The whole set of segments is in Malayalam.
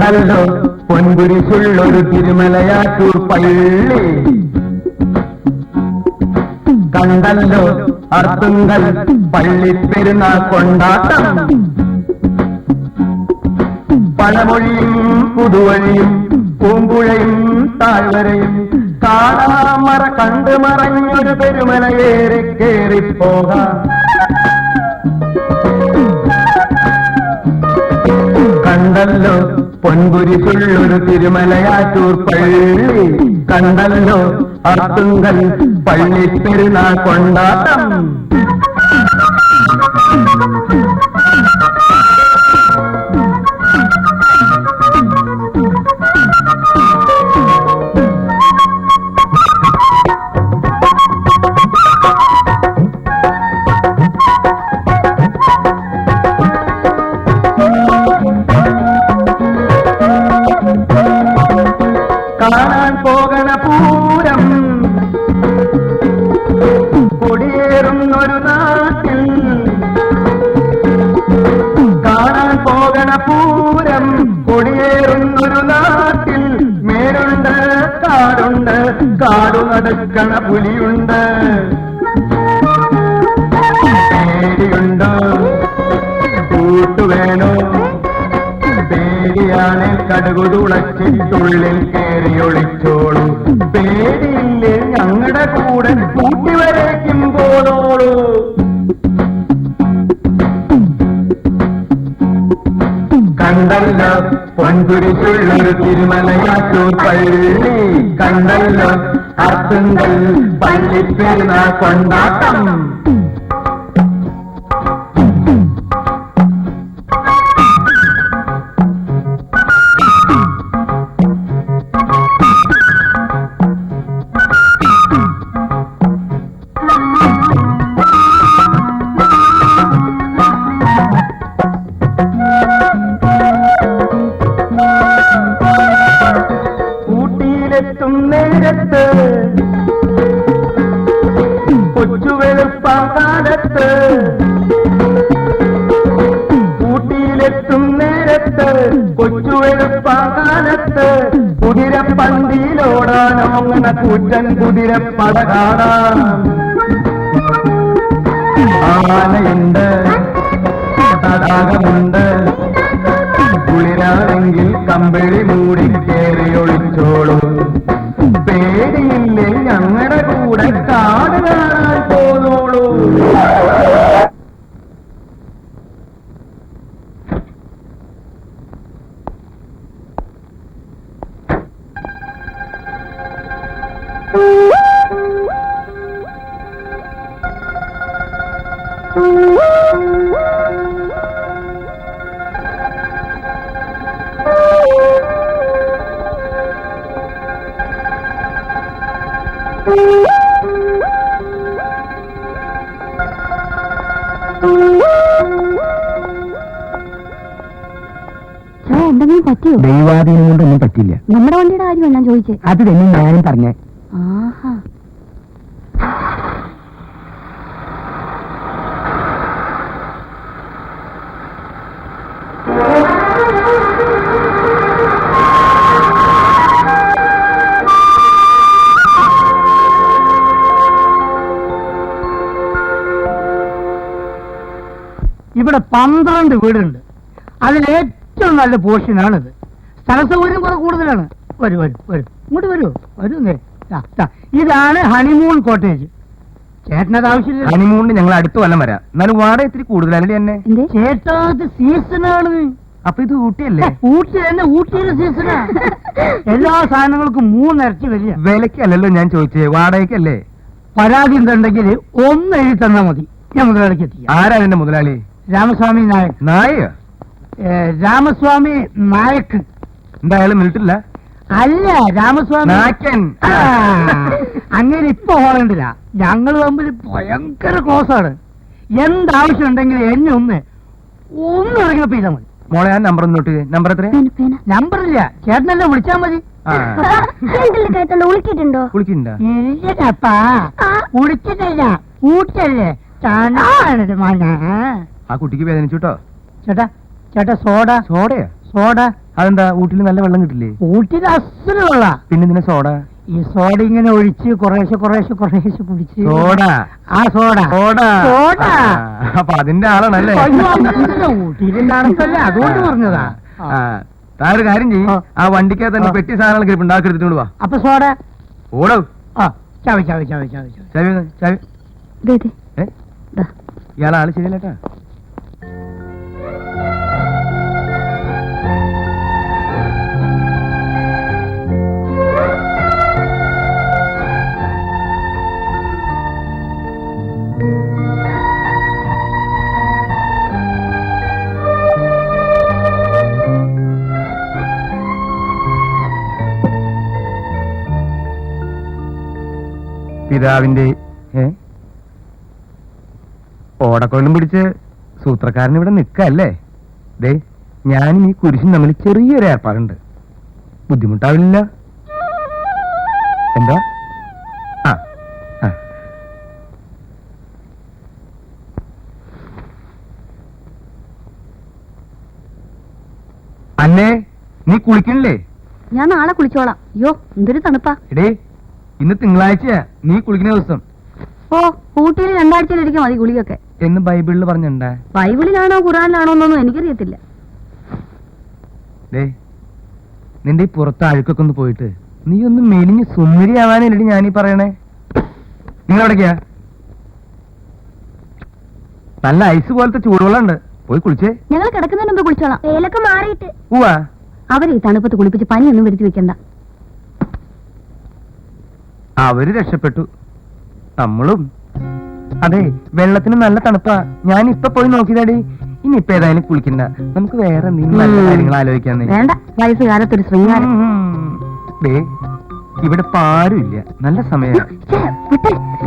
കണ്ടല്ലോ പൊൻകുരിശുള്ളൊരു തിരുമലയാറ്റൂർ പള്ളി, കണ്ടല്ലോ അർത്തുങ്കൽ പള്ളിപ്പെരുന്നാൾ കൊണ്ടാട്ടം. പഴമൊഴിയും പുതുവഴിയും പൂമ്പുഴയും താഴ്വരയും കാണാമറ കണ്ടു മറഞ്ഞൊരു പെരുമലയേറി കേറിപ്പോകാം. കണ്ടല്ലോ പൊൻകുരിശുള്ളൊരു തിരുമലയാറ്റൂർ പള്ളി, കണ്ടല്ലോ അർത്തുങ്കൽ പള്ളിപ്പെരുന്നാൾ കൊണ്ടാട്ടം. കാണാൻ പോകണ പൂരം കൊടിയേറുന്നൊരു നാട്ടിൽ, കാണാൻ പോകണ പൂരം കൊടിയേറുന്നൊരു നാട്ടിൽ, മേലുണ്ട് കാടുണ്ട്, കാടു നടക്കണ പുലിയുണ്ട്. പേടിയുണ്ടോ കൂട്ടുവേണോ, പേടിയാണെ കടുകുതുളച്ചിട്ടുള്ളിൽ കയറി ഒളിച്ചോളൂ. പേടിയില്ലേ ഞങ്ങളുടെ കൂടെ കൂട്ടിവരേക്കും പോന്നോളൂ. കണ്ടല്ലോ പൊൻകുരിശുള്ളൊരു തിരുമലയാറ്റൂർ പള്ളി, കണ്ടല്ലോ അർത്തുങ്കൽ പള്ളിപ്പെരുന്നാൾ കൊണ്ടാട്ടം. ൂട്ടിയിലെത്തും നേരത്ത് കൊച്ചുവെളുപ്പാകാലത്ത്, ഊട്ടിയിലെത്തും നേരത്ത് കൊച്ചുവെളുപ്പാകാലത്ത്, കുതിരപ്പന്തിയിലോടാനോങ്ങണ കൂറ്റൻ കുതിരപ്പട കാണാം. ആനയുണ്ട്, തടാകമുണ്ട്, കുളിരാണെങ്കിൽ കമ്പിളി മൂടി കയറി ഒളിച്ചോളൂ. പേടിയില്ലേ ഞങ്ങളുടെ കൂടെ കാട് കാണാൻ പോന്നോളൂ. എന്തെങ്കിലും പറ്റിയോ? ദൈവാധീനം കൊണ്ടൊന്നും പറ്റില്ല. നമ്മുടെ വണ്ടിയുടെ കാര്യം ഞാൻ ചോദിച്ചേ. അത് തന്നെ ഞാനും പറഞ്ഞേ. ആഹാ, ഇവിടെ 12 വീടുണ്ട്. അതിലേറ്റവും നല്ല പോർഷനാണിത്. സ്ഥല സൗകര്യം കുറെ കൂടുതലാണ്. വരൂ വരൂ വരൂ, ഇങ്ങോട്ട് വരൂ വരൂ. ഇതാണ് ഹണിമൂൺ കോട്ടേജ്. ചേട്ടനത് ആവശ്യമില്ല. ഹണിമൂണിന് ഞങ്ങൾ അടുത്ത കൊല്ലം വരാം. എന്നാലും വാടക ഇത്തിരി കൂടുതലല്ലേ എന്നെ? ചേട്ടാ ഇത് സീസണാണ്. അപ്പൊ ഇത് ഊട്ടിയല്ലേ? ഊട്ടി തന്നെ, ഊട്ടിയുടെ സീസണാ. എല്ലാ സാധനങ്ങൾക്കും 3 ഇരട്ടി വരിക. വിലക്കല്ലല്ലോ ഞാൻ ചോദിച്ചേ, വാടകയ്ക്കല്ലേ? പരാതി എന്തുണ്ടെങ്കിൽ 1 എഴുതി തന്നാ മതി, ഞാൻ മുതലാളിക്ക് എത്തിക്കാം. ആരാ എന്റെ മുതലാളി? രാമസ്വാമി നായക്. നായക? രാമസ്വാമി നായക്. എന്തായാലും മിനിറ്റില്ല. അല്ല, രാമസ്വാമി നായകൻ. അങ്ങനെ ഇപ്പൊ ഹോളണ്ടില്ല. ഞങ്ങൾ തമ്മിൽ ഭയങ്കര ക്ലോസ് ആണ്. എന്താവശ്യം ഉണ്ടെങ്കിൽ എന്നെ ഒന്ന് ഇറങ്ങിയപ്പോ ചെയ്താൽ മതി. മോളെ ആ നമ്പർ നോട്ട്. നമ്പർ എത്ര? നമ്പറില്ല, ചേട്ടനല്ലേ വിളിച്ചാൽ മതി. വിളിച്ചിട്ടുണ്ടോ? കുളിക്കണ്ട? ഇല്ലപ്പാ, കുളിച്ചിട്ടില്ല. ഊട്ടല്ലേ ആ കുട്ടിക്ക് വേദനിച്ചുട്ടോ. ചേട്ടാ ചേട്ടാ, സോഡ. സോഡയാ? സോഡ. അതെന്താ ഊട്ടിൽ നല്ല വെള്ളം കിട്ടില്ലേ? ഊട്ടിയിൽ അസുര വെള്ള. പിന്നെ ഇതിനെ സോഡ. ഈ സോഡ ഇങ്ങനെ ഒഴിച്ച് കുറേശ്ശെ കുടിച്ച്. സോഡ. ആ സോഡ. സോഡ. അപ്പൊ അതിന്റെ ആളാണല്ലേ? ഊട്ടിയിലെ ആണല്ലേ, അതുകൊണ്ട് പറഞ്ഞതാ. താനൊരു കാര്യം ചെയ്യും, ആ വണ്ടിക്കകത്ത് തന്നെ പെട്ടി സാധനങ്ങൾ കിടപ്പുണ്ട്, ആ എടുത്തിട്ട് വാ. അപ്പൊ സോഡ ഓടോ. ചാവി. ഇയാളാള് ശരിയല്ലേട്ടാ. പിതാവിന്റെ ഓടക്കൊള്ളും പിടിച്ച് സൂത്രക്കാരൻ ഇവിടെ നിൽക്കല്ലേ? ദേ, ഞാനും ഈ കുരിശും തമ്മിൽ ചെറിയൊരു ഏർപ്പാടുണ്ട്. ബുദ്ധിമുട്ടാവില്ല. എന്താ? അന്നേ, നീ കുളിക്കണില്ലേ? ഞാൻ നാളെ കുളിച്ചോളാം. അയ്യോ, എന്തൊരു തണുപ്പാ. എടേ, ഇന്ന് തിങ്കളാഴ്ചയാ, നീ കുളിക്കുന്ന ദിവസം. ഓ, ഊട്ടിയിൽ 2 ആഴ്ചയിലിരിക്കും മതി കുളിയൊക്കെ എന്ന് ബൈബിളിൽ പറഞ്ഞിട്ടുണ്ടേ. ബൈബിളിലാണോ ഖുറാനിലാണോ എന്നൊന്നും എനിക്കറിയത്തില്ല. ദേ, നിന്റെ ഈ പുറത്ത് അഴുക്കൊക്കെ ഒന്ന് പോയിട്ട് നീ ഒന്ന് മെലിഞ്ഞ് സുന്ദരിയാവാനല്ലേ ഞാനീ പറയണേ. നിങ്ങൾ എവിടേക്കാ? നല്ല ഐസ് പോലത്തെ ചൂടുവെള്ളം ഉണ്ട്, പോയി കുളിച്ചേ. ഞങ്ങൾ കിടക്കുന്നതിന് മുമ്പ് കുളിച്ചോളാം. വേലൊക്കെ മാറിയിട്ട്. ഉവാ, അവരെ ഈ തണുപ്പത്ത് കുളിപ്പിച്ച് പനിയൊന്നും വരുത്തി വെക്കണ്ട. അവര് രക്ഷപ്പെട്ടു, നമ്മളും. അതെ, വെള്ളത്തിന് നല്ല തണുപ്പാ. ഞാൻ ഇപ്പൊ പോയി നോക്കിയതാടി. ഇനിയിപ്പൊ ഏതായാലും കുളിക്കണ്ട, നമുക്ക് വേറെ എന്തെങ്കിലും നല്ല കാര്യങ്ങൾ ആലോചിക്കാന്നേ. വേണ്ട, വയസ്സുകാലത്തൊരു ശൃംഗാരം. ദേ, ഇവിടെ പാരും ഇല്ല, നല്ല സമയം.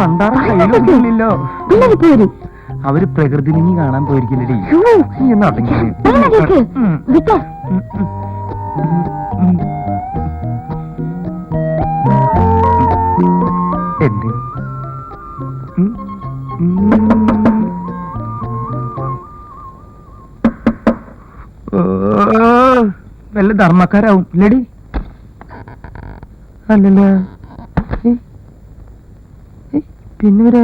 പണ്ടാറില്ലല്ലോ. അവര് പ്രകൃതി ഭംഗി കാണാൻ പോയിരിക്കില്ലടി. നീ ഒന്ന് അടങ്ങി. എന്ത് വല്ല ധർമ്മക്കാരാവും ഇല്ലടി? അല്ലല്ലോ. പിന്നെ വരാ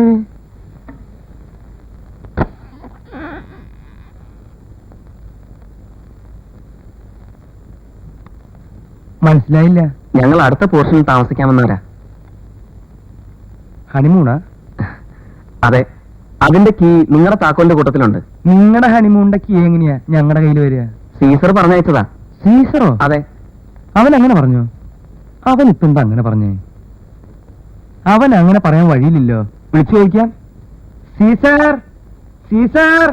മനസ്സിലായില്ല. ഞങ്ങൾ അടുത്ത പോർഷനിൽ താമസിക്കാമെന്നവരാ. ഹണിമൂണാ? അതെ, അതിന്റെ കീ നിങ്ങളുടെ താക്കോലിന്റെ കൂട്ടത്തിലുണ്ട്. നിങ്ങളുടെ ഹണിമൂണിന്റെ കീ എങ്ങനെയാ ഞങ്ങളുടെ കയ്യിൽ വരിക? സീസർ പറഞ്ഞയച്ചതാ. സീസറോ? അതെ. അവൻ അങ്ങനെ പറഞ്ഞു? അവൻ ഇപ്പൊ എന്താ അങ്ങനെ പറഞ്ഞേ? അവൻ അങ്ങനെ പറയാൻ വഴിയില്ലല്ലോ. വിളിച്ചു ചോദിക്കാം. Caesar, Caesar.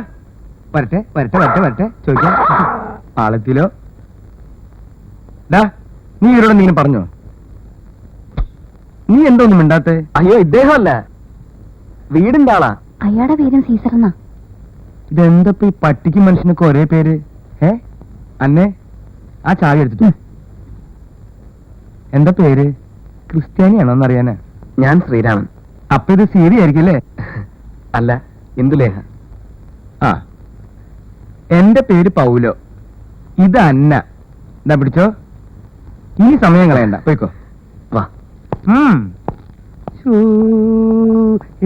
വരട്ടെ വരട്ടെ വരട്ടെ വരട്ടെ ചോദിക്കാം. ആളെത്തിലോ? നീ ഇവരോട് നീ പറഞ്ഞോ? നീ എന്തോന്നും മിണ്ടാത്തെ? അയ്യോ, ഇദ്ദേഹമല്ല, വീടിന്റെ ആളാ. അയാളുടെ പേരും സീസർ എന്നാ. ഇതെന്തപ്പോ ഈ പട്ടിക്കും മനുഷ്യനൊക്കെ ഒരേ പേര്? അന്നെ ആ ചാവി എടുത്തിട്ട്. എന്താ പേര്? ക്രിസ്ത്യാനിയാണോന്നറിയാനാ. ഞാൻ ശ്രീരാമൻ. അപ്പൊ ഇത് സീരി ആയിരിക്കും അല്ലേ? അല്ല, ഇന്ദുലേഖ. ആ, എന്റെ പേര് പൗലോ, ഇത് അന്ന. എന്താ പിടിച്ചോ, ഇനി സമയം കളയണ്ട, പോയിക്കോ. വാ.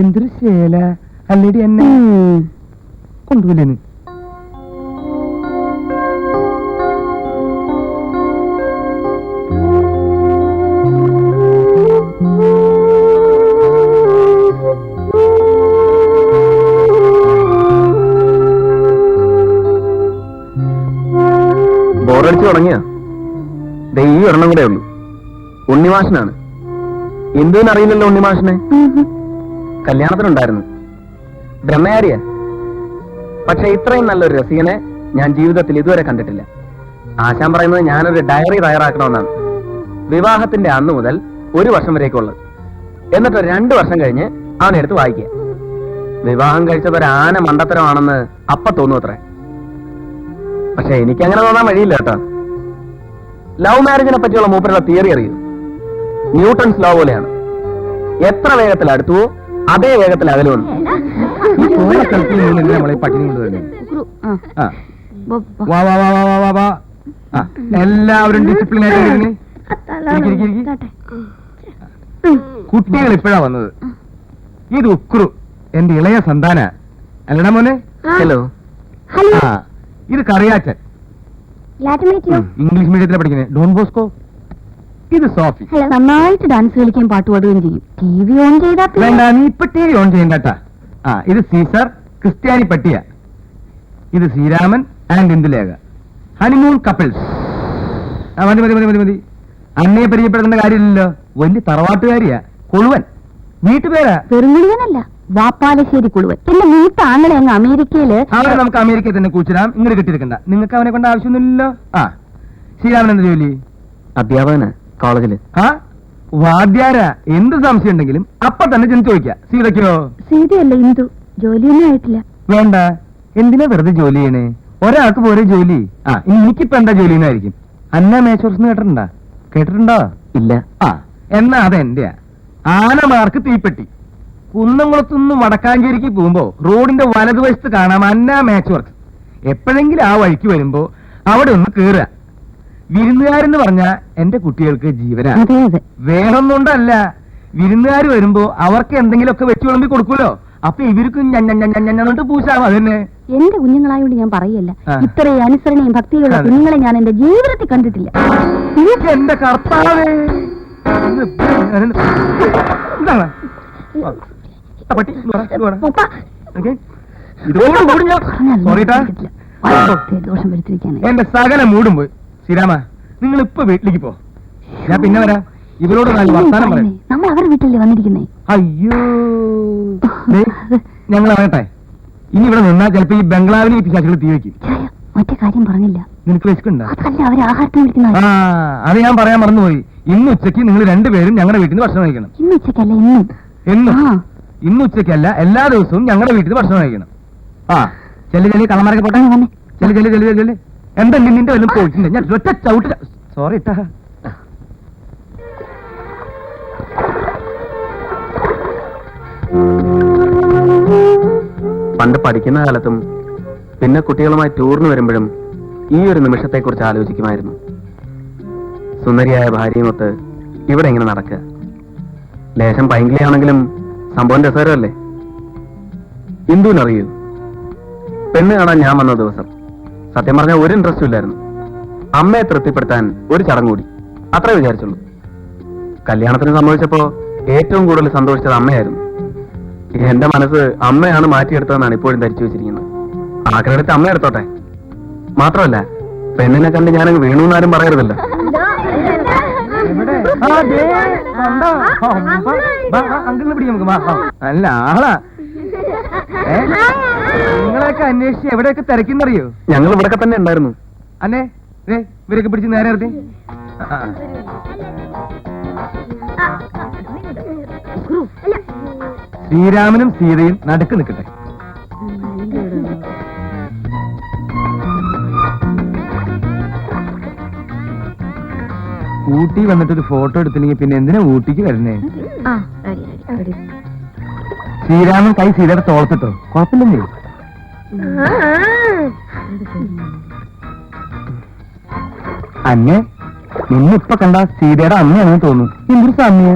എന്തൊരു ശേല അല്ലേടി എന്നെ കൊണ്ടുപോയില്ലേന്ന്. ബോറടിച്ചു തുടങ്ങിയോ? ഈ ഒരെണ്ണം കൂടെ ഉള്ളൂ. ഉണ്ണിമാഷനാണ്. എന്തുവിനറിയില്ലല്ലോ ഉണ്ണിമാഷിനെ. കല്യാണത്തിനുണ്ടായിരുന്നു. ബ്രഹ്മചാരിയാ. പക്ഷെ ഇത്രയും നല്ലൊരു രസികനെ ഞാൻ ജീവിതത്തിൽ ഇതുവരെ കണ്ടിട്ടില്ല. ആശാൻ പറയുന്നത് ഞാനൊരു ഡയറി തയ്യാറാക്കണമെന്നാണ്. വിവാഹത്തിന്റെ അന്ന് മുതൽ 1 വർഷം വരേക്കുള്ളത്. എന്നിട്ട് 2 വർഷം കഴിഞ്ഞ് അവനെടുത്ത് വായിക്കുക. വിവാഹം കഴിച്ചത് ഒരു ആന മണ്ടത്തരമാണെന്ന് അപ്പ തോന്നുമത്രേ. പക്ഷെ എനിക്കങ്ങനെ തോന്നാൻ വഴിയില്ല കേട്ടോ. ലവ് മാരേജിനെ പറ്റിയുള്ള മൂപ്പരുടെ തിയറി അറിയൂ. ന്യൂട്ടൺസ് ലോ പോലെയാണ്. എത്ര വേഗത്തിൽ അടുത്തുവോ അതേ വേഗത്തിൽ അകലുമെന്ന്. നമ്മളെ പട്ടിണി കൊണ്ടുവരുന്നു. ആ എല്ലാവരും ഡിസിപ്ലിൻ ആയിട്ട് കുട്ടികൾ ഇപ്പോഴാ വന്നത്. ഇത് ഉക്രു, എന്റെ ഇളയ സന്താന. അല്ലടാ മോനെ? ഹലോ. ആ ഇത് കറിയാച്ചൻ, ഇംഗ്ലീഷ് മീഡിയത്തിലാണ് പഠിക്കുന്നത്, ഡോൺ ബോസ്കോ. ഇത് സോഫി. നന്നായിട്ട് ഡാൻസ് കളിക്കുകയും പാട്ട് പാടുകയും ചെയ്യും. TV ഓൺ ചെയ്താ വേണ്ട, നീ ഇപ്പൊ TV ഓൺ ചെയ്യണ്ടാ. ആ ഇത് സീസർ, ക്രിസ്ത്യാനി പട്ടിയ. ഇത് Sreeraman and Indulekha, honeymoon couples. ആ മതി മതി മതി മതി മതി. അന്നയെ പരിചയപ്പെടുത്തേണ്ട കാര്യമില്ലല്ലോ. വലിയ തറവാട്ടുകാരിയാ, കൊളുവൻ. വീട്ടുപേരാ. വെറുങ്ങുളിയനല്ല, വാപ്പാലശ്ശേരി കുളുവൻ. എന്റെ മൂത്ത ആങ്ങളെ അങ്ങ് അമേരിക്കയില്. അവരെ നമുക്ക് അമേരിക്കയിൽ തന്നെ കൂച്ചിടാം, ഇങ്ങോട്ട് കെട്ടിയെടുക്കണ്ട. നിങ്ങൾക്ക് അവനെ കൊണ്ട് ആവശ്യമൊന്നുമില്ലല്ലോ. ആ ശ്രീരാമൻ എന്ത് ജോലി? അധ്യാപകന് കോളേജില്. ആ വാദ്യാര. എന്ത് സംശയം ഉണ്ടെങ്കിലും അപ്പൊ തന്നെ ചെന്ന് ചോദിക്ക. സീതയ്ക്കോ? സീതയല്ല, ഇന്ദു. ജോലിയൊന്നും ആയിട്ടില്ല. വേണ്ട, എന്തിനാ വെറുതെ ജോലി ചെയ്യണേ? ഒരാൾക്ക് പോരെ ജോലി. ആ ഇനി എനിക്കിപ്പോ എന്താ ജോലി എന്നായിരിക്കും. അന്ന മേച്ചോർസ് കേട്ടിട്ടുണ്ടാ? കേട്ടിട്ടുണ്ടോ? ഇല്ല. ആ എന്നാ അതെന്റെയാ. ആനമാർക്ക് തീപ്പെട്ടി. കുന്നംകുളത്തുനിന്ന് വടക്കാഞ്ചേരിക്ക് പോകുമ്പോ റോഡിന്റെ വലതുവശത്ത് കാണാം അന്ന മാച്ച് വർക്ക്. എപ്പോഴെങ്കിലും ആ വഴിക്ക് വരുമ്പോ അവിടെ ഒന്ന് കേറുക. വിരുന്നുകാരെന്ന് പറഞ്ഞ എന്റെ കുട്ടികൾക്ക് ജീവനാണ്. അതെ അതെ. വേറൊന്നുകൊണ്ടല്ല, വിരുന്നുകാർ വരുമ്പോ അവർക്ക് എന്തെങ്കിലുമൊക്കെ വെച്ച് വിളമ്പി കൊടുക്കൂലോ. അപ്പൊ ഇവർക്കും ഞഞ്ഞിട്ട് പൂശാം. അതന്നെ എന്റെ കുഞ്ഞുങ്ങളായോണ്ട് ഞാൻ പറയല്ല, ആ. ഇത്രയും അനുസരണയും ഭക്തിയുള്ള അതെ. കുഞ്ഞുങ്ങളെ ഞാൻ എന്റെ ജീവിതത്തിൽ കണ്ടിട്ടില്ല. എന്റെ കർത്താവേ. എന്താണ് പട്ടി? പപ്പ, ഇതോടുകൂടി ഞാൻ പറഞ്ഞാൽ സോറിട്ടാ. വളരെ ദോഷം വരുത്തിരിക്കാനായി. എന്റെ സകല മൂടും പോയി. ശ്രീരാമ, നിങ്ങൾ ഇപ്പൊ വീട്ടിലേക്ക് പോ, ഞാൻ പിന്നെ വരാം. ഇവരോട് നല്ല വർത്താനം പറയാം. നമ്മൾ അവരുടെ വീട്ടിലല്ലേ വന്നിരിക്കുന്നേ. അയ്യോ ഞങ്ങൾ അറിയട്ടെ. ഇനി ഇവിടെ നിന്നാൽ ചിലപ്പോ ഈ ബംഗ്ലാവിൽ ഈ പിശാചുകൾ തീ വെക്കും. ചായ, മറ്റേ കാര്യം പറഞ്ഞില്ല. നിനക്ക് വെച്ചിട്ടുണ്ടോ? അതല്ല, അവര് ആഹാരത്തിന് വിളിക്കുന്ന ആ അത് ഞാൻ പറയാൻ മറന്നുപോയി. ഇന്ന് ഉച്ചയ്ക്ക് നിങ്ങൾ രണ്ടുപേരും ഞങ്ങളുടെ വീട്ടിൽ നിന്ന് ഭക്ഷണം കഴിക്കണം. ഇന്ന് ഉച്ചക്കല്ല, ഇന്നും. എന്നും? ആ. ഇന്ന് ഉച്ചയ്ക്കല്ല, എല്ലാ ദിവസവും ഞങ്ങളുടെ വീട്ടിൽ നിന്ന് ഭക്ഷണം കഴിക്കണം. ആ ചെല്ലു ചെല്ലി കളമാരൊക്കെ പോട്ടെ. വന്നേ. ചെല്ലു ചെല്ലു ചെല്ലു ചെല്ലു. എന്താ നിന്റെ വല്ലതും പോയിട്ടുണ്ട്? ഞാൻ ഒറ്റ ചവിട്ടില്ല. സോറി ഇട്ടാ. പണ്ട് പഠിക്കുന്ന കാലത്തും പിന്നെ കുട്ടികളുമായി ടൂറിന് വരുമ്പോഴും ഈ ഒരു നിമിഷത്തെക്കുറിച്ച് ആലോചിക്കുമായിരുന്നു. സുന്ദരിയായ ഭാര്യയുമൊത്ത് ഇവിടെ ഇങ്ങനെ നടക്കുക. ലേശം പൈങ്കിളിയാണെങ്കിലും സംഭവം രസകരമല്ലേ? ഇന്ദുവിനറിയൂ, പെണ്ണ് കാണാൻ ഞാൻ വന്ന ദിവസം സത്യം പറഞ്ഞാൽ ഒരു ഇൻട്രസ്റ്റും ഇല്ലായിരുന്നു. അമ്മയെ തൃപ്തിപ്പെടുത്താൻ ഒരു ചടങ്ങ് കൂടി, അത്രേ വിചാരിച്ചുള്ളൂ. കല്യാണത്തിന് സംഭവിച്ചപ്പോ ഏറ്റവും കൂടുതൽ സന്തോഷിച്ചത് അമ്മയായിരുന്നു. എന്റെ മനസ്സ് അമ്മയാണ് മാറ്റിയെടുത്തതെന്നാണ് ഇപ്പോഴും ധരിച്ചു വെച്ചിരിക്കുന്നത്. ആഗ്രഹത്തെ അമ്മ എടുത്തോട്ടെ. മാത്രമല്ല, പെണ്ണിനെ കണ്ട് ഞാനങ്ങ് വീണു എന്നാരും പറയരുതല്ലോ. അങ്കിളിനെ പിടിക്കും നമുക്ക്. നല്ല ആളാ. നിങ്ങളെയൊക്കെ അന്വേഷിച്ച് എവിടെയൊക്കെ തിരക്കുന്നറിയോ? ഞങ്ങൾ ഇവിടെയൊക്കെ തന്നെ ഉണ്ടായിരുന്നു. അന്നെ ഇവരൊക്കെ പിടിച്ച് നേരെ നിർത്തി. ശ്രീരാമനും സീതയും നടുക്ക് നിൽക്കട്ടെ. ഊട്ടി വന്നിട്ടൊരു ഫോട്ടോ എടുത്തില്ലെങ്കിൽ പിന്നെ എന്തിനാ ഊട്ടിക്ക് വരുന്നേ? ശ്രീരാമൻ കൈ സീതയുടെ തോളത്തിട്ടോ? കുഴപ്പമില്ലേ? അന്നെ നിന്നിപ്പൊ കണ്ട സീതയുടെ അമ്മയാണെന്ന് തോന്നുന്നു. എന്തൊരു സമയ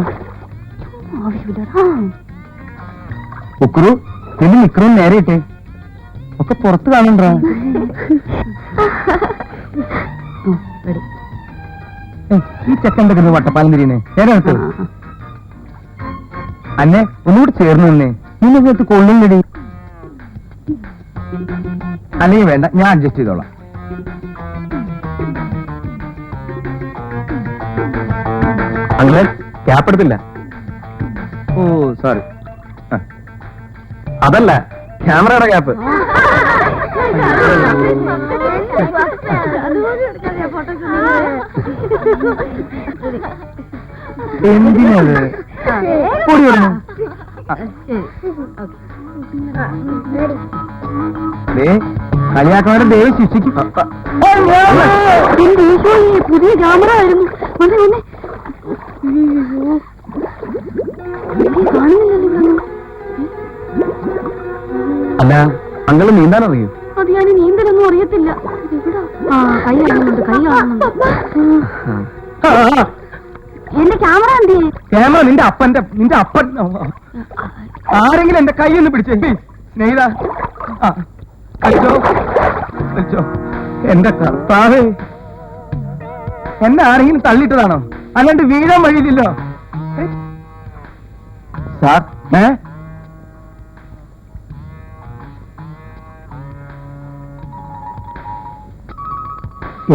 ഉക്രു, നിന്റെ നിക്കറും നേരെ ഇട്ടേ. ഒക്കെ പുറത്ത് കാണണ്ട. ഈ ചെക്കൻ്റെ വട്ടപ്പാലം തിരിയുന്നേ ഏതാ? അന്നെ ഒന്നുകൂടി ചേർന്ന് നിന്നേ. നിന്നെ കൊള്ളുന്നടി. അല്ലെങ്കിൽ വേണ്ട, ഞാൻ അഡ്ജസ്റ്റ് ചെയ്തോളാം. അങ്ങനെ ക്യാപ്പ് എടുത്തില്ല. ഓ സോറി. അതല്ല, ക്യാമറയുടെ ക്യാപ്പ്. എന്തിനത്? കൂടി വരണോ? കളിയാക്കവരെ ദൈവം ശിക്ഷിക്കും. പുതിയ ക്യാമറ ആയിരുന്നു. അല്ല, അങ്ങള് നീന്താൻ അറിയൂ? അത് ഞാൻ നീന്തലൊന്നും അറിയത്തില്ല. ആ, കൈ കാണുന്നുണ്ട്, കൈ കാണുന്നുണ്ട്. എന്റെ ക്യാമറ എന്തേ? ക്യാമറ നിന്റെ അപ്പൻ ആരെങ്കിലും എന്റെ കൈ ഒന്ന് പിടിച്ചേ സ്നേഹിത. അച്ചോ അച്ചോ, എന്റെ കർത്താവേ, എന്നെ ആരെങ്കിലും തള്ളിയിട്ടതാണോ? അല്ലാണ്ട് വീഴാൻ വഴിയില്ലല്ലോ. സാർ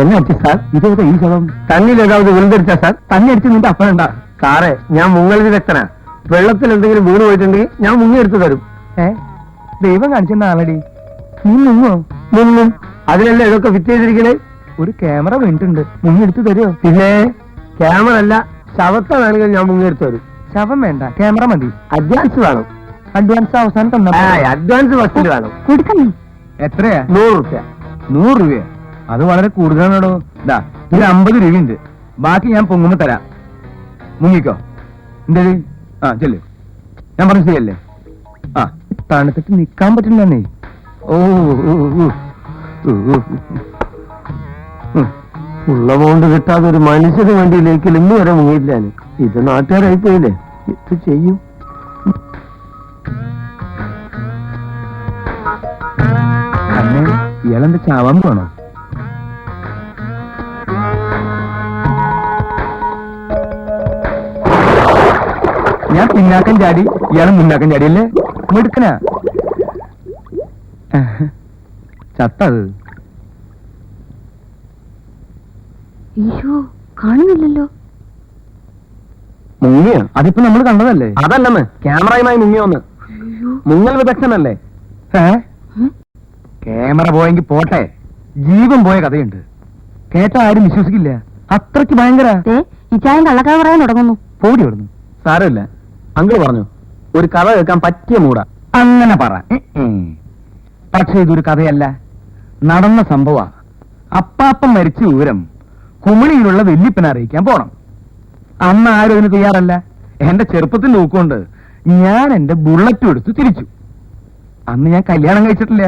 എന്നെ അടിച്ചു സാർ? ഇതേതാ ഈ ശവം? തന്നിൽ ഏതാவது വിളുതരിച്ച സാർ? തന്നെ അടിച്ച് നിന്റെ അപ്പനുണ്ടാ? സാറേ, ഞാൻ മുങ്ങൽ വിദഗ്ധനാ. വെള്ളത്തിൽ എന്തെങ്കിലും വീണ് പോയിട്ടുണ്ടെങ്കിൽ ഞാൻ മുങ്ങിയെടുത്ത് തരും. ദൈവം കാണിച്ചെന്ന ആളടി. നീ മുങ്ങും. അതിനല്ലേ ഇതൊക്കെ ഫിറ്റ് ചെയ്തിരിക്കണേ? ഒരു ക്യാമറ വീണിട്ടുണ്ട്, മുങ്ങിയെടുത്ത് തരുമോ? പിന്നെ ക്യാമറ അല്ല, ശവത്തെ വേണമെങ്കിൽ ഞാൻ മുങ്ങിയെടുത്ത് തരും. ശവം വേണ്ട, ക്യാമറ മതി. അഡ്വാൻസ് വേണം. അഡ്വാൻസ് അവസാനം തന്നാ? അഡ്വാൻസ് ഫസ്റ്റിൽ വേണം. കൊടുക്കണേ. എത്രയാ? 100 രൂപ. 100 രൂപ? അത് വളരെ കൂടുതലാണോ? ഇതാ, ഇത് 50 രൂപയുണ്ട്. ബാക്കി ഞാൻ പൊങ്ങുമ്പോ തരാം. മുങ്ങിക്കോ. എന്തേ? ചെല്ലു. ഞാൻ പറഞ്ഞു ശരിയല്ലേ? തണുത്തിട്ട് നിക്കാൻ പറ്റില്ലെന്നേ. ഉള്ള കൊണ്ട് കിട്ടാതെ ഒരു മനുഷ്യന് വേണ്ടിയിലേക്ക് ഇന്ന് വരെ മുങ്ങിയില്ല. ഇത് നാട്ടുകാരായി പോയില്ലേ, ഇത് ചെയ്യും. അന്നെ ഇയാളെന്താ ചാവാൻ പോണോ? ഞാൻ പിന്നാക്കം ചാടി, ഇയാള് മുന്നാക്കം ചാടിയല്ലേ? മിടുക്കനാ. ചത്തത് അയ്യോ, കാണുന്നില്ലല്ലോ. മുങ്ങിയ? അതിപ്പോ നമ്മൾ കണ്ടതല്ലേ? അതല്ലെന്ന്, ക്യാമറയുമായി മുങ്ങിയോന്ന്. മുങ്ങൽ വിദഗ്ധനല്ലേ? ക്യാമറ പോയെങ്കിൽ പോട്ടെ, ജീവൻ പോയ കഥയുണ്ട്. കേട്ട ആരും വിശ്വസിക്കില്ല. അത്രയ്ക്ക് ഭയങ്കര. ഇച്ചായൻ കള്ളക്കഥ പറയാൻ തുടങ്ങുന്നു. പോടി ഓടുന്നു. സാരമില്ല, അങ്കിൾ പറഞ്ഞു ഒരു കഥ കേൾക്കാൻ പറ്റിയ മൂടാ. അങ്ങനെ പറ. പക്ഷെ ഇതൊരു കഥയല്ല, നടന്ന സംഭവ. അപ്പാപ്പൻ മരിച്ച വിവരം കുമിളിയിലുള്ള വല്യപ്പനെ അറിയിക്കാൻ പോണം. അന്ന് ആരും അതിന് തയ്യാറല്ല. എന്റെ ചെറുപ്പത്തിൽ നോക്കുകൊണ്ട് ഞാൻ എന്റെ ബുള്ളറ്റും എടുത്ത് തിരിച്ചു. അന്ന് ഞാൻ കല്യാണം കഴിച്ചിട്ടില്ല.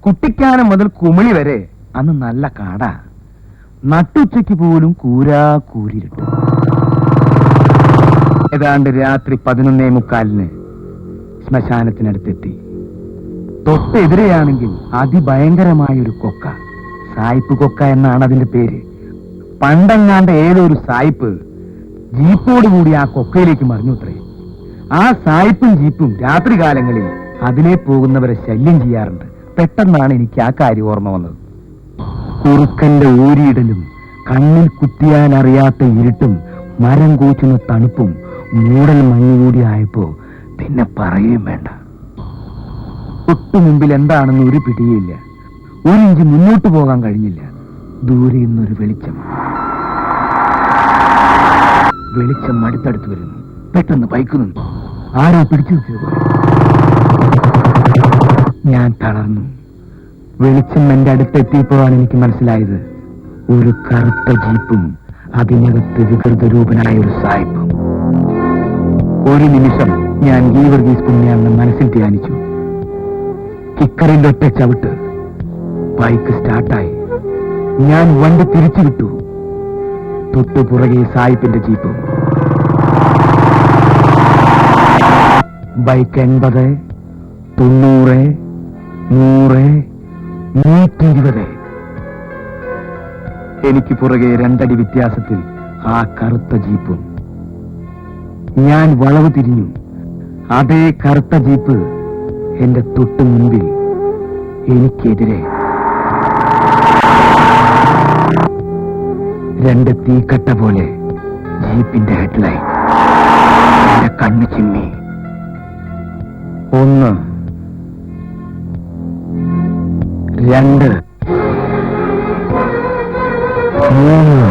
കുട്ടിക്കാനം മുതൽ കുമിളി വരെ അന്ന് നല്ല കാടാ. നട്ടുച്ചയ്ക്ക് പോലും കൂരിരുട്ട്. ഏതാണ്ട് രാത്രി 11:45 ശ്മശാനത്തിനടുത്തെത്തി. തൊട്ടെതിരെയാണെങ്കിൽ അതിഭയങ്കരമായൊരു കൊക്ക. സായിപ്പ് കൊക്ക എന്നാണ് അതിന്റെ പേര്. പണ്ടെങ്ങാണ്ട് ഏതൊരു സായിപ്പ് ജീപ്പോടുകൂടി ആ കൊക്കയിലേക്ക് മറിഞ്ഞുത്രേ. ആ സായിപ്പും ജീപ്പും രാത്രികാലങ്ങളിൽ അതിലേ പോകുന്നവരെ ശല്യം ചെയ്യാറുണ്ട്. പെട്ടെന്നാണ് എനിക്ക് ആ കാര്യം ഓർമ്മ വന്നത്. കുറുക്കന്റെ ഊരിയിടലും കണ്ണിൽ കുത്തിയാൻ അറിയാത്ത ഇരുട്ടും മരം കൂച്ചുന്ന തണുപ്പും മൂടൽ മഞ്ഞുകൂടി ആയപ്പോ പിന്നെ പറയുകയും വേണ്ട. തൊട്ടു മുമ്പിൽ എന്താണെന്ന് ഒരു പിടിയില്ല. 1 ഇഞ്ച് മുന്നോട്ട് പോകാൻ കഴിഞ്ഞില്ല. ദൂരെ നിന്നൊരു വെളിച്ചം അടുത്തടുത്ത് വരുന്നു. പെട്ടെന്ന് ബൈക്ക് നിന്നു. ആരോ പിടിച്ചു നിർത്തിയത്. ഞാൻ തളർന്നു. വെളിച്ചം എന്റെ അടുത്തെത്തിയപ്പോഴാണ് എനിക്ക് മനസ്സിലായത്, ഒരു കറുത്ത ജീപ്പും അതിനകത്ത് വികൃതരൂപനായ ഒരു സായിപ്പും. ഒരു നിമിഷം ഞാൻ ഗീവർഗീസ് പുണ്യാണെന്ന് മനസ്സിൽ ധ്യാനിച്ചു. കിക്കറിന്റെ ഒറ്റ ചവിട്ട്. ബൈക്ക് സ്റ്റാർട്ടായി. ഞാൻ വണ്ടി തിരിച്ചു വിട്ടു. തൊട്ടുപുറകെ സായിപ്പിന്റെ ജീപ്പും. ബൈക്ക് 80, 90, 100, 120. എനിക്ക് പുറകെ 2 അടി വ്യത്യാസത്തിൽ ആ കറുത്ത ജീപ്പും. ഞാൻ വളവ് തിരിഞ്ഞു. അതേ കറുത്ത ജീപ്പ് എന്റെ തൊട്ടു മുൻപിൽ എനിക്കെതിരെ. 2 തീക്കട്ട പോലെ ജീപ്പിന്റെ ഹെഡ്ലൈൻ. എന്റെ കണ്ണ് ചിമ്മി. 1, 2, 3.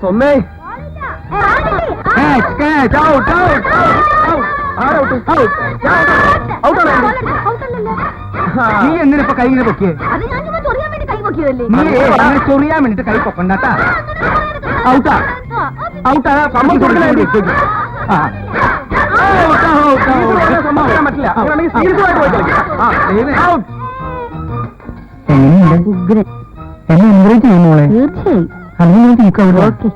ഒന്നേ നീ എന്തിനിപ്പോ കൈ ഇങ്ങനെ പൊക്കിയേ? നീ അങ്ങനെ ചൊറിയാൻ വേണ്ടിട്ട് കൈ പൊക്കണ്ടാട്ടാ. ഔട്ടാ ഔട്ടാ ഉഗ്രൻ. എന്നെ എൻകറേജ് ചെയ്യുന്നോളെ. തീർച്ചയായും. അങ്ങനെ ഞാൻ തീക്കാവൂല. Okay.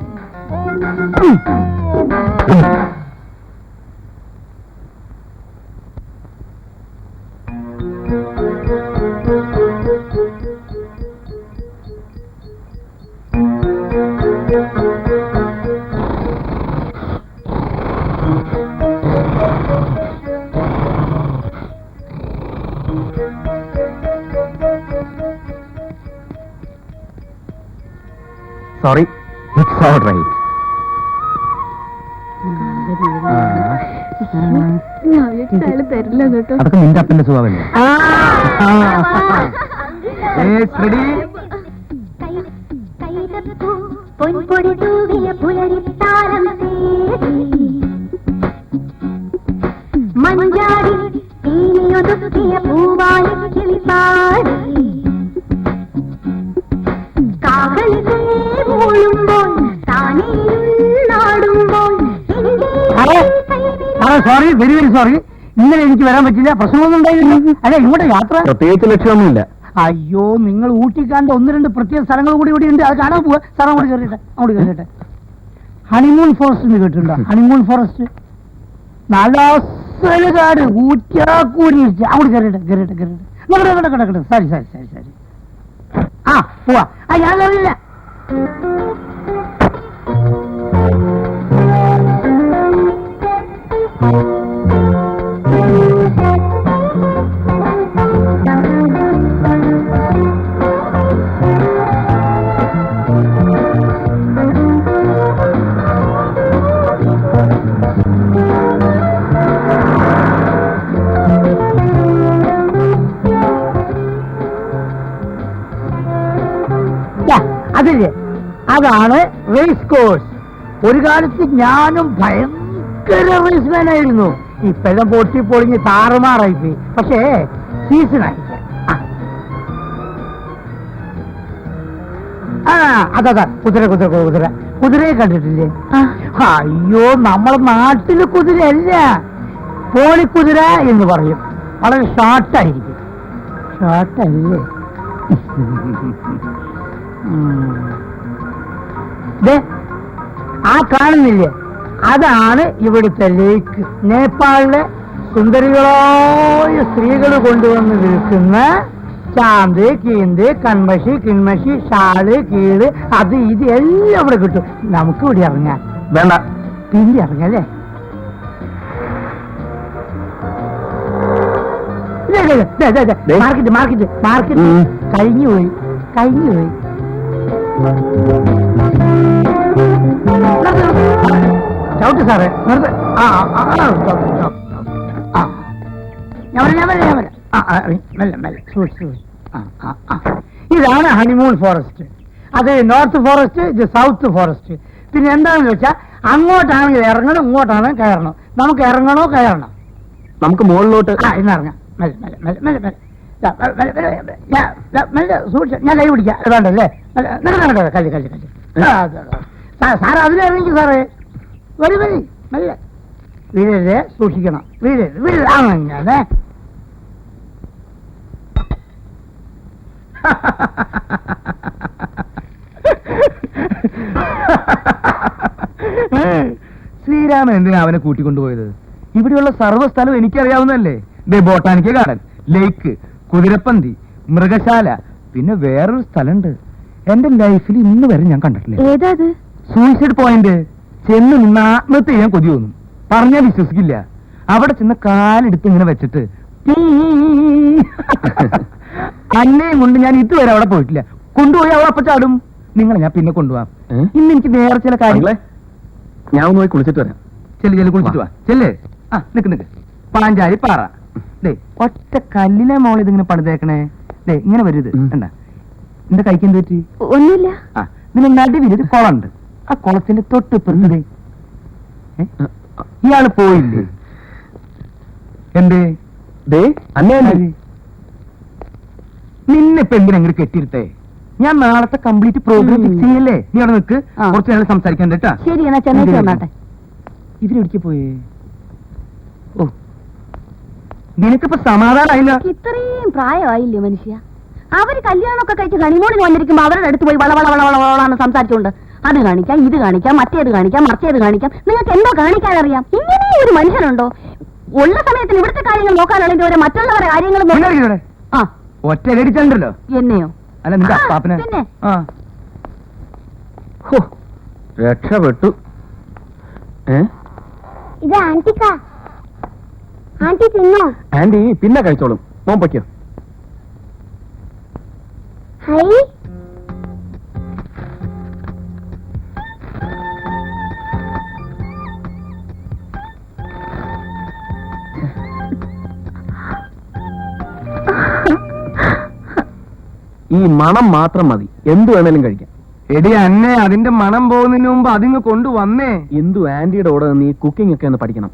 Sorry, it's all right. തരില്ല കേട്ടോ. അതൊക്കെ നിന്റെ അപ്പന്റെ സ്വഭാവല്ലേ? പൊൻപൊടി തൂവിയ പുലരിത്താരം തേടി മഞ്ചാടി തീയൊതുക്കിയ പൂവാലി കിളിപ്പാടി കാവലികൾ മൂളുമ്പോൾ താനേ നാടുമ്പോൾ സോറി, വെരി വെരി സോറി. ഇന്നലെ എനിക്ക് വരാൻ പറ്റില്ല, പ്രശ്നമൊന്നും ഉണ്ടായില്ല. അല്ല, ഇങ്ങോട്ട് യാത്ര പ്രത്യേകിച്ച് ലക്ഷ്യമൊന്നുമില്ല. അയ്യോ, നിങ്ങൾ ഊട്ടിക്കാണ്ട് ഒന്ന് രണ്ട് പ്രത്യേക സ്ഥലങ്ങൾ കൂടി ഇവിടെ ഉണ്ട്, അത് കാണാൻ പോവാ. സാർ അങ്ങോട്ട് കയറിട്ടെ, അങ്ങോട്ട് കയറിട്ടെ. ഹണിമൂൺ ഫോറസ്റ്റ് എന്ന് കേട്ടിട്ടുണ്ടോ? ഹണിമൂൺ ഫോറസ്റ്റ് നല്ല കാട് ഊറ്റാക്കൂരി. അങ്ങോട്ട് കയറിട്ടെ, കയറിട്ടെ, കയറിട്ടെ. കിടക്കട്ടെ. സരി സരി സരി സരി. ആ പോവാ. ഞാൻ കയറിയില്ല. അതില്ലേ, അതാണ് റേസ് കോഴ്സ്. ഒരു കാലത്ത് ഞാനും ഭയങ്കര റേസ്മാൻ ആയിരുന്നു. ഇപ്പെല്ലാം പൊട്ടി പൊളിഞ്ഞ് താറുമാറായി പോയി. പക്ഷേ സീസൺ ആയില്ല. അതാ കുതിര കുതിര കുതിര കുതിരയെ കണ്ടിട്ടില്ലേ? അയ്യോ, നമ്മളെ നാട്ടില് കുതിരയല്ല, പോളിക്കുതിര എന്ന് പറയും. വളരെ ഷോർട്ടായിരിക്കും. ഷോർട്ടല്ലേ? ആ കാണുന്നില്ലേ, അതാണ് ഇവിടുത്തെ ലേക്ക്. നേപ്പാളിലെ സുന്ദരികളായ സ്ത്രീകൾ കൊണ്ടുവന്ന് വിൽക്കുന്ന ചാന്ത്, കീന്ത്, കൺമഷി, കിൺമഷി, ഷാള്, കീള്, അത് ഇത് എല്ലാം ഇവിടെ കിട്ടും. നമുക്ക് ഇവിടെ ഇറങ്ങാം. വേണ്ട, പിന്നെ ഇറങ്ങല്ലേ? മാർക്കറ്റ് മാർക്കറ്റ് മാർക്കറ്റ് കഴിഞ്ഞുപോയി. ചവിട്ട് സാറേ, ഇതാണ് ഹണിമൂൺ ഫോറസ്റ്റ്. അത് നോർത്ത് ഫോറസ്റ്റ്, ഇത് സൗത്ത് ഫോറസ്റ്റ്. പിന്നെ എന്താണെന്ന് വെച്ചാൽ അങ്ങോട്ടാണെങ്കിൽ ഇറങ്ങണം, ഇങ്ങോട്ടാണെങ്കിൽ കയറണം. നമുക്ക് ഇറങ്ങണോ കയറണം? നമുക്ക് മുകളിലോട്ട് ഇന്നിറങ്ങാം. മെല്ലെ മെല്ലെ മെല്ലെ മെല്ലെ മെല്ലെ മെല്ലെ സൂക്ഷിച്ച്. ഞാൻ കൈ പിടിക്കാം. വേണ്ടല്ലേ? കല്ല് കല്ല് കല്ല്. സാറ് അതിലിറങ്ങി സാറേ. വരി വരി മെല്ലെ. വീഴരുത്, സൂക്ഷിക്കണം. വീഴരുത് വീഴരുത്. അങ്ങനെ ശ്രീരാമൻ എന്തിനാ അവനെ കൂട്ടിക്കൊണ്ടുപോയത്? ഇവിടെയുള്ള സർവ്വസ്ഥലവും എനിക്കറിയാവുന്നതല്ലേ. ബൊട്ടാനിക്കൽ ഗാർഡൻ, ലേക്ക്, കുതിരപ്പന്തി, മൃഗശാല, പിന്നെ വേറൊരു സ്ഥലമുണ്ട് എന്റെ ലൈഫിൽ ഇന്ന് വരെ ഞാൻ കണ്ടിട്ടില്ല. ഏതാത്? Suicide point. ചെന്ന് നിന്ന് ആത്മഹത്യ ചെയ്യാൻ കൊതി തോന്നും. പറഞ്ഞാൽ വിശ്വസിക്കില്ല. അവിടെ ചെന്ന് കാലെടുത്ത് ഇങ്ങനെ വെച്ചിട്ട് അന്നേയും കൊണ്ട് ഞാൻ ഇതുവരെ അവിടെ പോയിട്ടില്ല. കൊണ്ടുപോയി അവൾ അപ്പ ചാടും. നിങ്ങളെ ഞാൻ പിന്നെ കൊണ്ടുപോവാം. ഇന്ന് എനിക്ക് വേറെ ചില കാര്യങ്ങളെ. ഞാൻ ഒന്ന് പോയി കുളിച്ചിട്ട് വരാം. ചെല്ലു ചെല്ലു കുളിച്ചിട്ട് വാ. ചെല്ലേ. ആ നിക്ക് പാഞ്ചാലി പാറ. ദേ ഒറ്റ കല്ലിലെ മോൾ ഇതിങ്ങനെ പണിതേക്കണേ. ദേ ഇങ്ങനെ വരരുത്. കണ്ട എന്റെ കൈക്ക് എന്ത് പറ്റി? ഒന്നുമില്ല. ആ നിന്നെ നടുവിലൊരു കുളമുണ്ട്. ആ കുളത്തിന്റെ തൊട്ടിപ്പുറത്തേ ഇയാള് പോയില്ലേ? എന്തേ? ദേ അന്നേ നിന്നിപ്പോ എന്തിനെങ്ങനെ കെട്ടിയിരുത്തേ? ഞാൻ നാളത്തെ കംപ്ലീറ്റ് പ്രോഗ്രാം ഫിക്സ് ചെയ്യല്ലേ? നീ അവിടെ നിൽക്ക്. ആ. കുറച്ച് നേരം സംസാരിക്കാൻ കേട്ടാ. ശരി എന്നാ ചെന്നൈക്ക് വന്നാട്ടെ. ഇവരെവിടേക്ക് പോയേ? ഓ നിനക്കിപ്പോ സമാധാനമായില്ല. ഇത്രയും പ്രായമായില്ലേ മനുഷ്യ? അവര് കല്യാണമൊക്കെ കഴിച്ച് ഹണിമൂണിന് വന്നിരിക്കുമ്പോ അവരുടെ അടുത്ത് പോയി വളവളവളവളാണ് സംസാരിച്ചുകൊണ്ട് അത് കാണിക്കാം, ഇത് കാണിക്കാം, മറ്റേത് കാണിക്കാം, മറിച്ചേത് കാണിക്കാം. നിങ്ങൾക്ക് എന്തോ കാണിക്കാനറിയാം? ഇങ്ങനെ ഒരു മനുഷ്യനുണ്ടോ? ഉള്ള സമയത്തിന് ഇവിടുത്തെ കാര്യങ്ങൾ നോക്കാനാണെങ്കിൽ അവരെ മറ്റുള്ളവരുടെ കാര്യങ്ങൾ ഇവിടെ ആ ഒറ്റ അടിച്ചല്ലോ. എന്നെയോ? അല്ല നിന്റെ അപ്പാപ്പനെ. പിന്നെ ആ ഹോ, രക്ഷപ്പെട്ടു. ഇത് ആന്റിക്കാ. ആന്റി തിന്നോ? ആന്റി പിന്നെ കഴിച്ചോളും. മോൻ പൊയ്ക്കോ. ഹൈ ഈ മണം മാത്രം മതി, എന്തു വേണേലും കഴിക്കാം. എടി അന്നെ അതിന്റെ മണം പോകുന്നതിന് മുമ്പ് അതിങ്ങ് കൊണ്ടുവന്നേ. എന്തു ആന്റിയുടെ കൂടെ നീ കുക്കിംഗ് ഒക്കെ ഒന്ന് പഠിക്കണം.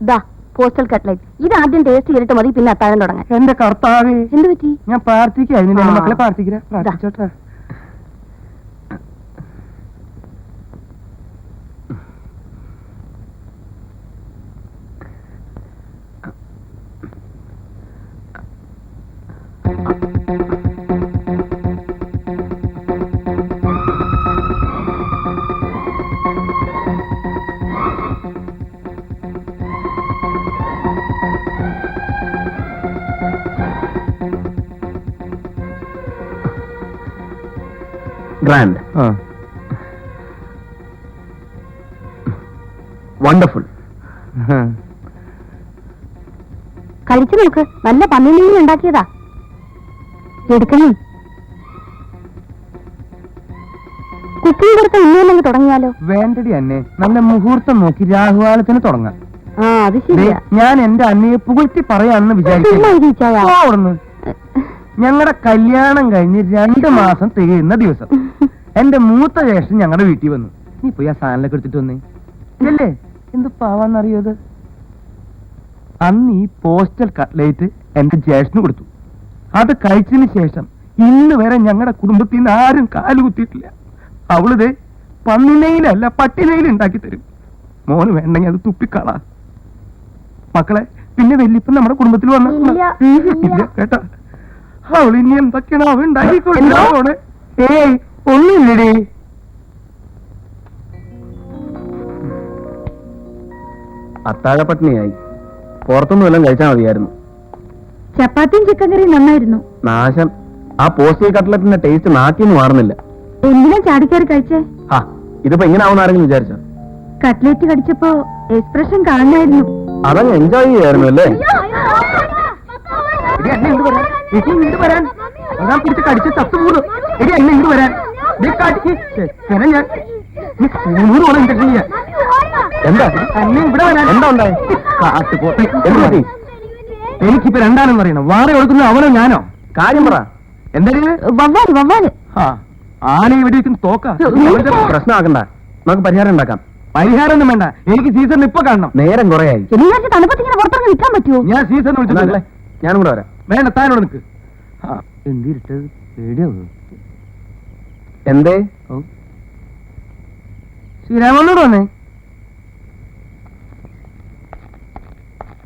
ദാ പോസ്റ്റൽ കട്ട്ലറ്റ്. ഇത് ആദ്യം ടേസ്റ്റ് ചെയ്തിട്ട് മതി പിന്നെ അത്താഴം തുടങ്ങാൻ. എന്റെ കർത്താവേ, എന്ത് പറ്റി? ഞാൻ പ്രാർത്ഥിക്കായിരുന്നു. എന്റെ ആ. മക്കളെ പ്രാർത്ഥിച്ചോട്ടെ. Grand, wonderful. കഴിച്ചു നോക്ക്. നല്ല പന്നിമീൻ ഉണ്ടാക്കിയതാ. എടുക്കണേ. കുക്കിംഗ് കൊടുത്ത ഇന്നേലെങ്കിൽ തുടങ്ങിയാലോ? വേണ്ടടി അന്നെ, നല്ല മുഹൂർത്തം നോക്കി രാഹുകാലത്തിന് തുടങ്ങാം. ആ അത് ദേ, ശരിയാ. ഞാൻ എന്റെ അന്നയെ പുകഴ്ത്തി പറയാന്ന് വിചാരിക്കുന്നു. ഞങ്ങളുടെ കല്യാണം കഴിഞ്ഞ് 2 മാസം തികയുന്ന ദിവസം എന്റെ മൂത്ത ജ്യേഷ്ഠൻ ഞങ്ങളുടെ വീട്ടിൽ വന്നു. നീ പോയി ആ സാധനങ്ങളൊക്കെ എടുത്തിട്ട് വന്നേ. അല്ലേ എന്ത് പാവാന്നറിയത്? അന്ന് ഈ പോസ്റ്റൽ കട്ട്ലേറ്റ് എന്റെ ജ്യേഷ്ഠന് കൊടുത്തു. അത് കഴിച്ചതിന് ശേഷം ഇന്ന് വരെ ഞങ്ങളുടെ കുടുംബത്തിൽ നിന്ന് ആരും കാലുകുത്തിയിട്ടില്ല. അവളിത് പന്നിനെയിലല്ല പട്ടിനെയിൽ ഉണ്ടാക്കി തരും. മോന് വേണ്ടെങ്കിൽ അത് തുപ്പിക്കളാ. മക്കളെ പിന്നെ വല്യപ്പൻ നമ്മുടെ കുടുംബത്തിൽ വന്ന ഇല്ല കേട്ടാ. അവൾ ഇനി എന്തൊക്കെയാണ് അവ ഉണ്ടാക്കിക്കൊണ്ടേ? ഏയ് ഒന്നുമില്ലടി. അത്താഴപ്പട്ടിണിയായി. പുറത്തൊന്നും എല്ലാം കഴിച്ചാൽ മതിയായിരുന്നു. ചപ്പാത്തിയും ചിക്കൻ കറിയും നന്നായിരുന്നു. നാശം, ആ പോസ്റ്റൽ കട്ട്ലറ്റിന്റെ ടേസ്റ്റ് നാക്കിന്ന് മാറുന്നില്ല. എന്തിനാ ചാടിക്കറി കഴിച്ചേ? ആ ഇതിപ്പോ ഇങ്ങനെ ആവുന്ന ആരെങ്കിലും വിചാരിച്ചോ? കട്ട്ലേറ്റ് കടിച്ചപ്പോ എക്സ്പ്രഷൻ കാണായിരുന്നു. അതങ്ങ് എൻജോയ് ചെയ്യായിരുന്നു അല്ലേ? എടി എന്നെ ഇങ്ങോട്ട് വരാൻ. എടി ഇങ്ങോട്ട് വരാൻ. ഞാൻ പിടിച്ച് കടിച്ച് ചത്തുപോകും. എടി എന്നെ ഇങ്ങോട്ട് വരാൻ. നീ കാട്ടിക്ക് ഞാൻ നീ 100 ഇൻജക്ഷൻ ചെയ്യാൻ. എന്താ എന്നെ ഇവിടെ വരാൻ. എന്താ ഉണ്ടായി? കാട്ടുപോട്ടെ. എന്ത് പറ്റി? എനിക്കിപ്പോ രണ്ടാണെന്ന് പറയണം. വാറ കൊടുക്കുന്ന അവനോ ഞാനോ? കാര്യം പറ. എന്തായാലും വവ്വാല് വവ്വാല്. ആന ഇവിടെ ഇരിക്കും തോക്ക. പ്രശ്നമാക്കണ്ട, നമുക്ക് പരിഹാരം ഉണ്ടാക്കാം. പരിഹാരം ഒന്നും വേണ്ട. എനിക്ക് സീസൺ ഇപ്പൊ കാണണം. നേരം കുറയായി. ശനിയാഴ്ച തണുപ്പത്തിങ്ങനെ പുറത്തിറങ്ങി നിൽക്കാൻ പറ്റുമോ? ഞാൻ സീസൺ വിളിച്ചിട്ടില്ല. ഞാനും കൂടെ വരാം. വേണ്ട താനോട് നിൽക്ക്. എന്തിട്ടത് പേടിയാവോ? എന്തേ? ശ്രീരാമനോട് വന്നേ.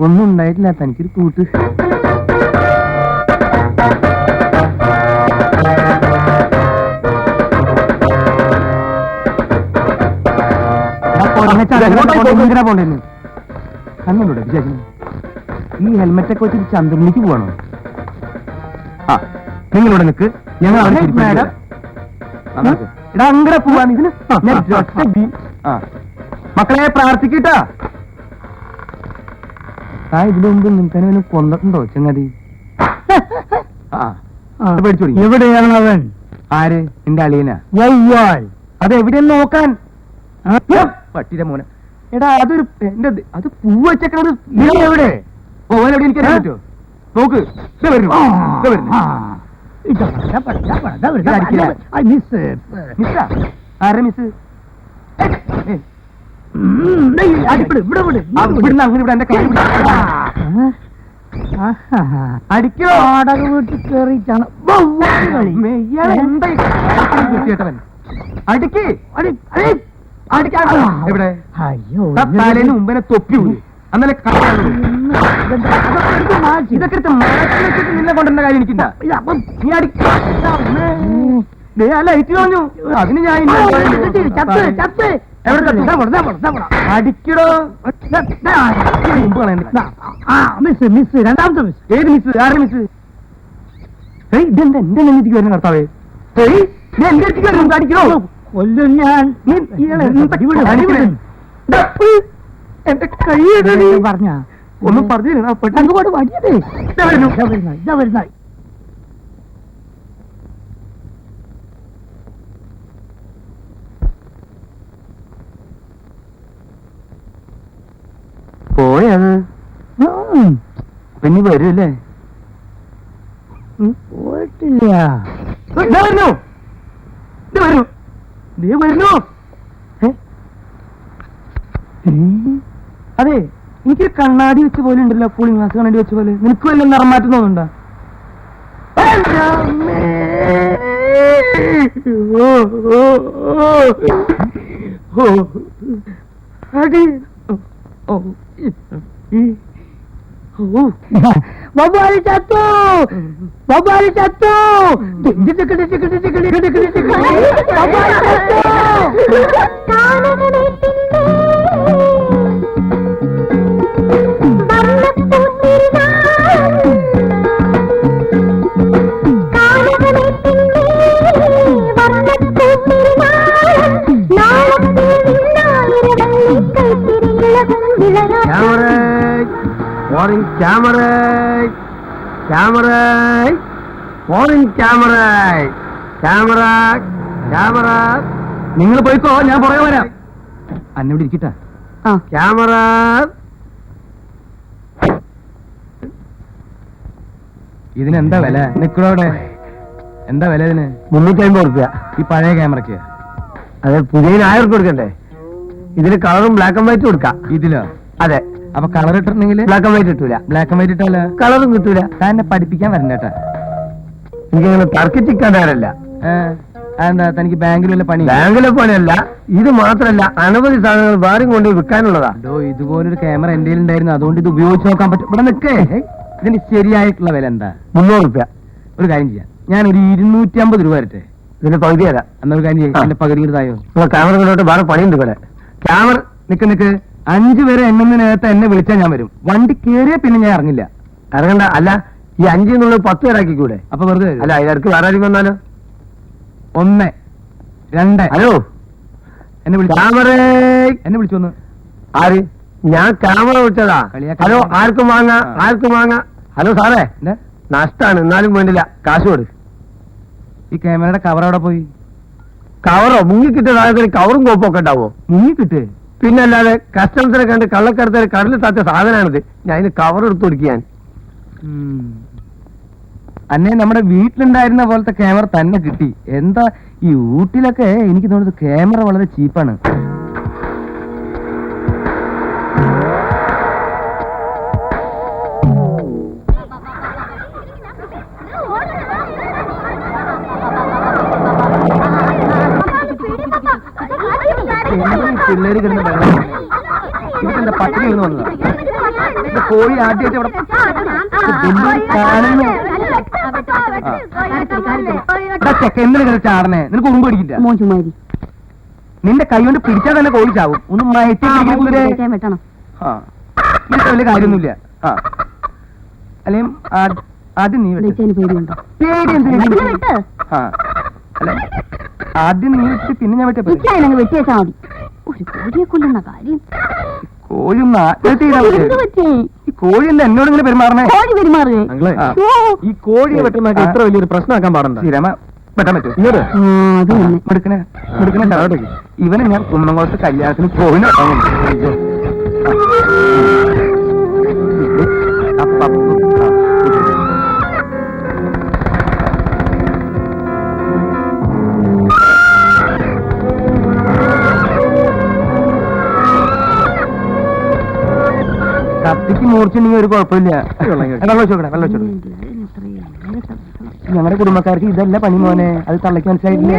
ഒന്നും ഉണ്ടായിട്ടില്ല. തനിക്കൊരു കൂട്ട്. പോണ്ടേന്ന് കണ്ണൂടെ വിചാരിക്കുന്നു. ഈ ഹെൽമെറ്റ് ഒക്കെ വെച്ചിട്ട് ചന്ദ്രനിലേക്ക് പോവാണോ? ആ നിങ്ങളിവിടെ നിൽക്ക്. ഞങ്ങൾ അവിടെ മാഡം. എടാ അങ്ങനെ പോവാൻ ഇതിന് മക്കളെ പ്രാർത്ഥിക്കട്ടാ. ഇതിനു മുമ്പ് നിനക്കനെ കൊന്നിട്ടുണ്ടോ ചങ്ങാതി? ആ പേടിച്ചു തുടങ്ങി. എവിടെയാണ് അവൻ? ആര്? എന്റെ അളിയനാ. വവ്വാൽ. അത് എവിടെയെന്ന് നോക്കാൻ. പട്ടിയുടെ മോനെ. എടാ അതൊരു എന്റെ അത് പൂവ് വെച്ചേക്കണത്. നീ എവിടെ? ഓൻ എവിടെ എനിക്കറിയാൻ പറ്റുമോ? നോക്ക്. ദേ വരുന്നു. ദേ വരുന്നു. മിസ്സാ? ആരാ മിസ്? ഇവിടുന്ന് അങ്ങനെ ഇവിടെ എന്റെ കൈ അടിക്കോ. വീട്ടിൽ കയറിയിട്ടാണ് കേട്ടവൻ. അടിക്ക്. എവിടെ? അയ്യോ തലേന്ന് മുമ്പേ തൊപ്പി പോയി. അന്നലെ ഇതൊക്കെ എടുത്ത് മാറ്റി വെച്ചിട്ട് നിന്നെ കൊണ്ടുവന്ന കാര്യം എനിക്കില്ല. നീ ലൈറ്റ് കളഞ്ഞു. അതിന് ഞാൻ അടിക്കടോ. മിസ് മിസ് രണ്ടാമത്തെ മിസ്. ഏത് മിസ്? ആരുടെ മിസ്? ഇതെന്താ എന്റെ നെഞ്ഞിക്ക് വരുന്ന കർത്താവേ? എന്റെ അടുത്തേക്ക് വരുന്നു. അടിക്കണോ? കൊല്ലും ഞാൻ. എന്റെ കൈ പറഞ്ഞ ഒന്നും പറഞ്ഞു പെട്ടെന്ന് പാട് വടിയതേ. പോയത് പിന്നെ വരുമല്ലേ? പോയിട്ടില്ല. വരുന്നു. അതെ, എനിക്കൊരു കണ്ണാടി വെച്ച പോലെ ഉണ്ടല്ലോ. കൂളിംഗ് ഗ്ലാസ് കണ്ണാടി വെച്ച പോലെ. നിനക്ക് വല്ല നിറം മാറ്റം തോന്നുന്നുണ്ടോ? ബൊബ്ബാലി ചത്തു. ബൊബ്ബാലി ചത്തു. നിങ്ങൾ പോയിക്കോ, ഞാൻ പുറകെ വരാം. അന്നോട് ഇരിക്കട്ടാ. ക്യാമറ. ഇതിനെന്താ വില? നിക്കടോടെ എന്താ വില ഇതിന്? 350 റുപ്യ. ഈ പഴയ ക്യാമറയ്ക്ക്. അതെ, പുതിയ 1000 റുപ്യ കൊടുക്കണ്ടേ? ഇതിന് കളറും ബ്ലാക്ക് ആൻഡ് വൈറ്റ് കൊടുക്കാം. ഇതിലോ? അതെ. അപ്പൊ കളർ ഇട്ടിട്ടുണ്ടെങ്കിൽ ബ്ലാക്ക് ആൻഡ് വൈറ്റ് കിട്ടൂല. ബ്ലാക്ക് ആൻഡ് വൈറ്റ് ഇട്ടല്ല കളറും കിട്ടൂല. താൻ എന്നെ പഠിപ്പിക്കാൻ വരണ്ടേട്ടാ. എനിക്കങ്ങനെ തർക്കിച്ചിക്കാനല്ല. അതെന്താ തനിക്ക് ബാങ്കിൽ വല്ല പണി? ബാങ്കിലെ പണിയല്ല, ഇത് മാത്രല്ല അനവധി സാധനങ്ങൾ വേറെ കൊണ്ട് വിൽക്കാനുള്ളതാ. ഇതുപോലൊരു ക്യാമറ എന്റെ ഉണ്ടായിരുന്നു, അതുകൊണ്ട് ഇത് ഉപയോഗിച്ച് നോക്കാൻ പറ്റും. ഇവിടെ നിൽക്കേ. ഇതിന് ശരിയായിട്ടുള്ള വില എന്താ? 300 റുപ്യ. ഒരു കാര്യം ചെയ്യാം, ഞാനൊരു 250 രൂപ വരട്ടെ. ഇതിന്റെ പകുതി തരാം. എന്നൊരു കാര്യം ചെയ്യാം, എന്റെ പകുതി തായോ. ക്യാമറ കൊണ്ടോട്ട് വേറെ പണിയുണ്ട് ഇവിടെ. ക്യാമറ നിക്ക് 5 പേരെ എണ്ണുന്നതിനകത്ത് എന്നെ വിളിച്ചാൽ ഞാൻ വരും. വണ്ടി കേറിയ പിന്നെ ഞാൻ ഇറങ്ങില്ല. ഇറങ്ങണ്ട. അല്ല, ഈ 5 എന്നുള്ളത് 10 പേരാക്കിക്കൂടെ? അപ്പൊ വെറുതെ അല്ല, അതിനിടക്ക് വേറെ ആരും വന്നാലോ? 1 2. ഹലോ, എന്നെ വിളിച്ചു. ക്യാമറ എന്നെ വിളിച്ചു വന്ന്. ആര്? ഞാൻ ക്യാമറ വിളിച്ചതാ. ഹലോ, ആർക്കും വാങ്ങാ, ആർക്കും വാങ്ങാ. ഹലോ സാറേ, നഷ്ടാണ്, എന്നാലും വേണ്ടില്ല, കാശ് കൊടു. ഈ ക്യാമറയുടെ കവർ അവിടെ പോയി. കവറോ? മുങ്ങിക്കിട്ട കവറും കോപ്പൊക്കെ ഉണ്ടാവോ? മുങ്ങിക്കിട്ട് പിന്നല്ലാതെ കസ്റ്റംസിനെ കണ്ട് കള്ളക്കടത്ത് കടലിൽ താത്ത സാധനമാണിത്. ഞാൻ അതിന് കവർ എടുത്തു കൊടുക്കാൻ. അന്നെ നമ്മുടെ വീട്ടിലുണ്ടായിരുന്ന പോലത്തെ ക്യാമറ തന്നെ കിട്ടി. എന്താ ഈ ഊട്ടിലൊക്കെ എനിക്ക് തോന്നുന്നത് ക്യാമറ വളരെ ചീപ്പാണ്. പിള്ളേര് കിടന്ന് ഇതെന്താ പട്ടിണി എന്ന് വന്നതാ? കോഴി ആദ്യമായിട്ട് ഇവിടെ എന്തിനു കളിച്ച ആടനെ? നിനക്ക് ഉറുമ്പ് പിടിക്കില്ല. നിന്റെ കൈ കൊണ്ട് പിടിച്ചാൽ തന്നെ കോഴി ചാവും. ഒന്ന് മയറ്റി വെട്ടണം. ഇതൊക്കെ വലിയ കാര്യമൊന്നുമില്ല. അല്ലെങ്കിൽ ആദ്യം നീ പേടിയുണ്ടോ? പേടി എന്തിനാ? അല്ല, ആദ്യം നീ വെച്ച് പിന്നെ ഞാൻ വെട്ടിയാ വെട്ടിയേച്ചാ മതി. ഒരു കോഴിയെ കൊല്ലുന്ന കാര്യം. കോഴി ഒന്ന് ആത്മഹത്യ ചെയ്താൽ മതി. എന്ത് പറ്റി? ഈ കോഴി എന്താ എന്നോട് ഇങ്ങനെ പെരുമാറണേ? കോഴി പെരുമാറുകയെ അങ്ങളെ ആ. ഈ കോഴിയെ വെട്ടുന്നൊക്കെ ഇത്ര വലിയൊരു പ്രശ്നമാക്കാൻ പാടണ്ട. ശ്രീരാമ വെട്ടാൻ പറ്റുമോ? അത് തന്നെ. എടുക്കണേ ഇവനെ ഞാൻ കുന്നംകുളത്ത് കല്യാണത്തിന് കോഴിനെ വെട്ടാൻ കൊണ്ടുപോയി. കത്തിക്ക് മൂർച്ചുണ്ടെങ്കിൽ ഒരു കുഴപ്പമില്ല. വെള്ളം വെച്ചോക്കണേ. ഞങ്ങളുടെ കുടുംബക്കാർക്ക് ഇതല്ല പണി മോനെ, അത് തള്ളക്ക് മനസ്സിലായിട്ടില്ല.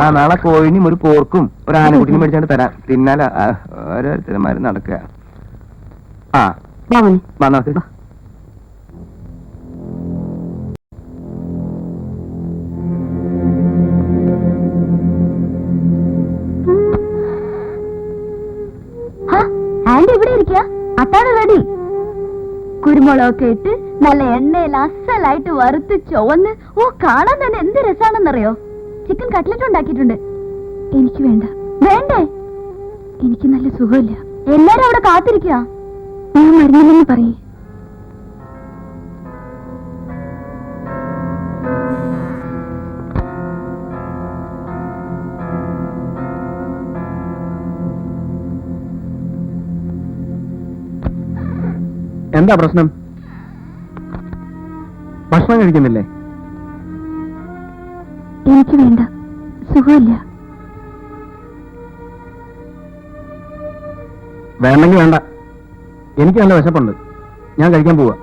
ആ നാളെ കോഴിനും ഒരു പോർക്കും ഒരു ആനക്കുട്ടിനും മേടിച്ചാണ്ട് തരാം. തിന്നാല ഓരോരുത്തരന്മാര് നടക്കുക. ആ വാ നോക്ക്. ആന്റി ഇവിടെ ഇരിക്കുക. അത്താഴം റെഡി. കുരുമുളകൊക്കെ ഇട്ട് നല്ല എണ്ണയിൽ അസലായിട്ട് വറുത്ത് ചുവന്ന് കാണാൻ തന്നെ എന്ത് രസാണെന്നറിയോ. ചിക്കൻ കട്ട്ലറ്റ് ഉണ്ടാക്കിയിട്ടുണ്ട്. എനിക്ക് വേണ്ട. വേണ്ടേ? എനിക്ക് നല്ല സുഖമില്ല. എല്ലാരും അവിടെ കാത്തിരിക്കുക. ഞാൻ മരുന്നില്ലെന്ന് പറയേ. എന്താ പ്രശ്നം? ഭക്ഷണം കഴിക്കുന്നില്ലേ? എനിക്ക് വേണ്ട. സുഖമില്ല. വേണ്ടെങ്കിൽ വേണ്ട. എനിക്ക് നല്ല വിശപ്പുണ്ട്. ഞാൻ കഴിക്കാൻ പോവാ.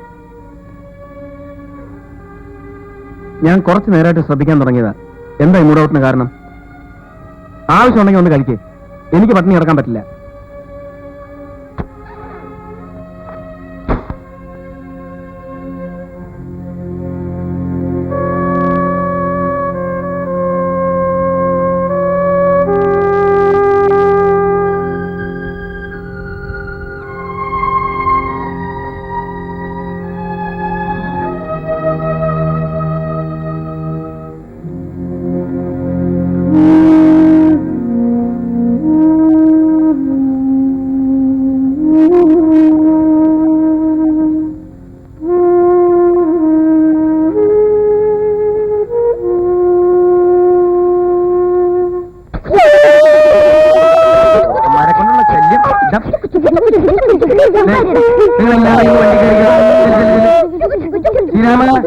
ഞാൻ കുറച്ച് നേരമായിട്ട് ശ്രദ്ധിക്കാൻ തുടങ്ങിയതാ. എന്താ ഈ മൂഡൌട്ടിന് കാരണം? ആവശ്യമുണ്ടെങ്കിൽ ഒന്ന് കഴിക്കേ. എനിക്ക് പട്ടിണി കിടക്കാൻ പറ്റില്ല.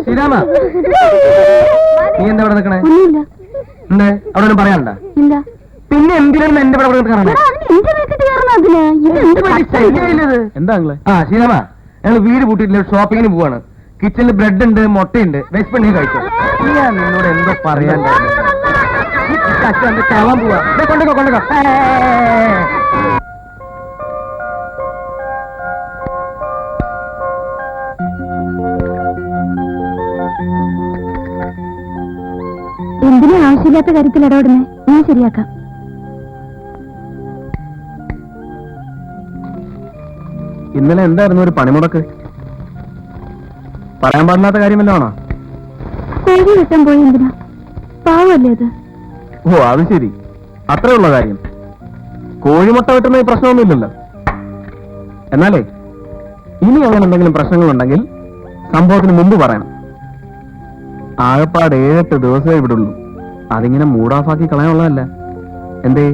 ശ്രീരാമ, നീ എന്താ ഇവിടെ നിൽക്കണേ? എന്തേ അവിടെ ഒന്നും പറയാനുണ്ട? പിന്നെ എന്തിനാണ് എന്റെ ഇവിടെ നിൽക്കണേ? എന്താ ആ ശ്രീരാമ, ഞങ്ങൾ വീട് പൂട്ടിയിട്ടില്ല, ഷോപ്പിങ്ങിന് പോവാണ്. കിച്ചണിൽ ബ്രെഡ് ഉണ്ട്, മുട്ടയുണ്ട്. വെച്ച് പെണ്ണി കഴിച്ചോ. ഞാൻ നിന്നോട് എന്തോ പറയാൻ ചാവാൻ പോവാ. കൊണ്ടുക്കോ. എന്തിനാ ആവശ്യമില്ലാത്ത കാര്യത്തിൽ ഇടപെടുന്നേ? ഞാൻ ശരിയാക്കാം. ഇന്നലെ എന്തായിരുന്നു ഒരു പണിമുടക്ക്? പറയാൻ പാടില്ലാത്ത കാര്യമല്ലോ ആണോ? കോഴി വെട്ടാൻ പോയി. എന്തിനാ? പാവല്ലേ അത്? ഓ അത് ശരി, അത്രയുള്ള കാര്യം. കോഴിമുട്ട വെട്ടുന്ന ഈ പ്രശ്നമൊന്നുമില്ലല്ലോ. എന്നാലേ ഇനി അങ്ങനെ എന്തെങ്കിലും പ്രശ്നങ്ങളുണ്ടെങ്കിൽ സംഭവത്തിന് മുമ്പ് പറയണം. ആകപ്പാട് 7-8 ദിവസമേ ഇവിടെ ഉള്ളൂ. അതിങ്ങനെ മൂഡ് ഓഫ് ആക്കി കളയാനുള്ളതല്ല. എന്തേ?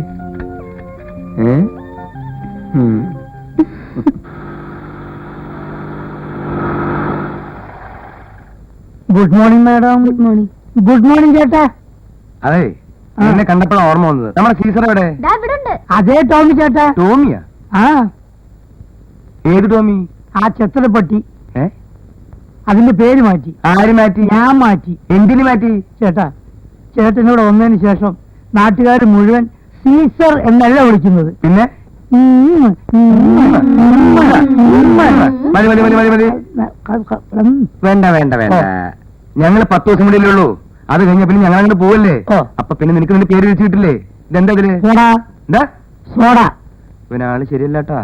Good morning madam. Good morning. Good morning ചേട്ടാ. അതെ, എന്നെ കണ്ടപ്പോഴാണ് ഓർമ്മ വന്നത്. നമ്മുടെ സീസർ എവിടെ? അതേ ടോമി ചേട്ടാ. ടോമിയാ? ആ, ഏത് ടോമി? ആ ചെത്തലപ്പട്ടി. ഏ, അതിന്റെ പേര് മാറ്റി. ആര് മാറ്റി? ഞാൻ മാറ്റി. എന്തിനു മാറ്റി? ചേട്ടാ, ചേട്ടനോട് വന്നതിന് ശേഷം നാട്ടുകാർ മുഴുവൻ സീസർ എന്നല്ല വിളിക്കുന്നത്. പിന്നെ വേണ്ട. ഞങ്ങൾ 10 ദിവസം കൂടെ ഉള്ളൂ. അത് കഴിഞ്ഞ പിന്നെ ഞങ്ങൾ അങ്ങോട്ട് പോവല്ലേ. അപ്പൊ പിന്നെ നിനക്ക് നിന്റെ പേര് വെച്ച് കിട്ടില്ലേ? ഇതെന്താ ഇതില്? എന്താ സോഡ? പിന്നെ ആള് ശരിയല്ലാട്ടാ.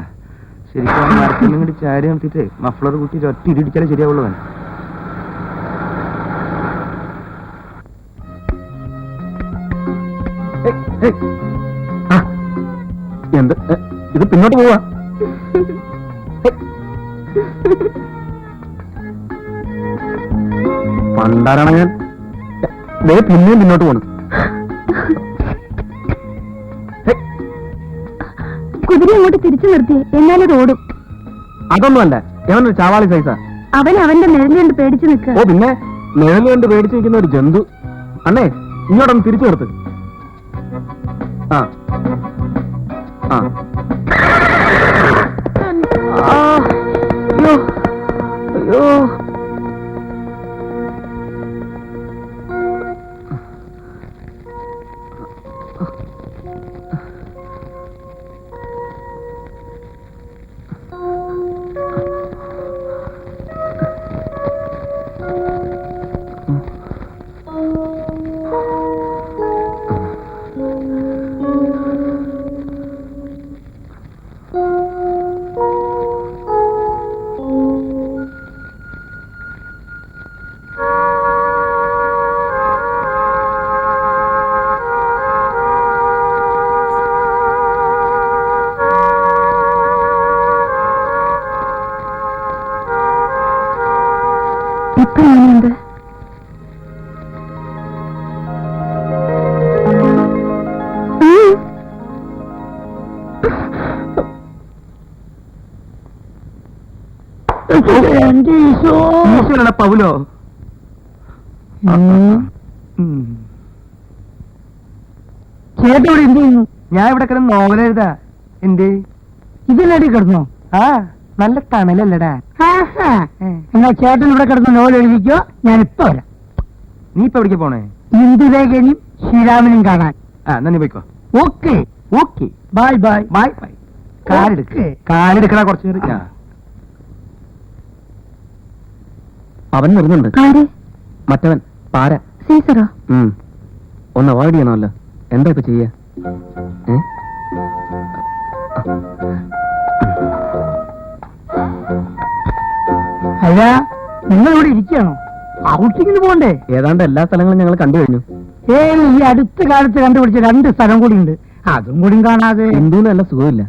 ശരിക്കും മരത്തിനും കൂടി ചാരി നിർത്തിട്ട് മഫ്ലർ കൂട്ടി ഒറ്റ ഇടിച്ചാലേ ശരിയാവുള്ളൂ. എന്ത് ഇത് പിന്നോട്ട് പോവാ. പണ്ടാരാണ് ഞാൻ പിന്നെയും പിന്നോട്ട് പോണു. കുതിര അങ്ങോട്ട് തിരിച്ചു നിർത്തി, എന്നാലും ഓടും. അതൊന്നുമല്ല, ഞാനൊരു ചാവാളി സൈസാ. അവൻ അവന്റെ നിഴല് കണ്ട് പേടിച്ചു നിൽക്കുക. ഓ പിന്നെ നിഴല് കൊണ്ട് പേടിച്ചു നിൽക്കുന്ന ഒരു ജന്തു. അണ്ണേ ഇങ്ങോട്ടൊന്ന് തിരിച്ചു നിർത്ത്. ആ ആ അയ്യോ അയ്യോ. ഇപ്പൊ ഞാനുണ്ട്. ഈശ്വരടാ പൗലോ. ചേട്ടൻ ഇവിടെ എന്ത് ചെയ്യുന്നു? ഞാൻ ഇവിടെ കിടന്ന് നോവൽ എഴുതാ. എന്തേ ഇതിനടി കിടന്നോ? ആ നല്ല തണലല്ലടാ. എന്നാ ചേട്ടൻ ഇവിടെ കിടന്ന് നോവൽ എഴുതിക്കോ, ഞാനിപ്പോ വരാം. നീ ഇപ്പൊ എവിടേക്ക് പോണേ? ഇന്ദുലേഖനും ശ്രീരാമനും കാണാൻ. ആ എന്നാ നീ പോയിക്കോ. Okay okay bye bye. Bye bye. കാലെടുക്ക Okay. കാലെടുക്കണ കുറച്ച് നേരം. ആ. അവൻ വരുന്നുണ്ട്. ആര്? മറ്റവൻ പാര. സീസറോ? ഒന്ന് അവോയ്ഡ് ചെയ്യണമല്ലോ. എന്താ ഇപ്പൊ ചെയ്യാ? അല്ല, നിങ്ങൾ ഇവിടെ ഇരിക്കുകയാണോ? ഔട്ടിങ്ങിന് പോകണ്ടേ? ഏതാണ്ട് എല്ലാ സ്ഥലങ്ങളും ഞങ്ങൾ കണ്ടു കഴിഞ്ഞു. ഈ അടുത്ത കാലത്ത് കണ്ടുപിടിച്ച 2 സ്ഥലം കൂടി ഉണ്ട്, അതും കൂടി കാണാതെ. എന്തിനും നല്ല സുഖമില്ല.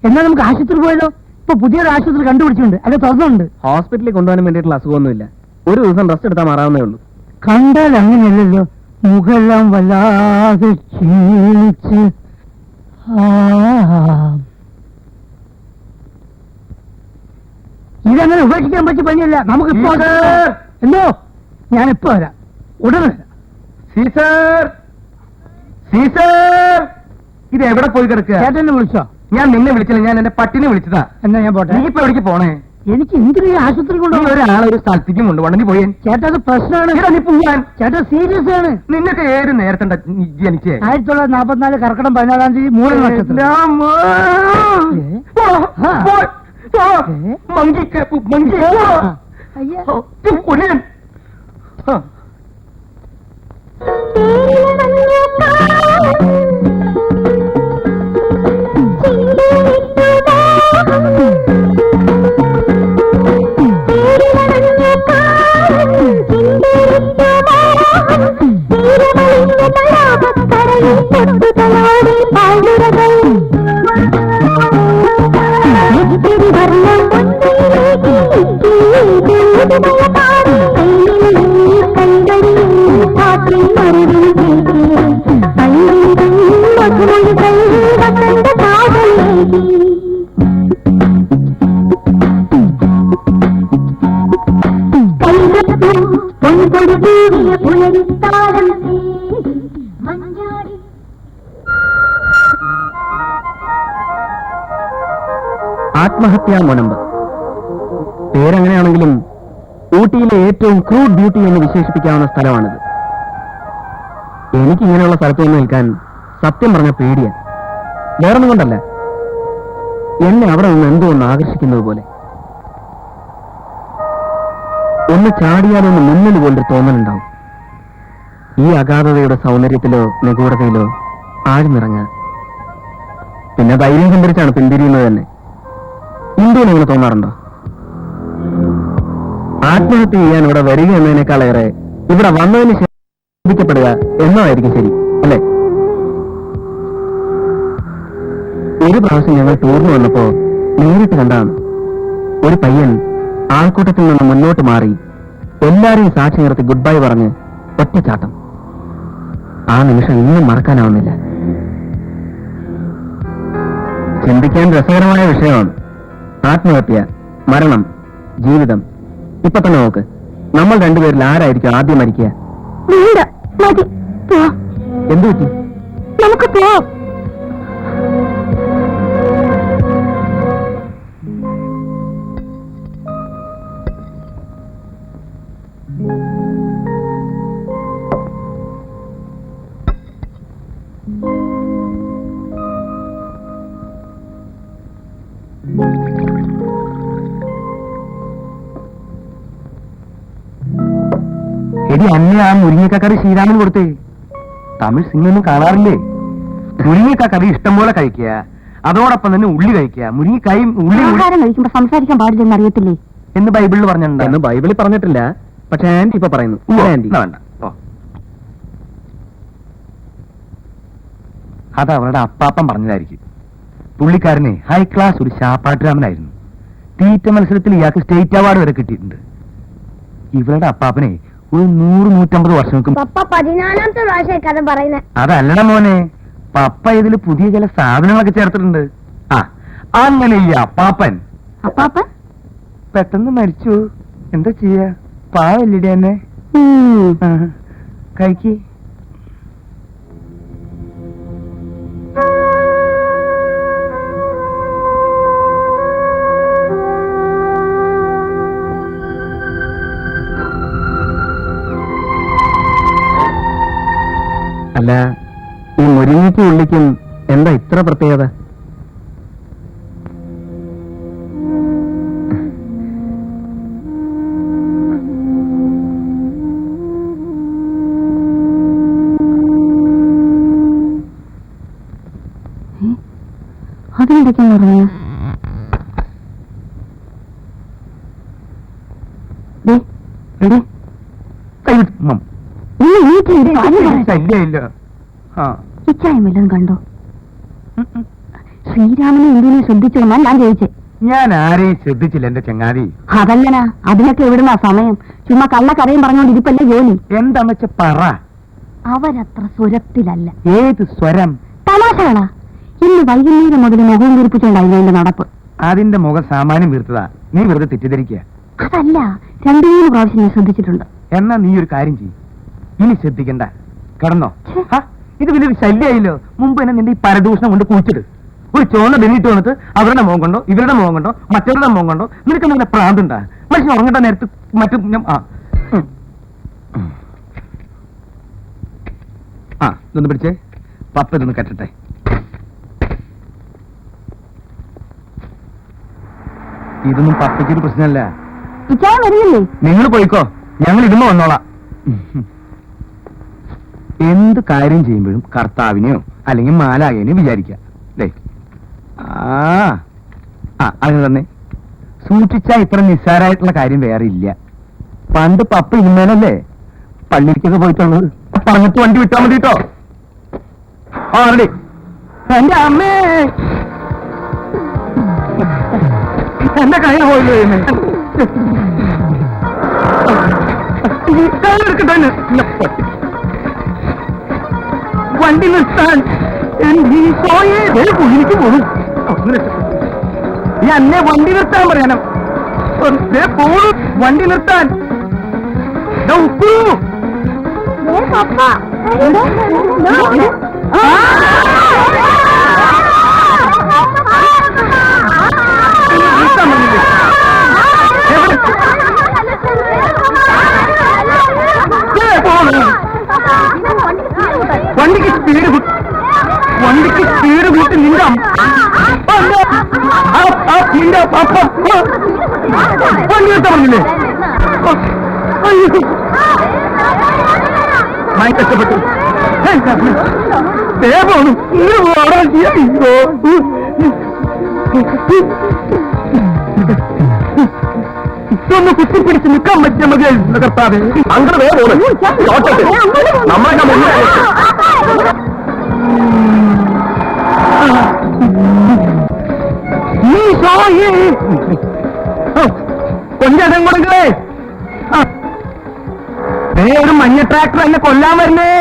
എന്നാ നമുക്ക് ആശുപത്രി പോയാലോ? ഇപ്പൊ പുതിയൊരു ആശുപത്രി കണ്ടുപിടിച്ചിട്ടുണ്ട്, അത് തുറന്നുണ്ട്. ഹോസ്പിറ്റലിൽ കൊണ്ടുപോകാൻ വേണ്ടിയിട്ടുള്ള അസുഖമൊന്നുമില്ല. ഒരു ദിവസം റെസ്റ്റ് എടുത്താൽ മാറാവുന്നേ ഉള്ളൂ. കണ്ടാൽ അങ്ങനെയല്ലല്ലോ, മുഖെല്ലാം വല്ലാതെ ക്ഷീണിച്ച്. ഇതങ്ങനെ ഉപേക്ഷിക്കാൻ പറ്റിയ പണിയല്ല. നമുക്കിപ്പോ എന്തോ, ഞാനിപ്പോ വരാം, ഉടനെ വരാം. സീസർ, സീസർ, ഇത് എവിടെ പോയി കിടക്കുക? ചേട്ടനെ വിളിച്ചോ? ഞാൻ നിന്നെ വിളിച്ചില്ല, ഞാൻ എന്റെ പട്ടിനെ വിളിച്ചതാ. എന്നാ ഞാൻ പോട്ടെ. നീ ഇപ്പൊ എവിടേക്ക് പോണേ? എനിക്ക് എന്തിനു ഈ ആശുപത്രി നീ കൊണ്ടുപോകും? ഒരാളെ ഒരു സ്ഥലത്തേക്കും കൊണ്ടുപോകണം. നീ പോയേ. ചേട്ടാ, അത് പ്രശ്നമാണ്. നീ പോവാൻ. ചേട്ടാ സീരിയസ് ആണ്. നിന്നൊക്കെ ഏത് നേരത്തെ ജനിച്ചേ? 1944 കർക്കിടകം 14 തീയതി 3 നക്ഷത്രം. മങ്കിക്കപ്പ് മങ്കി. അയ്യ. കൊല്ലൻ. ആത്മഹത്യാ മുനമ്പ് പേരെങ്ങനെയാണെങ്കിലും ഊട്ടിയിലെ ഏറ്റവും ക്രൂഡ് ബ്യൂട്ടി എന്ന് വിശേഷിപ്പിക്കാവുന്ന സ്ഥലമാണിത്. എനിക്ക് ഇങ്ങനെയുള്ള സ്ഥലത്ത് നിന്ന് നിൽക്കാൻ സത്യം പറഞ്ഞ പേടിയാ. വേറൊന്നും കൊണ്ടല്ല, എന്നെ അവിടെ നിന്ന് എന്തോ ഒന്ന് ആകർഷിക്കുന്നത് പോലെ. ഒന്ന് ചാടിയാലൊന്ന് മുന്നിൽ പോലൊരു തോന്നലുണ്ടാവും. ഈ അഗാധതയുടെ സൗന്ദര്യത്തിലോ നിഗൂഢതയിലോ ആഴ്ന്നിറങ്ങാൻ. പിന്നെ ധൈര്യം സംഭരിച്ചാണ് പിന്തിരിയുന്നത് തന്നെ. ഇന്ത്യയിൽ അങ്ങനെ തോന്നാറുണ്ടോ? ആത്മഹത്യ ചെയ്യാൻ ഇവിടെ വരിക എന്നതിനേക്കാളേറെ ഇവിടെ വന്നതിന് ശേഷം എന്നതായിരിക്കും ശരി, അല്ലേ? ഒരു പ്രാവശ്യം ഞങ്ങൾ ടൂറിന് വന്നപ്പോ നേരിട്ട് കണ്ടതാണ്. ഒരു പയ്യൻ ആൾക്കൂട്ടത്തിൽ നിന്ന് മുന്നോട്ട് മാറി എല്ലാരെയും സാക്ഷി നിർത്തി ഗുഡ് ബൈ പറഞ്ഞ് ഒറ്റച്ചാട്ടം. ആ നിമിഷം ഇന്നും മറക്കാനാവുന്നില്ല. ചിന്തിക്കാൻ രസകരമായ വിഷയമാണ്. ആത്മഹത്യ, മരണം, ജീവിതം. ഇപ്പൊ തന്നെ നോക്ക്, നമ്മൾ രണ്ടുപേരിൽ ആരായിരിക്കും ആദ്യം മരിക്കുക? വേണ്ട, മതി, പോ. എന്തു പറ്റി? നമുക്ക് പോ. എടി അന്ന് ആ മുരിങ്ങക്കറി ശ്രീരാമന് കൊടുത്തേ. തമിഴ് സിനിമയൊന്നും കാണാറില്ലേ? മുരിങ്ങക്കറി ഇഷ്ടം പോലെ കഴിക്കുക, അതോടൊപ്പം തന്നെ ഉള്ളി കഴിക്കുക. മുരിങ്ങക്കായും ഉള്ളി ആഹാരം കഴിക്കുമ്പോ സംസാരിക്കാൻ പാടില്ലെന്ന് അറിയത്തില്ലേ? എന്ന് ബൈബിളിൽ പറഞ്ഞിട്ടുണ്ട്. എന്ന് ബൈബിളിൽ പറഞ്ഞിട്ടില്ല, പക്ഷെ ആന്റി ഇപ്പൊ പറയുന്നു. ആന്റി വേണ്ട, അത് അവരുടെ അപ്പാപ്പൻ പറഞ്ഞതായിരിക്കും. പുള്ളിക്കാരനെ ഹൈ ക്ലാസ് ഒരു ശാപ്പാട്ടുരാമനായിരുന്നു. തീറ്റ മത്സരത്തിൽ ഇയാൾക്ക് സ്റ്റേറ്റ് അവാർഡ് വരെ കിട്ടിയിട്ടുണ്ട്. ഇവരുടെ അപ്പാപ്പനെ ഒരു 100-150 വർഷങ്ങൾക്ക് പപ്പ 14ാമത്തെ പ്രാവശ്യം കഥ പറയുന്നത്. അതല്ലട മോനെ, പപ്പ ഇതിൽ പുതിയ ചില സാധനങ്ങളൊക്കെ ചേർത്തിട്ടുണ്ട്. ആ അങ്ങനെ ഈ അപ്പാപ്പൻ പെട്ടെന്ന് മരിച്ചു. എന്താ ചെയ്യാ? പാവല്ലിടെ എന്നെ കഴിക്ക്. അല്ല, ഈ മുരിങ്ങയ്ക്കും ഉള്ളിക്കും എന്താ ഇത്ര പ്രത്യേകത? അതിനെന്തൊക്കെയാ പറഞ്ഞു? ഇച്ചായ്മല്ലതും കണ്ടോ? ശ്രീരാമനെ എന്തിനെ ശ്രദ്ധിച്ചോന്നാ ഞാൻ ചോദിച്ചേ. ഞാൻ ആരെയും ശ്രദ്ധിച്ചില്ല എന്റെ ചങ്ങാതി. അതല്ലനാ, അതിനൊക്കെ എവിടുന്നാ സമയം? ചുമ്മാ കള്ളക്കഥയും പറഞ്ഞോണ്ട് ഇരിപ്പല്ലേ ജോലി. എന്താന്ന് വെച്ച പറ. അവരത്ര സ്വരത്തിലല്ല. ഏത് സ്വരം? തമാശകളാ. ഇന്ന് വൈകുന്നേരം മുതൽ മുഖം കുറിപ്പിച്ചോണ്ടായിരുന്നു എന്റെ നടപ്പ്. അതിന്റെ മുഖം സാമാന്യം വീർത്തതാ. നീ വെറുതെ തെറ്റിദ്ധരിക്കുക. അതല്ല, 2-3 പ്രാവശ്യം ഞാൻ ശ്രദ്ധിച്ചിട്ടുണ്ട്. എന്നാ നീ ഒരു കാര്യം ചെയ്യും, ഇനി ശ്രദ്ധിക്കണ്ട, കിടന്നോ. ഇത് വലിയൊരു ശല്യായില്ലോ. മുമ്പ് തന്നെ നിന്റെ ഈ പരദൂഷണം കൊണ്ട് കുഴിച്ചിട്. ഒരു ചോന്ന ബെന്നിട്ട് വന്നിട്ട് അവരുടെ മുഖം കൊണ്ടോ ഇവരുടെ മുഖം കൊണ്ടോ മറ്റവരുടെ മുഖം കൊണ്ടോ നിനക്ക് നിന്റെ പ്രാന്തുണ്ടാ? മനുഷ്യൻ ഉറങ്ങേണ്ട നേരത്ത് മറ്റു ഇതൊന്ന് പിടിച്ചേ. പപ്പ ഇതൊന്ന് കെട്ടട്ടെ. ഇതൊന്നും പപ്പയ്ക്കൊരു പ്രശ്നമല്ല. ഇച്ചായ വരില്ലേ? നിങ്ങൾ പോയിക്കോ, ഞങ്ങൾ ഇടുമ്പോ വന്നോളാം. എന്ത് കാര്യം ചെയ്യുമ്പോഴും കർത്താവിനെയോ അല്ലെങ്കിൽ മാലാകേനെയോ വിചാരിക്കാം. അങ്ങനെ തന്നെ സൂക്ഷിച്ചാ ഇത്ര നിസ്സാരമായിട്ടുള്ള കാര്യം വേറെ ഇല്ല. പണ്ട് പപ്പ ഇന്നലല്ലേ പള്ളിക്കൊക്കെ പോയിട്ടുള്ളത്. പറഞ്ഞിട്ട് വണ്ടി വിട്ടാ മതി കേട്ടോ. റെഡി. എന്റെ അമ്മേ, എന്റെ കൈ പോയില്ലേ? കൈയെടുക്കട്ടെ. വണ്ടി നിർത്താൻ കുഴിക്ക് പോകും. ഈ അന്നെ വണ്ടി നിർത്താൻ പറയാനും പോണു. വണ്ടി നിർത്താൻ ഉപ്പു. വണ്ടിക്ക് സ്പീഡ് കൂട്ടി നിന്റെ നിന്റെ പപ്പ വണ്ടി നിർത്താൻ പറഞ്ഞില്ലേ? മായി കഷ്ടപ്പെട്ടു. പോണു ഇതൊന്ന് കുത്തിപ്പിടിച്ച് നിൽക്കാൻ പറ്റിയ മതിയായിരുന്നു കർത്താവേ. അങ്ങനെ വേറെ നമ്മളെ കൊഞ്ചം കൊടുക്കേ. ഒരു മഞ്ഞ ട്രാക്ടർ എന്നെ കൊല്ലാൻ വരുന്നേ.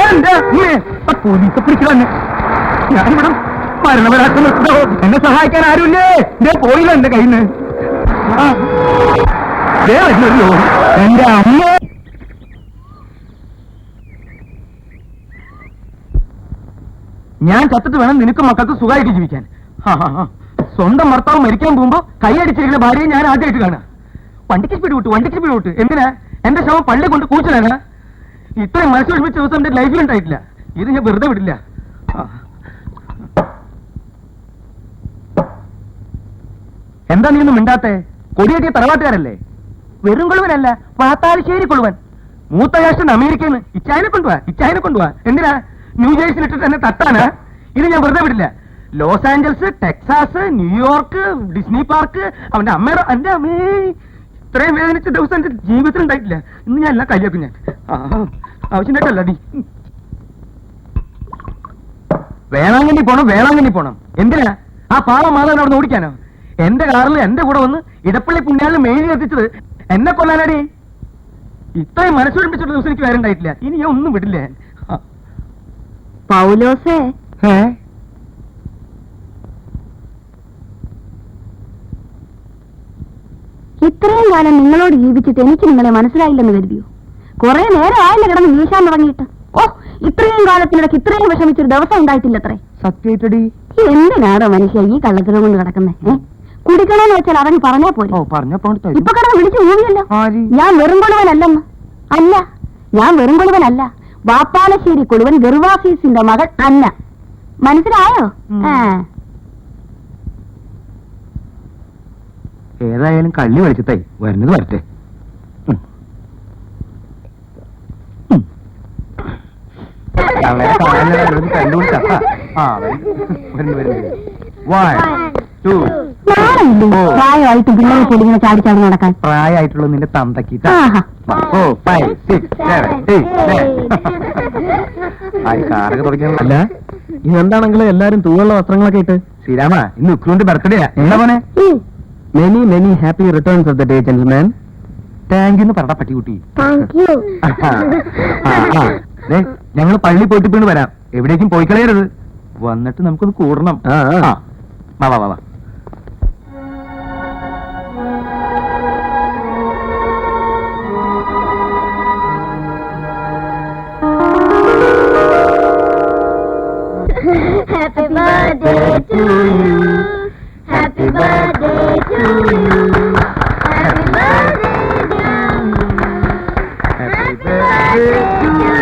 എന്റെ പോലീസ് പിടിച്ചു തന്നെ. ഞാനിവിടെ മരണവരാക്കം നിർത്തോ. എന്നെ സഹായിക്കാൻ ആരുമില്ലേ? ഇതേ പോയില്ല എന്റെ കയ്യിൽ നിന്ന്. വരുന്നല്ലോ എന്റെ അമ്മ. ഞാൻ ചത്തിട്ട് വേണം നിനക്ക് മക്കൾക്ക് സുഖമായിട്ട് ജീവിക്കാൻ. സ്വന്തം ഭർത്താവ് മരിക്കാൻ പോകുമ്പോ കൈയടിച്ചിരിക്കുന്ന ഭാര്യയെ ഞാൻ ആദ്യമായിട്ട് കാണാം. വണ്ടിക്ക് സ്പീഡ് വിട്ടു. എന്തിനാ? എന്റെ ശവം പള്ളി കൊണ്ട് കൂച്ചലാണ്. ഇത്രയും മനസ്സ് വിഷമിച്ച ദിവസം എന്റെ ലൈഫിൽ ഉണ്ടായിട്ടില്ല. ഇത് ഞാൻ വെറുതെ വിടില്ല. എന്താ നീ ഒന്നും മിണ്ടാത്തെ? കൊടിയേറ്റിയ തറവാട്ടുകാരല്ലേ? വെറും കൊള്ളുവനല്ല, പാത്താലശ്ശേരി കൊള്ളുവൻ. മൂത്ത ജ്യേഷ്ഠൻ അമേരിക്കയിൽ നിന്ന് ഇച്ചായനെ കൊണ്ടുപോവാ. എന്തിനാ? ന്യൂജേഴ്സിലിട്ടിട്ട് എന്നെ തട്ടാനാ? ഇത് ഞാൻ വെറുതെ വിടില്ല. Los Angeles, Texas, New York, Disney park, അവന്റെ അമ്മയുടെ എന്റെ അമ്മേ ഇത്രയും വേദനിച്ച ദിവസം എന്റെ ജീവിതത്തിൽ ഉണ്ടായിട്ടില്ല. ഇന്ന് ഞാൻ എല്ലാം കയ്യാക്കും. ഞാൻ ആവശ്യമായിട്ടല്ല ഡി. വേളാങ്കണ്ണി പോണം. എന്തിനാ? ആ പാവം മാധവൻ അവിടെ ഓടിക്കാനോ? എന്റെ കാറിൽ എന്റെ കൂടെ വന്ന് ഇടപ്പള്ളി പുണ്യാളിൽ മെഴുകി എത്തിച്ചത് എന്നെ കൊല്ലാനാടി. ഇത്രയും മനസ്സൊഴിപ്പിച്ചിട്ട് ദിവസം എനിക്ക് വേറെ ഉണ്ടായിട്ടില്ല. ഇനി ഞാൻ ഒന്നും വിടില്ല. പൗലോസേ, ഇത്രയും കാലം നിങ്ങളോട് ജീവിച്ചിട്ട് എനിക്ക് നിങ്ങളെ മനസ്സിലായില്ലെന്ന് കരുതിയോ? കുറെ നേരം ആയില്ല കിടന്ന് വീശാൻ തുടങ്ങിയിട്ട്. ഓ, ഇത്രയും കാലത്തിനിടയ്ക്ക് ഇത്രയും വിഷമിച്ചൊരു ദിവസം ഉണ്ടായിട്ടില്ലത്രേ. സത്യായിട്ടടി. എന്തിനാണോ മനുഷ്യ ഈ കള്ളത്തിനും കൊണ്ട് കിടക്കുന്നേ? കുടിക്കണമെന്ന് വെച്ചാൽ അവൻ പറഞ്ഞാ പോരെ. ഇപ്പൊ കിടന്ന് വിളിച്ചു ഊവിയല്ലോ. ഞാൻ വെറും കൊളുവനല്ലെന്ന്. അല്ല, ഞാൻ വെറും കൊളുവനല്ല. വാപ്പാലശ്ശേരി കൊളുവൻ ഗർവാസീസിന്റെ മകൾ അന്ന. മനസ്സിലായോ? ഏതായാലും കള്ളി വലിച്ചത്തായി. വരുന്നത് വരട്ടെ. പ്രായമായിട്ട് പിള്ളേരെ പോലും ഇങ്ങനെ ചാടിച്ചാടി നടക്കാൻ. പ്രായമായിട്ടുള്ള നിന്റെ തന്തക്കി. അല്ല, ഇതെന്താണെങ്കിലും എല്ലാരും തൂവുള്ള വസ്ത്രങ്ങളൊക്കെ ഇട്ട്. ശ്രീരാമ, ഇന്ന് ഉക്രൂന്റെ ബർത്ത്ഡേ. എന്താ മോനെ? Many happy returns of the day gentleman. Thank you പറടാ പട്ടിക്കുട്ടി. ഞങ്ങൾ പള്ളി പോയിട്ട് പിന്നെ വരാം. എവിടേക്കും പോയി കളയരുത്. വന്നിട്ട് നമുക്കൊന്ന് കൂടണം. വാ. Happy birthday to you. Happy birthday to you. Happy birthday dear. Happy birthday to you.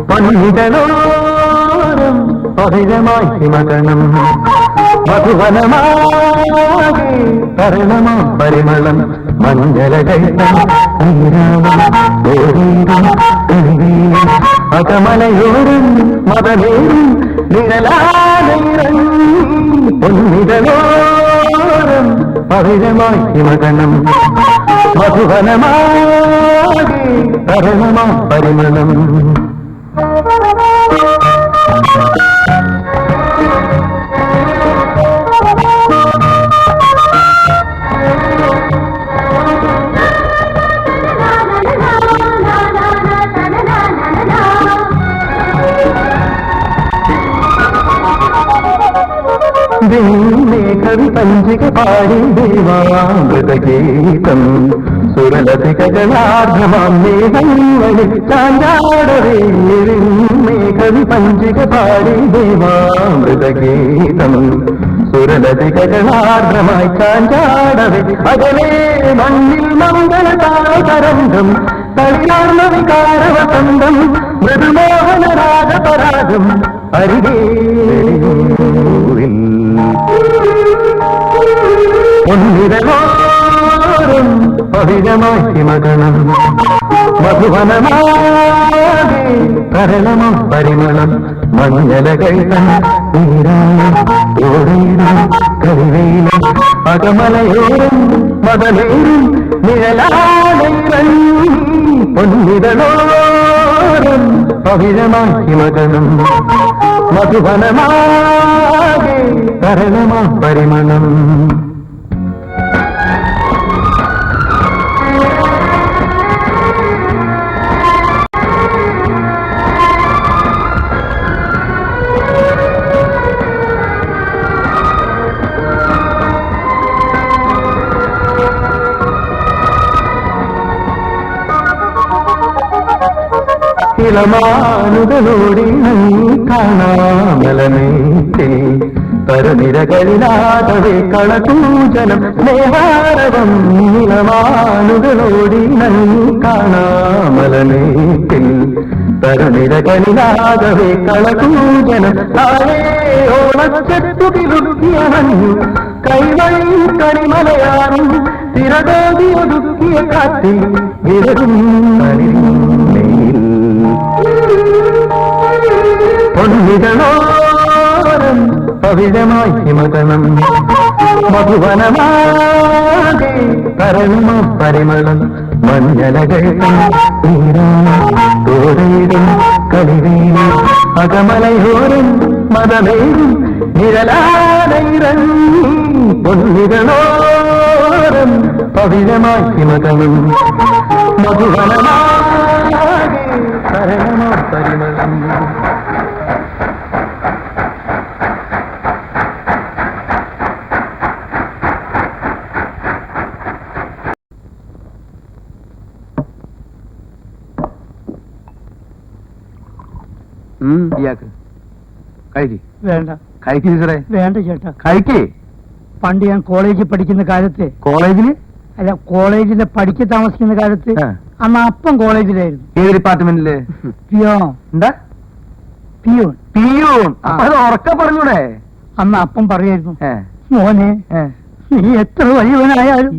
പൊന്നിതളോരം പവിഴമായി മകണം മധുവനമാകെ തരണമാം പരിമളം മഞ്ജലകൈതം അകമലയോടും മതമേറും നിഴലാനയിരം പൊന്നിതളോരം പവിഴമായി മകണം മധുവനമാകെ തരണമാം പരിമളം. കവി പഞ്ചിക പാടി ദേവാമൃതഗീതം സുരലതികജനാർദ്രമാം മേഘങ്ങളിൽ ചാഞ്ചാടവേ. കവി പഞ്ചിക പാടി ദേവാമൃതഗീതം സുരലതികജനാർദ്രമായി ചാഞ്ചാടവേ. അകലേ മണ്ണിൽ മംഗളതാരതരംഗം തളിരാർന്ന വികാരവസന്തം മൃദുമോഹന രാഗപരാഗം അരികേ പൊന്നിതലോരം പവിഴമായി മകണം മധുവനമാകെ കരളമം പരിമളം മഞ്ഞലകൾ കരിവയിലും അകമലയോരം മതലേറും നിഴലാടൈവൻ പൊന്നിതലോരം പവിഴമായി മകണം മധുവനമാകെ കരളമം പരിമളം. ഇളമാനുകളോടി കാണാമലമേറ്റിൽ പരനിരകളിലാകവേ കളകൂജനം സ്നേഹാരവം. ഇളമാനുകളോടി കാണാമലമേറ്റിൽ പരനിരകളിലാകവേ കളകൂജനം താഴെ ഓണച്ചെത്തുകിലുക്കിയണഞ്ഞു കൈവഴി കണിമലയാറും തിരകോതി ഒതുക്കിയ കാറ്റിൽ വിരകും പൊന്നിതളോരം പവിഴമായി മകണം മധുവനമാകെ കരളുമ പരിമളം മഞ്ഞലകൾ തോരയിടും കളിവീരും അകമലയോരം മതമേറും നിഴലാടൈറങ്ങി പൊന്നിതളോരം പവിഴമായി മകണം മധുവനമാകെ കരളുമ പരിമളം. ഇയാൾക്ക് കഴിക്ക് വേണ്ട കഴിക്ക് ടീച്ചറെ വേണ്ട ചേട്ടാ. കഴിക്കേ. പണ്ട് ഞാൻ കോളേജിൽ പഠിക്കുന്ന കാലത്ത്, കോളേജില് അല്ല കോളേജിലെ പഠിക്ക് താമസിക്കുന്ന കാലത്ത്, അന്ന് അപ്പം കോളേജിലായിരുന്നു. ഏത് ഡിപ്പാർട്ട്മെന്റില്? പിയോൺ. എന്താ? പിയൂൺ. പിയൂൺ. അത് ഉറക്ക പറഞ്ഞൂടെ? അന്ന് അപ്പം പറയായിരുന്നു, മോനെ നീ എത്ര വലിയവനായാലും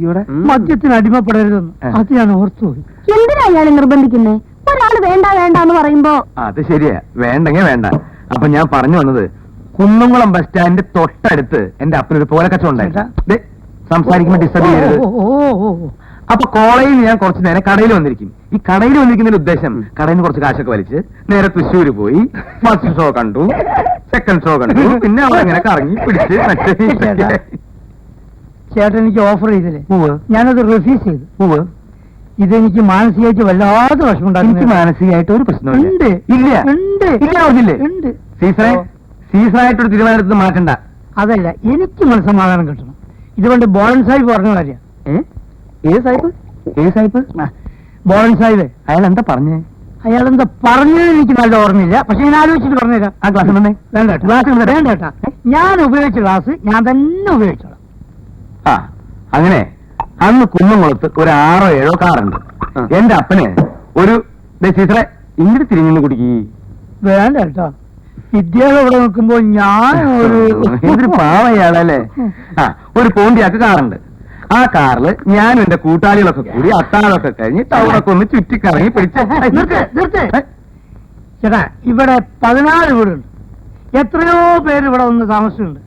മദ്യത്തിന് അടിമപ്പെടരുതെന്ന്. അത് ഞാൻ ഓർത്തുപോയി. എന്തിനാ അയാളെ നിർബന്ധിക്കുന്നേ? ഒരാള് വേണ്ട വേണ്ട എന്ന് പറയുമ്പോ. അത് ശരിയാ, വേണ്ടെങ്കിൽ വേണ്ട. അപ്പൊ ഞാൻ പറഞ്ഞു വന്നത്, കുന്നംകുളം ബസ് സ്റ്റാൻഡ് തൊട്ടടുത്ത് എന്റെ അപ്പനൊരു പോലക്കച്ചവടം ഉണ്ടായിരുന്നു. സംസാരിക്കുമ്പോ ഡിസ്റ്റർബ് ചെയ്യരുത്. അപ്പൊ കോളേജിൽ ഞാൻ കുറച്ച് നേരം കടയിൽ വന്നിരിക്കും. ഈ കടയിൽ വന്നിരിക്കുന്നതിന്റെ ഉദ്ദേശം കടയിൽ നിന്ന് കുറച്ച് കാശൊക്കെ വലിച്ച് നേരെ തൃശ്ശൂര് പോയി ഫസ്റ്റ് ഷോ കണ്ടു, സെക്കൻഡ് ഷോ കണ്ടു, പിന്നെ അവിടെ ഇങ്ങനെ കറങ്ങി പിടിച്ച് ചേട്ടൻ എനിക്ക് ഓഫർ ചെയ്തില്ലേ, ഞാനത് റിഫ്യൂസ് ചെയ്തു. ഇതെനിക്ക് മാനസികമായിട്ട് വല്ലാതെ വിഷമമുണ്ടാകും. എനിക്ക് മാനസികമായിട്ട് ഒരു പ്രശ്നമുണ്ട്. ഇല്ല ഉണ്ട്. സീസണായിട്ടൊരു തീരുമാനത്തിൽ മാറ്റണ്ട. അതല്ല, എനിക്ക് മനസ്സമാധാനം കിട്ടണം. ഇതുകൊണ്ട് ബോളൻ സാഹിബ് പറഞ്ഞ കാര്യം. ഏത് സാഹിബ്? ഏത് സാഹിബ്? ബോളൻ സാഹിബ്. അയാൾ എന്താ പറഞ്ഞേ? അയാളെന്താ പറഞ്ഞത് എനിക്ക് നല്ല ഓർമ്മയില്ല, പക്ഷെ ഞാൻ ആലോചിച്ചിട്ട് പറഞ്ഞുതരാം. ആ ക്ലാസ് വേണ്ട വേണ്ടേട്ടാ, ഞാൻ ഉപയോഗിച്ച ക്ലാസ് ഞാൻ തന്നെ ഉപയോഗിച്ചോളാം. ആ അങ്ങനെ അന്ന് കുന്നംകുളത്ത് ഒരു 6 or 7 കാറുണ്ട്. എന്റെ അപ്പന് ഒരു സീസറെ ഇങ്ങോട്ട് തിരിഞ്ഞു കുടിക്കി. വേണ്ട കേട്ടോ, വിദ്യാലയം ഇവിടെ നിൽക്കുമ്പോ ഞാൻ ഒരു പാവയാളല്ലേ. ആ ഒരു പോണ്ടിയാക്ക് കാറുണ്ട്. ആ കാറില് ഞാനും എന്റെ കൂട്ടാളികളൊക്കെ കൂടി അത്താഴമൊക്കെ കഴിഞ്ഞ് ടൗണൊക്കെ ഒന്ന് ചുറ്റിക്കറങ്ങി പിടിച്ച്. ചേട്ടാ, ഇവിടെ 14 വീടുണ്ട്. എത്രയോ പേര് ഇവിടെ വന്ന് താമസിച്ചുണ്ട്.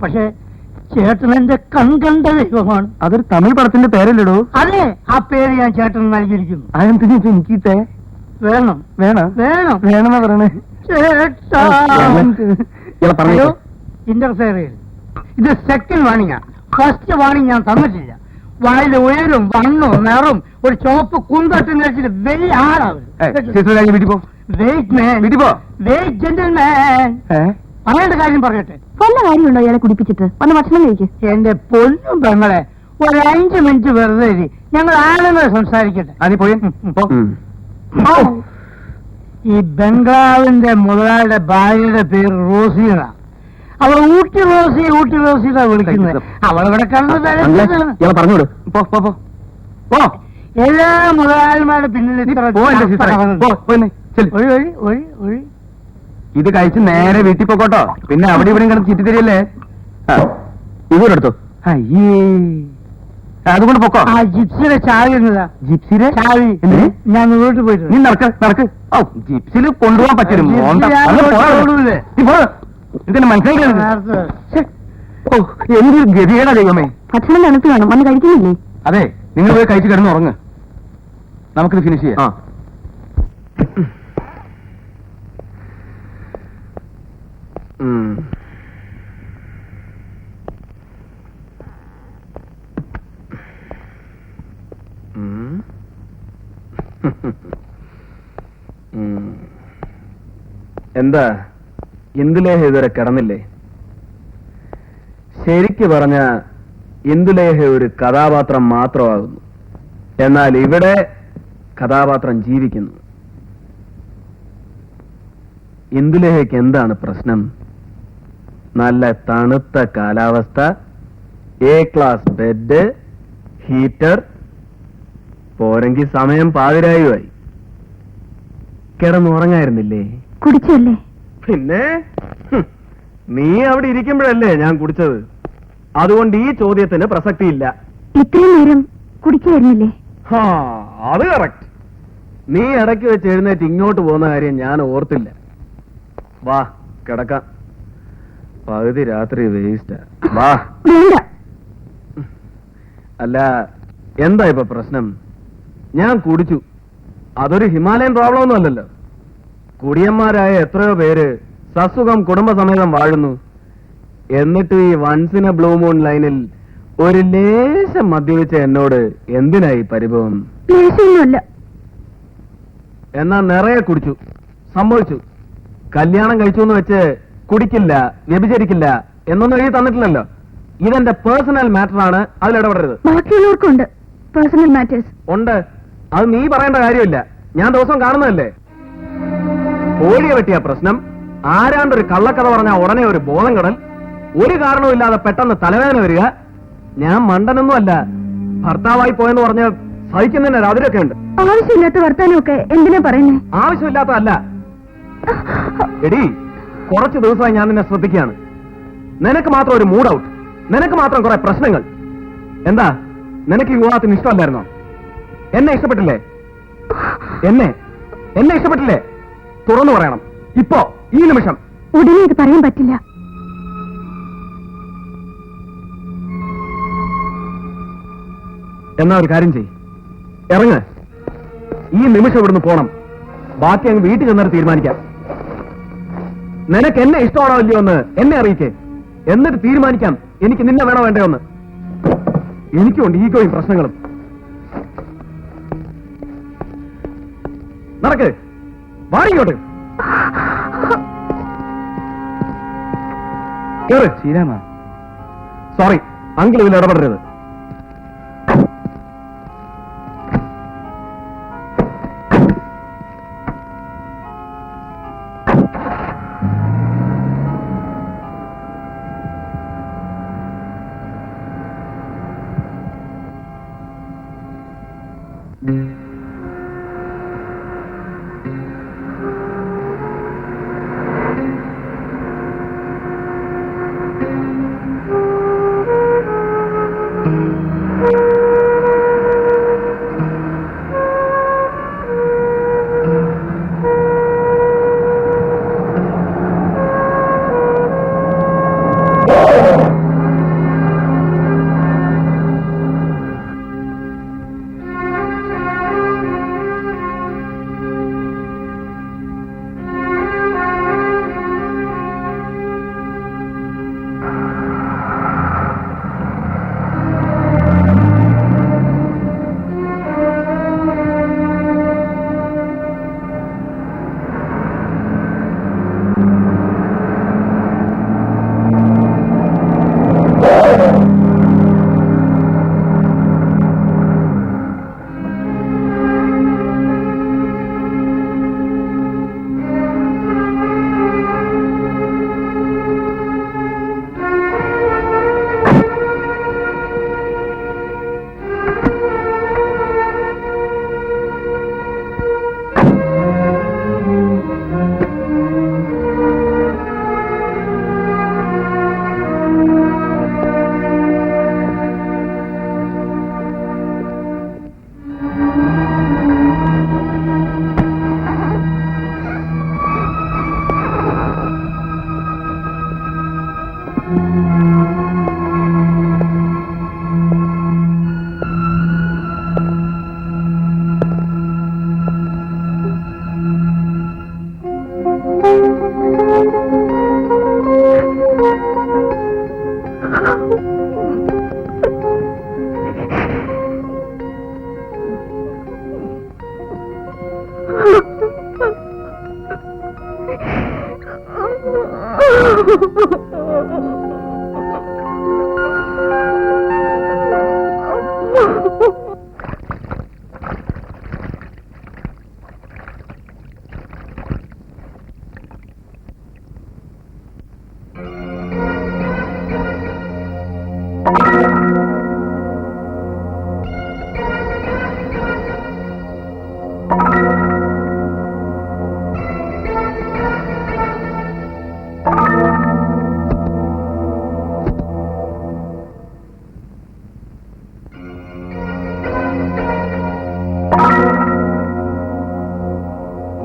പക്ഷെ ചേട്ടൻ എന്റെ കൺകണ്ട ദൈവമാണ്. അതൊരു തമിഴ് പടത്തിന്റെ പേരല്ലടോ. അതെ, ആ പേര് ഞാൻ ചേട്ടൻ നൽകിയിരിക്കുന്നു. അതെന്തിനാ എനിക്കിട്ടേ? വേണം വേണം വേണം വേണമെന്നാ പറയണേ. ഇന്റർഫെയർ ചെയ്ത് ഇത് സെക്കൻഡ് വാണിംഗാ. ഫസ്റ്റ് വാണിംഗ് ഞാൻ തന്നിട്ടില്ല. വായിലെ ഉയരും വണ്ണും നിറവും ഒരു ചോപ്പ് കുന്തട്ടും കഴിച്ചിട്ട് വലിയ ആളാവും. വീട്ടിൽ പോ. വെയിറ്റ് മാൻ, വീട്ടിൽ പോ. Wait gentleman. പറയേണ്ട കാര്യം പറയട്ടെ. വല്ല കാര്യമുണ്ടോ ഇയാളെ കുടിപ്പിച്ചിട്ട്? വന്ന് ഭക്ഷണം കഴിക്ക്. എന്റെ പൊന്നും പെങ്ങളെ, ഒരു 5 മിനിറ്റ് വെറുതെ ഇരി. ഞങ്ങൾ ആളുകൾ സംസാരിക്കട്ടെ. അത് പോയി. ഈ ബംഗ്ലാവിന്റെ മുതലാളിയുടെ ഭാര്യയുടെ പേര് റോസിന. അവൾ ഊട്ടി റോസി എന്നാ വിളിക്കുന്നത്. അവളിവിടെ പറഞ്ഞോട്. എല്ലാ മുതലാളിമാരുടെ പിന്നിൽ ഇത് കഴിച്ച് നേരെ വീട്ടിൽ പോക്കോട്ടോ. പിന്നെ അവിടെ ഇവിടെ കിടന്ന് ചുറ്റി തരില്ലേ. ഇതുകൂടെ എടുത്തു. അയ്യേ അതുകൊണ്ട് പൊക്കോ. ആ ജിപ്സിയുടെ ചാവി എന്നതാ. ജിപ്സിയുടെ ചാവി എന്തിന്? ഞാൻ വീട്ടിൽ പോയിട്ട് നീ നടക്ക്. ഓ ജിപ്സിൽ കൊണ്ടുപോകാൻ പറ്റും. ഇതിന് മനസ്സിലായില്ല. ഓ എന്തൊരു ഗതികേടാ ദൈവമേ. ഭക്ഷണം തണുത്ത് കാണും, വന്ന് കഴിക്കുന്നില്ലേ? അതെ, നിങ്ങൾ പോയി കഴിച്ച് കിടന്ന് ഉറങ്ങ്. നമുക്കിത് ഫിനിഷ് ചെയ്യാം. ആ. എന്താ ഇന്ദുലേഹ ഇതുവരെ കിടന്നില്ലേ? ശരിക്ക് പറഞ്ഞ ഇന്ദുലേഹ ഒരു കഥാപാത്രം മാത്രമാകുന്നു. എന്നാൽ ഇവിടെ കഥാപാത്രം ജീവിക്കുന്നു. ഇന്ദുലേഹയ്ക്ക് എന്താണ് പ്രശ്നം? നല്ല തണുത്ത കാലാവസ്ഥ, എ ക്ലാസ് ബെഡ്, ഹീറ്റർ, പോരെങ്കിൽ സമയം പാതിരായുമായി. കിടന്നുറങ്ങായിരുന്നില്ലേ? കുടിച്ചല്ലേ? പിന്നെ നീ അവിടെ ഇരിക്കുമ്പോഴല്ലേ ഞാൻ കുടിച്ചത്. അതുകൊണ്ട് ഈ ചോദ്യത്തിന് പ്രസക്തിയില്ല. ഇത്രയും നേരം കുടിക്കായിരുന്നില്ലേ? അത് കറക്റ്റ്. നീ ഇടയ്ക്ക് വെച്ച് എഴുന്നേറ്റ് ഇങ്ങോട്ട് പോകുന്ന കാര്യം ഞാൻ ഓർത്തില്ല. വാ കിടക്കാം. പകുതി രാത്രി വേസ്റ്റാ. വാ. അല്ല എന്താ ഇപ്പൊ പ്രശ്നം? ഞാൻ കുടിച്ചു, അതൊരു ഹിമാലയൻ പ്രോബ്ലം ഒന്നും അല്ലല്ലോ. കുടിയന്മാരായ എത്രയോ പേര് സസുഖം കുടുംബസമേതം വാഴുന്നു. എന്നിട്ട് ഈ once in a blue moon ലൈനിൽ ഒരു ലേശം മദ്യപിച്ച എന്നോട് എന്തിനായി പരിഭവം? എന്നാ നിറയെ കുടിച്ചു, സംഭവിച്ചു. കല്യാണം കഴിച്ചു എന്ന് വെച്ച് കുടിക്കില്ല, വ്യഭിചരിക്കില്ല എന്നൊന്നും എഴുതി തന്നിട്ടില്ലല്ലോ. ഇതെന്റെ പേഴ്സണൽ മാറ്റർ ആണ്, അതിലിടപെടരുത്. ബാക്കിയുള്ളവർക്കുണ്ട് പേഴ്സണൽ മാറ്റേഴ്സ്. ഉണ്ട്, അത് നീ പറയേണ്ട കാര്യമില്ല. ഞാൻ ദിവസം കാണുന്നതല്ലേ. കോഴിയെ വെട്ടിയ പ്രശ്നം, ആരാണ്ടൊരു കള്ളക്കഥ പറഞ്ഞ ഉടനെ ഒരു ബോധം കടൽ, ഒരു കാരണവുമില്ലാതെ പെട്ടെന്ന് തലവേദന വരിക. ഞാൻ മണ്ടനൊന്നും അല്ല. ഭർത്താവായി പോയെന്ന് പറഞ്ഞ് സഹിക്കുന്നതിന് അതിരൊക്കെ ഉണ്ട്. ആവശ്യമില്ലാത്ത വർത്താനമൊക്കെ എന്തിനാ പറയുന്നേ? ആവശ്യമില്ലാത്തതല്ല എടി, കുറച്ച് ദിവസമായി ഞാൻ നിന്നെ ശ്രദ്ധിക്കുകയാണ്. നിനക്ക് മാത്രം ഒരു മൂഡ് ഔട്ട്, നിനക്ക് മാത്രം കുറെ പ്രശ്നങ്ങൾ. എന്താ നിനക്ക് ഈ വിവാഹത്തിന് ഇഷ്ടമല്ലായിരുന്നോ? എന്നെ ഇഷ്ടപ്പെട്ടില്ലേ? എന്നെ ഇഷ്ടപ്പെട്ടില്ലേ? തുറന്നു പറയണം, ഇപ്പോ ഈ നിമിഷം. ഉടനെ ഇത് പറയാൻ പറ്റില്ല. എന്നാ ഒരു കാര്യം ചെയ്, ഇറങ്ങ്. ഈ നിമിഷം ഇവിടുന്ന് പോണം. ബാക്കി അങ്ങ് വീട്ടിൽ ചെന്നിട്ട് തീരുമാനിക്കാം. നിനക്ക് എന്നെ ഇഷ്ടമാണോ ഇല്ലയോ എന്ന് എന്നെ അറിയിക്കേ, എന്നിട്ട് തീരുമാനിക്കാം എനിക്ക് നിന്നെ വേണോ വേണ്ടയോ എന്ന്. എനിക്കുണ്ട് ഈഗോയും പ്രശ്നങ്ങളും. നടക്ക്, വാടിക്കോട്ട്. ശ്രീരാമ, സോറി അങ്കിൾ, ഇതിൽ ഇടപെടരുത്.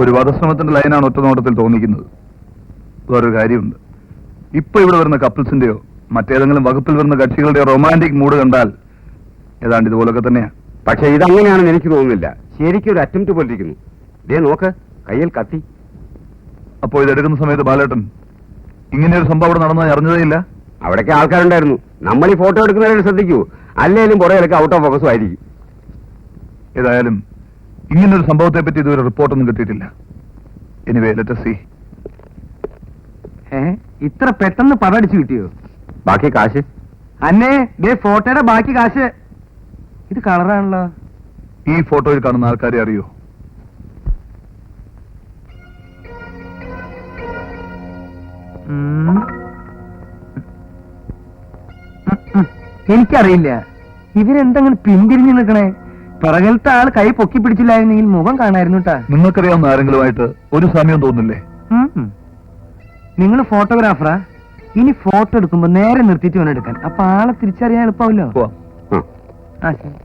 ഒരു വധശ്രമത്തിന്റെ ലൈനാണ് ഒറ്റ നോട്ടത്തിൽ തോന്നിക്കുന്നത്. വേറൊരു കാര്യമുണ്ട്. ഇപ്പൊ ഇവിടെ വരുന്ന കപ്പിൾസിന്റെയോ മറ്റേതെങ്കിലും വകുപ്പിൽ വരുന്ന കക്ഷികളുടെയോ റൊമാൻറ്റിക് മൂഡ് കണ്ടാൽ ഏതാണ്ട് ഇതുപോലൊക്കെ തന്നെയാ. പക്ഷെ ഇതങ്ങനെയാണെന്ന് എനിക്ക് തോന്നുന്നില്ല. ശരിക്കും ഒരു അറ്റംപ്റ്റ് പോലിരിക്കുന്നു. ദേ നോക്ക്, കയ്യിൽ കത്തി. അപ്പോ ഇതെടുക്കുന്ന സമയത്ത് ബാലേട്ടൻ ഇങ്ങനെ ഒരു സംഭവം അവിടെ നടന്നതായി അറിഞ്ഞതേ ഇല്ല? അവിടേക്ക് ആൾക്കാരുണ്ടായിരുന്നു. നമ്മൾ ഈ ഫോട്ടോ എടുക്കുന്നവരെ ശ്രദ്ധിക്കൂ, അല്ലേലും പുറകിലൊക്കെ ഔട്ട് ഓഫ് ഫോക്കസും ആയിരിക്കും. ഏതായാലും ഇങ്ങനൊരു സംഭവത്തെ പറ്റി ഇതുവരെ റിപ്പോർട്ടൊന്നും കിട്ടിയിട്ടില്ല. Anyway let us see. ഇത്ര പെട്ടെന്ന് പടടിച്ചു കിട്ടിയോ? ബാക്കി കാശ് അന്നേ ദേ ഫോട്ടോയുടെ ബാക്കി കാശ്. ഇത് കളറാണല്ലോ. ഈ ഫോട്ടോയിൽ കാണുന്ന ആൾക്കാരെ അറിയോ? എനിക്കറിയില്ല. ഇവരെന്തെങ്കിലും പിന്തിരിഞ്ഞു നിൽക്കണേ. പിറകിലത്തെ ആൾ കൈ പൊക്കി പിടിച്ചില്ലായിരുന്നെങ്കിൽ മുഖം കാണായിരുന്നു കേട്ടാ. നിങ്ങൾക്കറിയാവുന്ന ആരെങ്കിലുമായിട്ട് ഒരു സമയം തോന്നില്ലേ? നിങ്ങൾ ഫോട്ടോഗ്രാഫറാ? ഇനി ഫോട്ടോ എടുക്കുമ്പോ നേരെ നിർത്തിയിട്ട് വേണം എടുക്കാൻ. അപ്പൊ ആളെ തിരിച്ചറിയാൻ എളുപ്പമല്ലോ. പോവാം. ആ ശരി.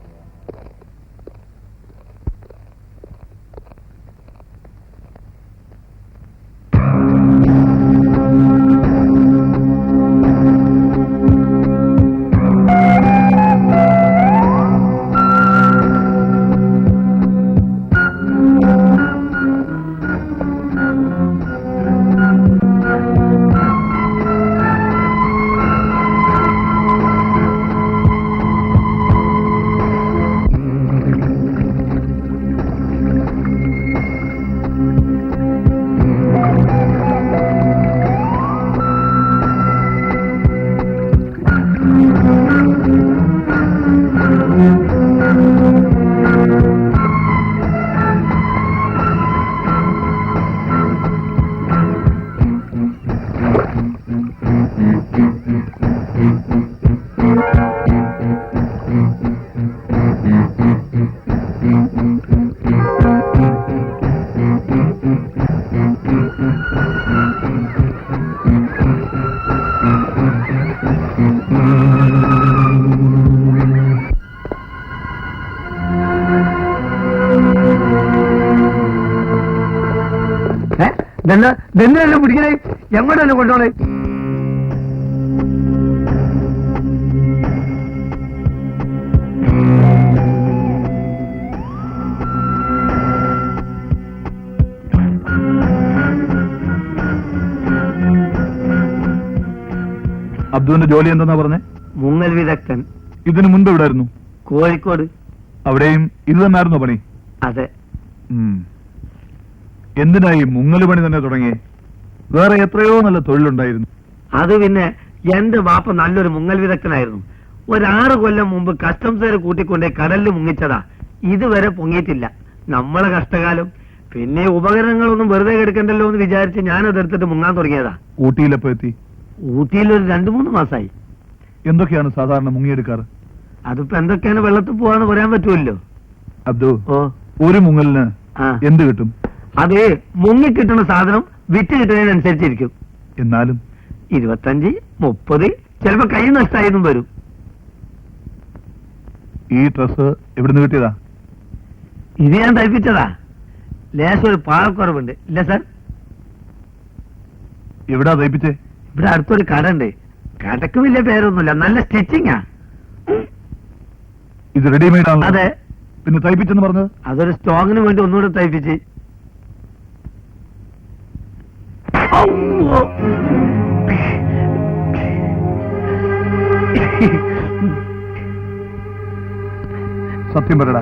ഇതെന്താ പിടിക്കണേ? എങ്ങോട്ടല്ലേ കൊണ്ടുപോണേ? അബ്ദുവിന്റെ ജോലി എന്തെന്നാ പറഞ്ഞേ? മുങ്ങൽ വിദഗ്ധൻ. ഇതിനു മുൻപ് എവിടായിരുന്നു? കോഴിക്കോട്. അവിടെയും ഇത് തന്നെയായിരുന്നോ പണി? അതെ. എന്തിനായി മുങ്ങല് പണി തന്നെ തുടങ്ങിയേ? വേറെ എത്രയോ നല്ല തൊഴിലുണ്ടായിരുന്നു. അത് പിന്നെ എന്റെ ബാപ്പ നല്ലൊരു മുങ്ങൽ വിദഗ്ധനായിരുന്നു. 6 കൊല്ലം മുമ്പ് കസ്റ്റംസുകാർ കൂട്ടിക്കൊണ്ടേ കടലിൽ മുങ്ങിച്ചതാ. ഇതുവരെ പൊങ്ങിയിട്ടില്ല. നമ്മളെ കഷ്ടകാലം. പിന്നെ ഉപകരണങ്ങളൊന്നും വെറുതെ കിടക്കണ്ടല്ലോ എന്ന് വിചാരിച്ച് ഞാൻ അതെടുത്തിട്ട് മുങ്ങാൻ തുടങ്ങിയതാ. ഊട്ടിയിലെപ്പോ എത്തി? ഊട്ടിയിൽ ഒരു 2-3 മാസമായി. എന്തൊക്കെയാണ് സാധാരണ മുങ്ങിയെടുക്കാറ്? അതിപ്പോ എന്തൊക്കെയാണ് വെള്ളത്തിൽ പോവാന്ന് പറയാൻ പറ്റുമല്ലോ. അബ്ദു, ഓ, ഒരു മുങ്ങലിന് എന്ത് കിട്ടും? അത് മുങ്ങി കിട്ടുന്ന സാധനം വിറ്റ് കിട്ടുന്നതിനനുസരിച്ചിരിക്കും. എന്നാലും 25, 30, ചിലപ്പോ കൈ നഷ്ടമായതും വരും. ഈ ഡ്രസ് എവിടുന്ന് കിട്ടിയതാ? ഇത് ഞാൻ തയ്പ്പിച്ചതാ. ലേശം ഒരു പാറക്കുറവുണ്ട് ഇല്ല സാർ? എവിടാ തയ്പ്പിച്ചേ? ഇവിടെ അടുത്തൊരു കട ഉണ്ട്. കടക്ക് വലിയ പേരൊന്നുമില്ല, നല്ല സ്റ്റിച്ചിങ്ങാ. ഇത് റെഡിമെയ്ഡ് ആണ്? അതെ. പിന്നെ തയ്പ്പിച്ചെന്ന് പറഞ്ഞത്? അതൊരു സ്റ്റോങ്ങിന് വേണ്ടി ഒന്നുകൂടെ തയ്പ്പിച്ച്. സത്യം പറയടാ,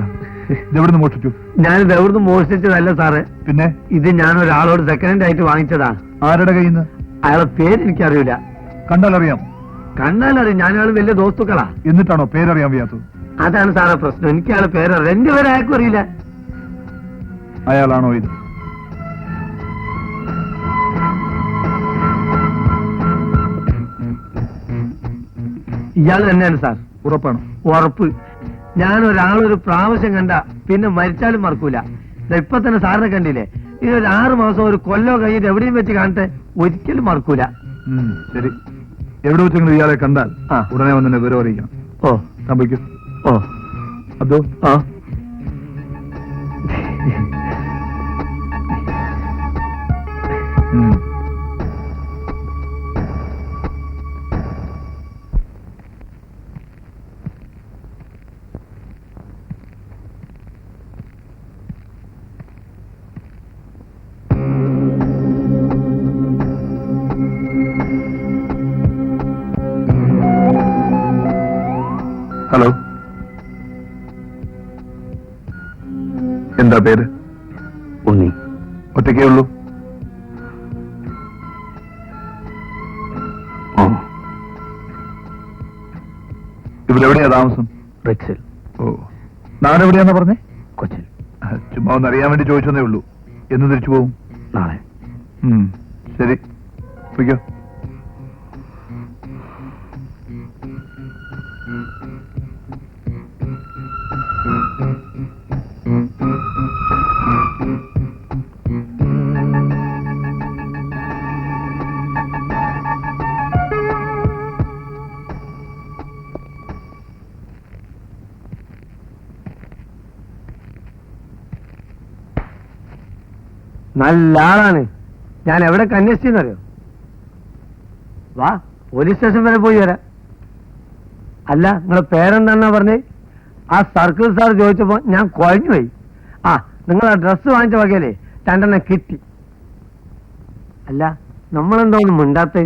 ഇതെവിടുന്ന് മോഷിച്ചു? ഞാനിത് എവിടുന്ന് മോഷ്ടിച്ചതല്ല സാറ്. പിന്നെ ഇത് ഞാൻ ഒരാളോട് സെക്കൻഡ് ആയിട്ട് വാങ്ങിച്ചതാ. ആരുടെ കയ്യിൽ നിന്ന്? അയാളെ പേര് എനിക്കറിയില്ല. കണ്ടാലറിയാം. കണ്ടാലറിയാം, ഞാനയാൾ വലിയ ദോസ്തുക്കളാ. എന്നിട്ടാണോ പേരറിയാൻ വയ്യാത്തത്? അതാണ് സാറേ പ്രശ്നം. എനിക്ക് അയാളെ പേരറിയാം. എന്റെ പേര് അയാൾക്കും അറിയില്ല. അയാളാണോ ഇത്? ഇയാൾ തന്നെയാണ് സാർ. ഉറപ്പാണോ? ഉറപ്പ്. ഞാൻ ഒരാളൊരു പ്രാവശ്യം കണ്ട പിന്നെ മരിച്ചാലും മറക്കൂല. ഇപ്പൊ തന്നെ സാറിനെ കണ്ടില്ലേ? ഇതൊരു 6 മാസം ഒരു കൊല്ലോ കഴിഞ്ഞിട്ട് എവിടെയും വെച്ച് കാണട്ടെ, ഒരിക്കലും മറക്കൂല. ശരി. എവിടെ വെച്ചെങ്കിലും ഇയാളെ കണ്ടാൽ ഉടനെ വന്നെ വിവരം അറിയിക്കണം. ഓ സംഭവിക്കും. ഓ അതോ ആ ഹലോ, എന്താ പേര്? ഉണ്ണി. ഒറ്റയ്ക്കേ ഉള്ളൂ? ഇവരെവിടെയാ താമസം? റിക്സിൽ. ഓ, നാടെവിടെയാന്നാ പറഞ്ഞേ? കൊച്ചിൻ. ചുമ്മാ ഒന്ന് അറിയാൻ വേണ്ടി ചോദിച്ചതേ ഉള്ളൂ. എന്ന് തിരിച്ചു പോകും? നാളെ. ശരി, പോയിക്കോ. നല്ല ആളാണ്. ഞാൻ എവിടെ അന്വേഷിച്ചെന്നറിയോ? വാ, പോലീസ് സ്റ്റേഷൻ വരെ പോയി വരാം. അല്ല, നിങ്ങളെ പേരെന്താന്നാ പറഞ്ഞേ? ആ സർക്കിൾ സാർ ചോദിച്ചപ്പോ ഞാൻ കുഴഞ്ഞു പോയി. ആ, നിങ്ങളെ ഡ്രസ്സ് വാങ്ങിച്ച വകയിലേ 2 കിട്ടി. അല്ല, നമ്മളെന്തോ ഒന്നും മിണ്ടാത്ത?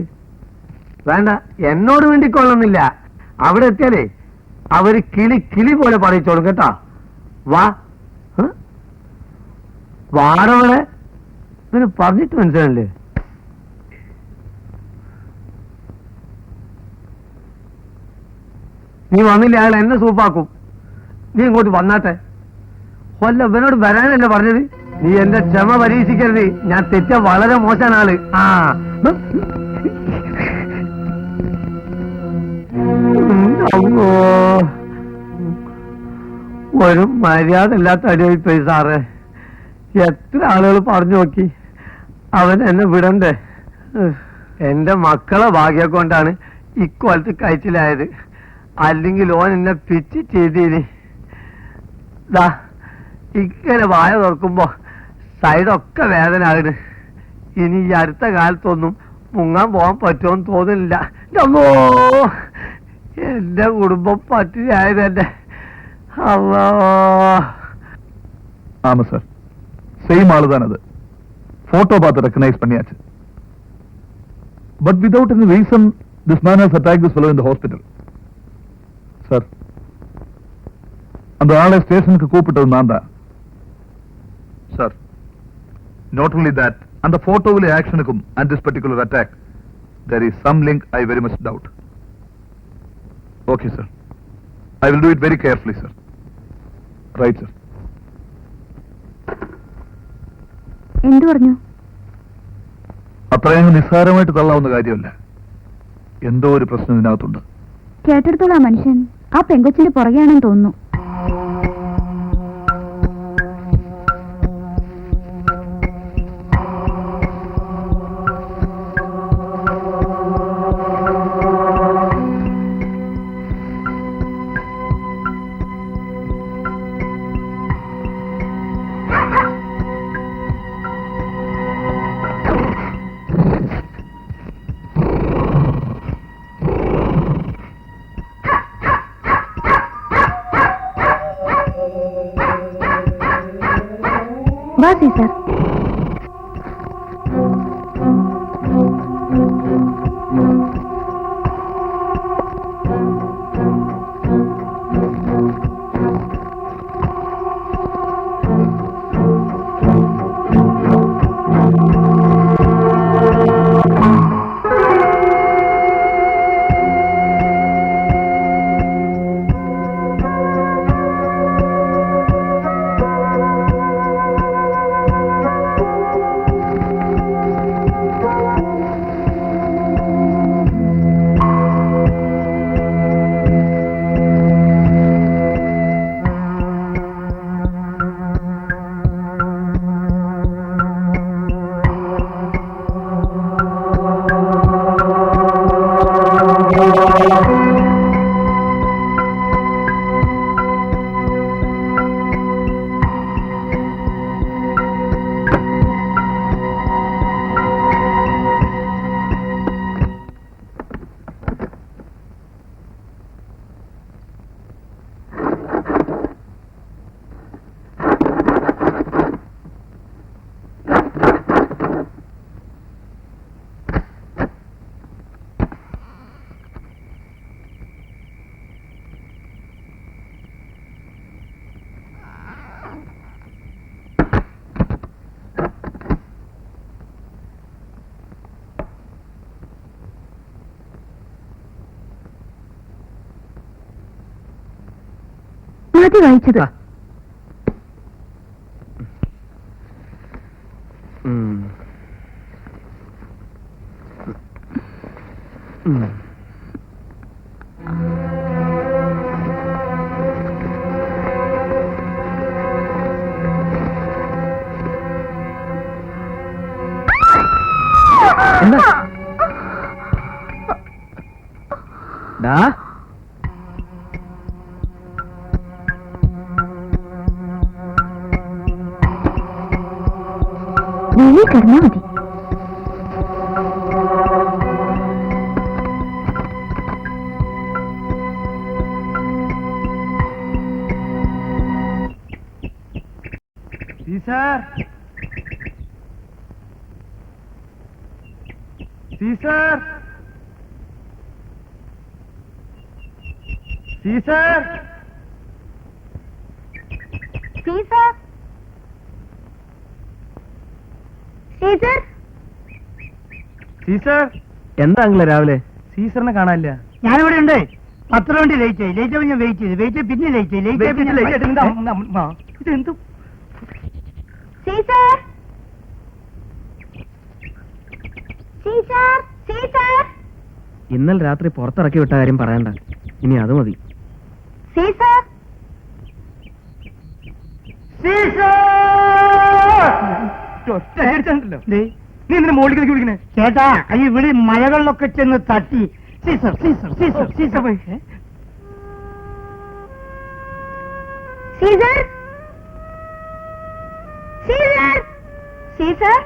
വേണ്ട, എന്നോട് വേണ്ടിക്കൊള്ളുന്നില്ല. അവിടെ എത്തിയാലേ അവര് കിളി പോലെ പറയിച്ചോളും കേട്ടാ. വാ, വാടവിടെ ഇവന് പറഞ്ഞിട്ട് മനസ്സിലല്ലേ? നീ വന്നില്ല, അയാൾ എന്നെ സൂപ്പാക്കും. നീ ഇങ്ങോട്ട് വന്നാട്ടെ. കൊല്ല, ഇവനോട് വരാനല്ലേ പറഞ്ഞത്? നീ എന്റെ ക്ഷമ പരീക്ഷിക്കരുത്. ഞാൻ തെറ്റ വളരെ മോശമാണ് ആള്. ആ, ഒരു മര്യാദ ഇല്ലാത്ത അടിയായിപ്പോയി സാറേ. എത്ര ആളുകൾ പറഞ്ഞു നോക്കി, അവൻ എന്നെ വിടണ്ടേ? എന്റെ മക്കളെ ഭാഗ്യം കൊണ്ടാണ് ഇക്കൊലത്ത് കഴിച്ചിലായത്. അല്ലെങ്കിൽ ഓൻ എന്നെ പിച്ച് ചെയ്തീനി. ഇങ്ങനെ വായ തുറക്കുമ്പോ സൈഡൊക്കെ വേദന ആകുന്നു. ഇനി ഈ അടുത്ത കാലത്തൊന്നും മുങ്ങാൻ പോകാൻ പറ്റുമെന്ന് തോന്നുന്നില്ല. അമ്മോ, എന്റെ കുടുംബം പറ്റിയായതെന്റെ. അല്ലോ, ஆமா சார், சேம் ஆளு தான் அது. போட்டோ பார்த்து ரெக்கனைஸ் பண்ணியாச்சு. But without any reason, this man has attacked this fellow in the hospital. Sir, அந்த ஆளை ஸ்டேஷனுக்கு கூப்பிட்டது நான் தான். Sir, not only that, அந்த போட்டோவிலே ஆக்ஷனுக்கும் and this particular attack, there is some link I very much doubt. Okay, sir. I will do it very carefully, sir. Right, sir. എന്തു പറഞ്ഞു? അത്രയും നിസ്സാരമായിട്ട് തള്ളാവുന്ന കാര്യമല്ല. എന്തോ ഒരു പ്രശ്നം ഇതിനകത്തുണ്ട്. കേട്ടെടുത്തോളാം, മനുഷ്യൻ ആ പെങ്കൊച്ചിന്റെ പുറകെയാണെന്ന് തോന്നുന്നു. വാ സീസർ. മതി വായിച്ചത്. എന്താ ഡാ വെളിയിൽ കിടന്നാ മതി. Caesar Caesar Caesar Caesar Caesar Caesar എന്താ അങ്കിളെ രാവിലെ സീസറിനെ കാണാനില്ല. ഞാനിവിടെ ഉണ്ട്. 10 വണ്ടി ലേറ്റ് ആയി. ലേറ്റ് ആയി ഞാൻ വെയിറ്റ് ചെയ്ത് പിന്നെ ലേറ്റ് ആയി. ഇതെന്ത് സീസർ സീസർ സീസർ ഇന്നലെ രാത്രി പുറത്തിറക്കി വിട്ട കാര്യം പറയണ്ട, ഇനി അത് മതി. സീസർ നീ എന്തിനാ മോളിലേക്ക് വിളിക്കണേ? ചേട്ടാ ഇവിടെ മഴകളിലൊക്കെ ചെന്ന് തട്ടി Caesar Caesar Caesar Caesar Caesar Caesar Caesar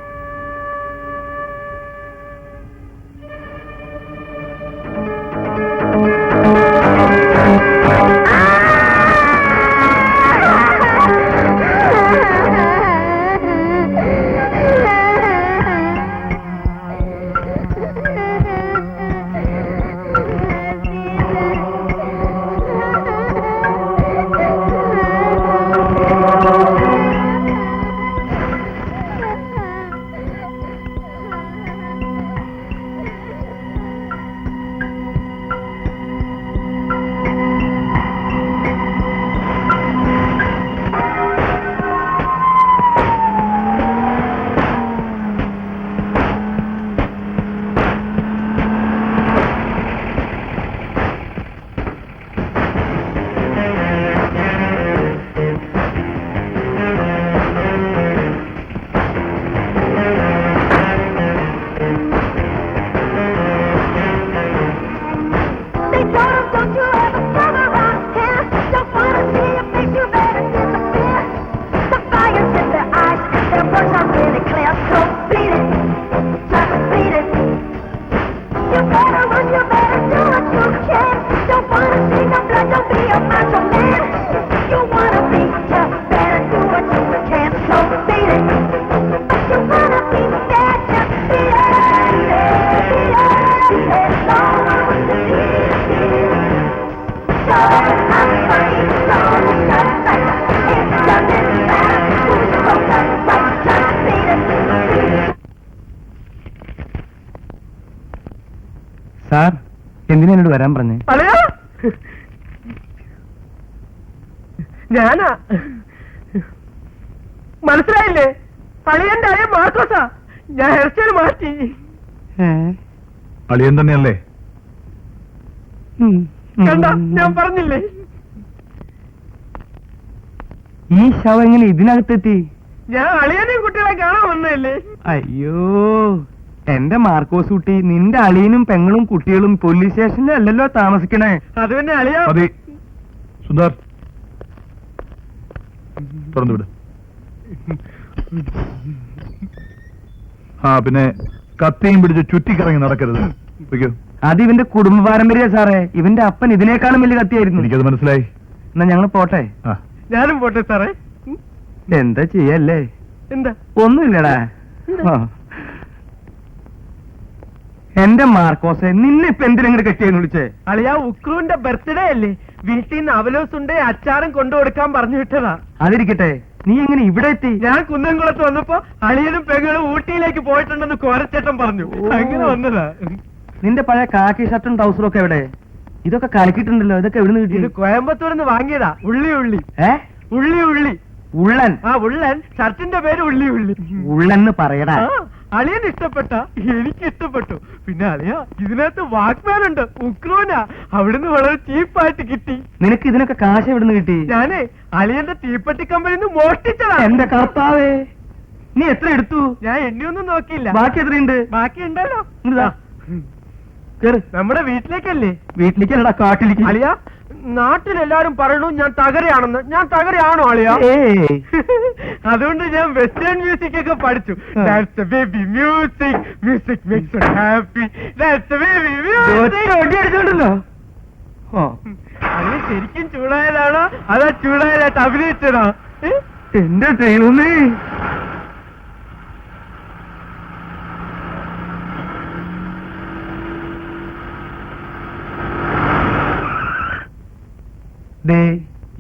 sir എന്തിനാ എന്നോട് വരാൻ പറഞ്ഞേ? ഞാനാ മനസ്സിലായില്ലേ? അളിയന്റെ അളിയൻ മാർക്കോസാ. ഞാൻ ഹെയർ സ്റ്റൈൽ മാറ്റി. അളിയൻ തന്നെയല്ലേ? കണ്ട ഞാൻ പറഞ്ഞില്ലേ? ഈ ശവം എങ്ങനെ ഇതിനകത്തെത്തി? ഞാൻ അളിയനെയും കുട്ടികളെ കാണാൻ വന്നതല്ലേ. അയ്യോ എന്റെ മാർക്കോസ് കുട്ടി, നിന്റെ അളിയനും പെങ്ങളും കുട്ടികളും പോലീസ് സ്റ്റേഷനിൽ അല്ലല്ലോ താമസിക്കണേ. അത് പിന്നെ അളിയാ. മതി സുന്ദർ, തുറന്നു വിട്. ആ പിന്നെ കത്തിയും പിടിച്ച് ചുറ്റിക്കറങ്ങി നടക്കരുത്. വയ്ക്കോ. അത് ഇവന്റെ കുടുംബ പാരമ്പര്യ സാറേ. ഇവന്റെ അപ്പൻ ഇതിനേക്കാളും വലിയ കത്തിയായിരുന്നു. എനിക്കത് മനസ്സിലായി. എന്നാ ഞങ്ങൾ പോട്ടെ. ആ ഞാനും പോട്ടെ സാറേ. എന്താ ചെയ്യല്ലേ? എന്താ? ഒന്നുമില്ലടാ. ആ. എന്റെ മാർക്കോസെ, നിന്നെ ഇപ്പൊ എന്തിനെങ്ങനെ കെട്ടിയെന്ന് വിളിച്ചേ? അളിയാ ഉക്രുവിന്റെ ബർത്ത്ഡേ അല്ലേ, വീട്ടിൽ നിന്ന് അവലോസുണ്ട് അച്ചാറും കൊണ്ടുകൊടുക്കാൻ പറഞ്ഞു വിട്ടതാ. അതിരിക്കട്ടെ, നീ എങ്ങനെ ഇവിടെ എത്തി? ഞാൻ കുന്നംകുളത്ത് വന്നപ്പോ അളിയനും പെങ്ങളും ഊട്ടിയിലേക്ക് പോയിട്ടുണ്ടെന്ന് കോരച്ചേട്ടൻ പറഞ്ഞു. അങ്ങനെ വന്നതാ. നിന്റെ പഴയ കാക്കി ഷർട്ടും ട്രൗസറും ഒക്കെ എവിടെ? ഇതൊക്കെ കലക്കിട്ടുണ്ടല്ലോ, ഇതൊക്കെ എവിടെ നിന്ന് ഇത് കോയമ്പത്തൂരിൽ നിന്ന് വാങ്ങിയതാ. ഉള്ളി ഉള്ളി ഉള്ളി ഉള്ളി ഉള്ളൻ. ആ ഉള്ളൻ. ഷർട്ടിന്റെ പേര് ഉള്ളി ഉള്ളി. ഉള്ളെന്ന് പറയടാ. അളിയൻ ഇഷ്ടപ്പെട്ട, എനിക്ക് ഇഷ്ടപ്പെട്ടു. പിന്നെ അളിയ ഇതിനകത്ത് വാക്മാൻ ഉണ്ട്, ഉക്രോനാ. അവിടുന്ന് വളരെ ചീപ്പായിട്ട് കിട്ടി. നിനക്ക് ഇതിനൊക്കെ കാശ് എവിടുന്ന് കിട്ടി? ഞാനേ അളിയന്റെ തീപ്പെട്ടി കമ്പനിന്ന് മോഷ്ടിച്ചതാ. എന്റെ കർത്താവേ, നീ എത്ര എടുത്തു? ഞാൻ എണ്ണിയൊന്നും നോക്കിയില്ല. ബാക്കി എത്രയുണ്ട്? ബാക്കി ഉണ്ടല്ലോ. ഇതാ. കേറ്. നമ്മുടെ വീട്ടിലേക്കല്ലേ? വീട്ടിലേക്കല്ലടാ, കാട്ടിലേക്ക്. അളിയ, നാട്ടിലെല്ലാരും പറയണു ഞാൻ തകരയാണെന്ന്. ഞാൻ തകരയാണോ അളിയ? ഏയ്. അതുകൊണ്ട് ഞാൻ വെസ്റ്റേൺ മ്യൂസിക് ഒക്കെ പഠിച്ചു. That's the baby music. Music makes us happy. That's the baby music. അടിച്ചോണ്ടല്ലോ. അളിയ ശരിക്കും ചൂടായതാണോ അതാ ചൂടായതായിട്ട് അഭിനയിച്ചതാ? എന്റെ ദൈവമേ.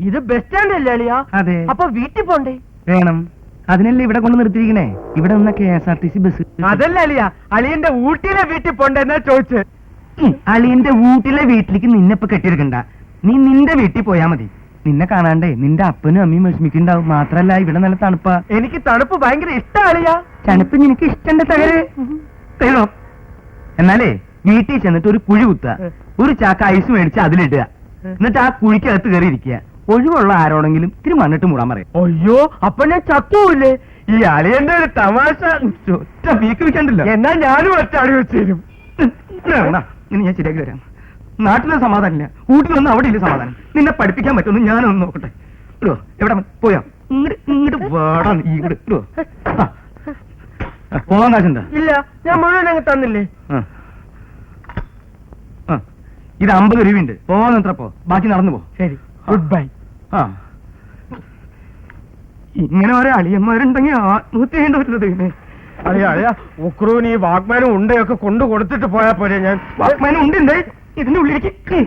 ഇത് ബസ് സ്റ്റാൻഡ് അല്ലേ അളിയ? അതെ. അപ്പൊ വീട്ടിൽ പോണ്ടേ? വേണം. അതിനല്ലേ ഇവിടെ കൊണ്ട് നിർത്തിയിരിക്കണേ. ഇവിടെ നിന്ന KSRTC ബസ്. അതല്ല അളിയ, അളിയന്റെ ഊട്ടിയിലെ വീട്ടിൽ പോണ്ടേ എന്നാ ചോദിച്ചത്. അളിയന്റെ വീട്ടിലെ വീട്ടിലേക്ക് നിന്നെ ഇപ്പൊ കെട്ടിയെടുക്കണ്ട. നീ നിന്റെ വീട്ടിൽ പോയാ മതി. നിന്നെ കാണാണ്ടേ നിന്റെ അപ്പനും അമ്മയും വിഷമിക്കുണ്ടാവും. മാത്രല്ല ഇവിടെ നല്ല തണുപ്പാ. എനിക്ക് തണുപ്പ് ഭയങ്കര ഇഷ്ടാ അളിയ. തണുപ്പ് നിനക്ക് ഇഷ്ടണ്ട തകര്. തരോ. എന്നാലേ വീട്ടിൽ ചെന്നിട്ട് ഒരു കുഴി കുത്തുക, ഒരു ചാക്ക ഐസ് മേടിച്ച് അതിലിടുക. എന്നിട്ട് ആ കുഴിക്കകത്ത് കയറി ഇരിക്കുക. ഒഴിവുള്ള ആരോടെങ്കിലും ഇത്തിരി മണ്ണിട്ട് മൂടാൻ പറയും. അയ്യോ, അപ്പൊ ഞാൻ ചക്കൂല്ലേ? ഈ അളിയന്റെ ഒരു തമാശ. ഒറ്റ വീക്ക് വെക്കണ്ടല്ലോ. എന്നാ ഞാനും ഒറ്റ അടി വെച്ച് തരും. ഇനി ഞാൻ ശരിയാക്കി തരാം. നാട്ടിലെ സമാധാനമില്ല, വീട്ടിലൊന്നും അവിടെ ഇല്ല സമാധാനം. നിന്നെ പഠിപ്പിക്കാൻ പറ്റുമെന്ന് ഞാനൊന്ന് നോക്കട്ടെ. ഇടോ, എവിടെ പോയാ? ഇങ്ങോട്ട് വേടാ നീ. ഇങ്ങോട്ട് ഇടോ. പോകാൻ കാശുണ്ടോ? ഇല്ല, ഞാൻ മുഴുവൻ അങ്ങ് തന്നില്ലേ. ഇത് 50 രൂപയുണ്ട്. പോകാൻ പോ, ബാക്കി നടന്നു പോ. ശരി, ഗുഡ് ബൈ. ഇങ്ങനെ ഓരോ അളിയന്മാരുണ്ടെങ്കിൽ ആത്മഹത്യ ചെയ്യേണ്ടി വരുന്നത്. പിന്നെ അളിയ അളിയ, ഉക്രൂന് ഈ വാഗ്മാനും ഉണ്ടയൊക്കെ കൊണ്ടു കൊടുത്തിട്ട് പോയാ പോരെ? ഞാൻ വാഗ്മാനും ഉണ്ട് ഇതിന്റെ ഉള്ളിലേക്ക്.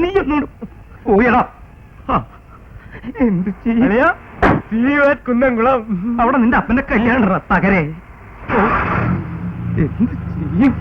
നീ ഒന്നോട് പോയടാ. എന്ത് ചെയ്യും? അളിയ, കുന്നംകുളം. അവിടെ നിന്റെ അപ്പന്റെ കല്യാണം തകരെ. എന്ത് ചെയ്യും?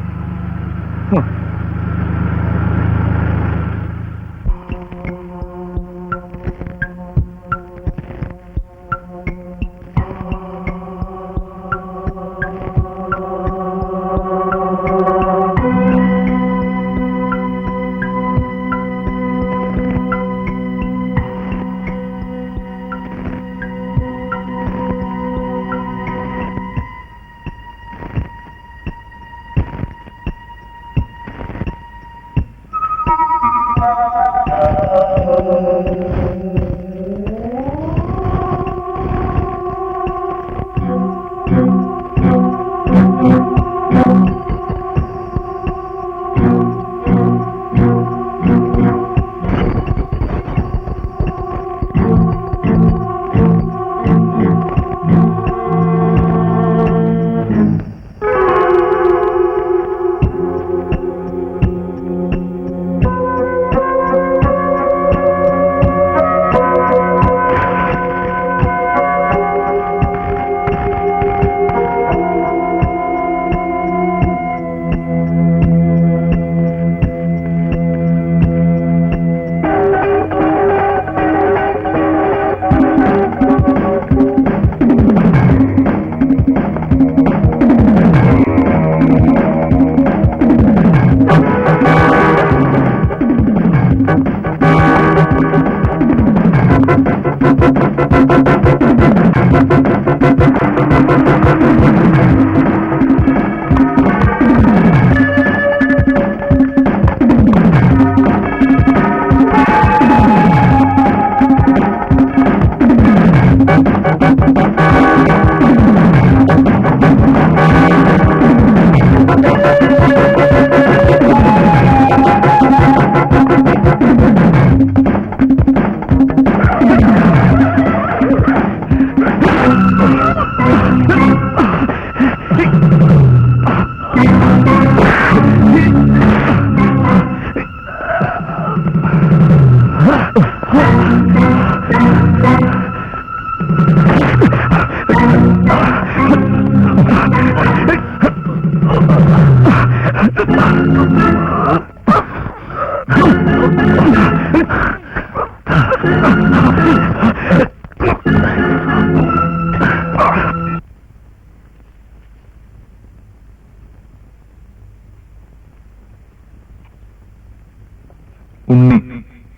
ഉണ്ണി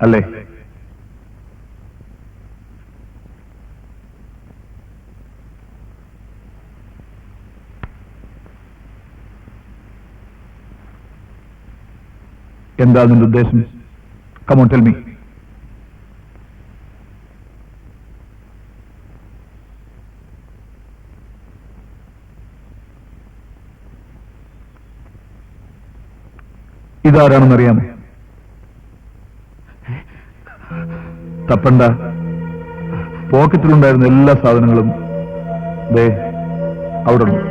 അല്ലേ? എന്താ അതിന്റെ ഉദ്ദേശം? Come on tell me. ഇതാരാണെന്നറിയാമോ? തപ്പണ്ട. പോക്കറ്റിലുണ്ടായിരുന്ന എല്ലാ സാധനങ്ങളും ദേ അവിടെ ഉണ്ട്.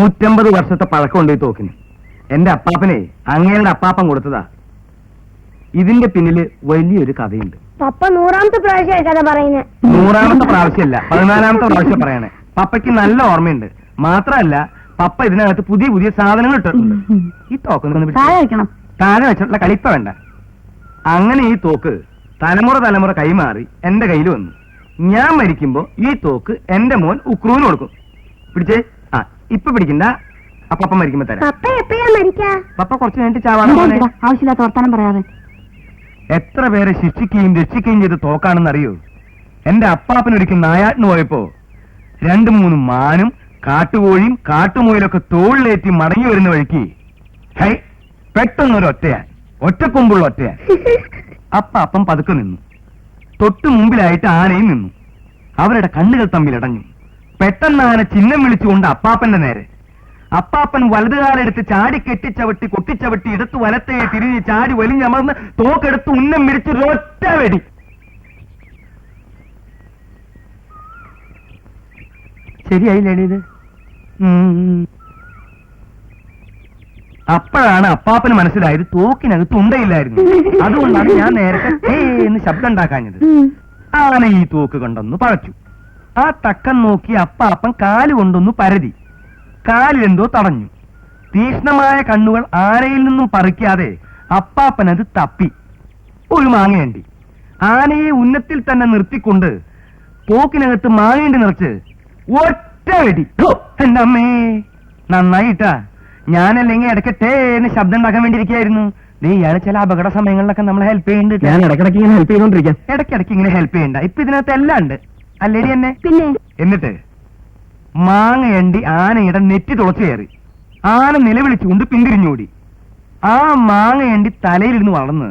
ൂറ്റമ്പത് വർഷത്തെ പഴക്കമുണ്ട് ഈ തോക്കിന്. എന്റെ അപ്പാപ്പനെ അങ്ങേരുടെ അപ്പാപ്പൻ കൊടുത്തതാ. ഇതിന്റെ പിന്നില് വലിയൊരു കഥയുണ്ട്. പപ്പ 100ാമത്തെ പ്രാവശ്യമായി കഥ പറയുന്നത്. 100ാമത്തെ പ്രാവശ്യമല്ല, 14ാമത്തെ പ്രാവശ്യം പറയണേ. പപ്പയ്ക്ക് നല്ല ഓർമ്മയുണ്ട്. മാത്രമല്ല, പപ്പ ഇതിനകത്ത് പുതിയ പുതിയ സാധനങ്ങൾ ഇട്ടിട്ടുണ്ട്. ഈ തോക്ക് താഴെ വെച്ചിട്ടുള്ള കളിപ്പ വേണ്ട. അങ്ങനെ ഈ തോക്ക് തലമുറ കൈമാറി എന്റെ കയ്യിൽ വന്നു. ഞാൻ മരിക്കുമ്പോ ഈ തോക്ക് എന്റെ മോൻ ഉക്രൂന് കൊടുക്കും. പിടിച്ചേ. ആ, ഇപ്പൊ പിടിക്കണ്ട. അപ്പ മരിക്കുമ്പോ തരാം. പപ്പ കുറച്ച് കഴിഞ്ഞിട്ട് ചാവാണ്. ആവശ്യമില്ലാത്ത വർത്താനം പറയാതെ. എത്ര പേരെ ശിക്ഷിക്കുകയും രക്ഷിക്കുകയും ചെയ്ത് തോക്കാണെന്നറിയോ? എന്റെ അപ്പാപ്പനൊരിക്കൽ നായാട്ടിന് പോയപ്പോ 2-3 മാനും കാട്ടുകോഴിയും കാട്ടുമോയിലൊക്കെ തോളിലേറ്റി മടങ്ങി വരുന്ന വഴിക്ക് ഹൈ പെട്ടെന്നൊരു ഒറ്റക്കൊമ്പുള്ള ഒറ്റയാ. അപ്പം പതുക്കെ നിന്നു. തൊട്ടു മുമ്പിലായിട്ട് ആനയും നിന്നു. അവരുടെ കണ്ണുകൾ തമ്മിലടഞ്ഞു. പെട്ടെന്ന് ആന ചിഹ്നം വിളിച്ചുകൊണ്ട് അപ്പാപ്പന്റെ നേരെ. അപ്പാപ്പൻ വലതുകാലെടുത്ത് ചാടി കെട്ടിച്ചവട്ടി കൊട്ടിച്ചവട്ടി എടുത്ത് വലത്തെ തിരിഞ്ഞ് ചാടി വലിഞ്ഞമർന്ന് തോക്കെടുത്ത് ഉന്നം വിരിച്ച് ഒറ്റ വെടി. ശരിയായില്ലേ ഇത്? അപ്പോഴാണ് അപ്പാപ്പന് മനസ്സിലായത് തോക്കിനകത്ത് ഉണ്ടയില്ലായിരുന്നു. അതുകൊണ്ടാണ് ഞാൻ നേരത്തെ എന്ന് ശബ്ദം ഉണ്ടാക്കാഞ്ഞത്. ആന ഈ തോക്ക് കൊണ്ടൊന്ന് പഴച്ചു. ആ തക്കം നോക്കി അപ്പാപ്പൻ കാലുകൊണ്ടൊന്ന് പരതി. കാലിലെന്തോ തടഞ്ഞു. തീക്ഷ്ണമായ കണ്ണുകൾ ആനയിൽ നിന്നും പറിക്കാതെ അപ്പാപ്പനത് തപ്പി. ഒരു മാങ്ങയണ്ടി. ആനയെ ഉന്നത്തിൽ തന്നെ നിർത്തിക്കൊണ്ട് തോക്കിനകത്ത് മാങ്ങേണ്ടി നിറച്ച് ഒറ്റ വെടി. എന്റെ അമ്മേ, നന്നായിട്ടാ. ഞാനല്ലെങ്കിൽ ഇടയ്ക്കട്ടെ എന്ന് ശബ്ദം ഉണ്ടാക്കാൻ വേണ്ടിയിരിക്കുകയായിരുന്നു. ഇയാള് ചില അപകട സമയങ്ങളിലൊക്കെ നമ്മളെ ഹെൽപ്പ് ചെയ്യുന്നുണ്ട്. ഞാൻ ഇടയ്ക്കിടയ്ക്ക് ഇങ്ങനെ ഹെൽപ്പ് ചെയ്തോണ്ടിരിക്കാം. ഇടയ്ക്കിടയ്ക്ക് ഇങ്ങനെ ഹെൽപ്പ് ചെയ്യണ്ട. ഇപ്പൊ ഇതിനകത്ത് എല്ലാം ഉണ്ട് അല്ലേടി എന്നെ? പിന്നെ എന്നിട്ട് മാങ്ങയണ്ടി ആനയുടെ നെറ്റി തുളച്ചു കയറി. ആന നിലവിളിച്ചുകൊണ്ട് പിന്തിരിഞ്ഞോടി. ആ മാങ്ങയണ്ടി തലയിലിരുന്ന് വളർന്ന്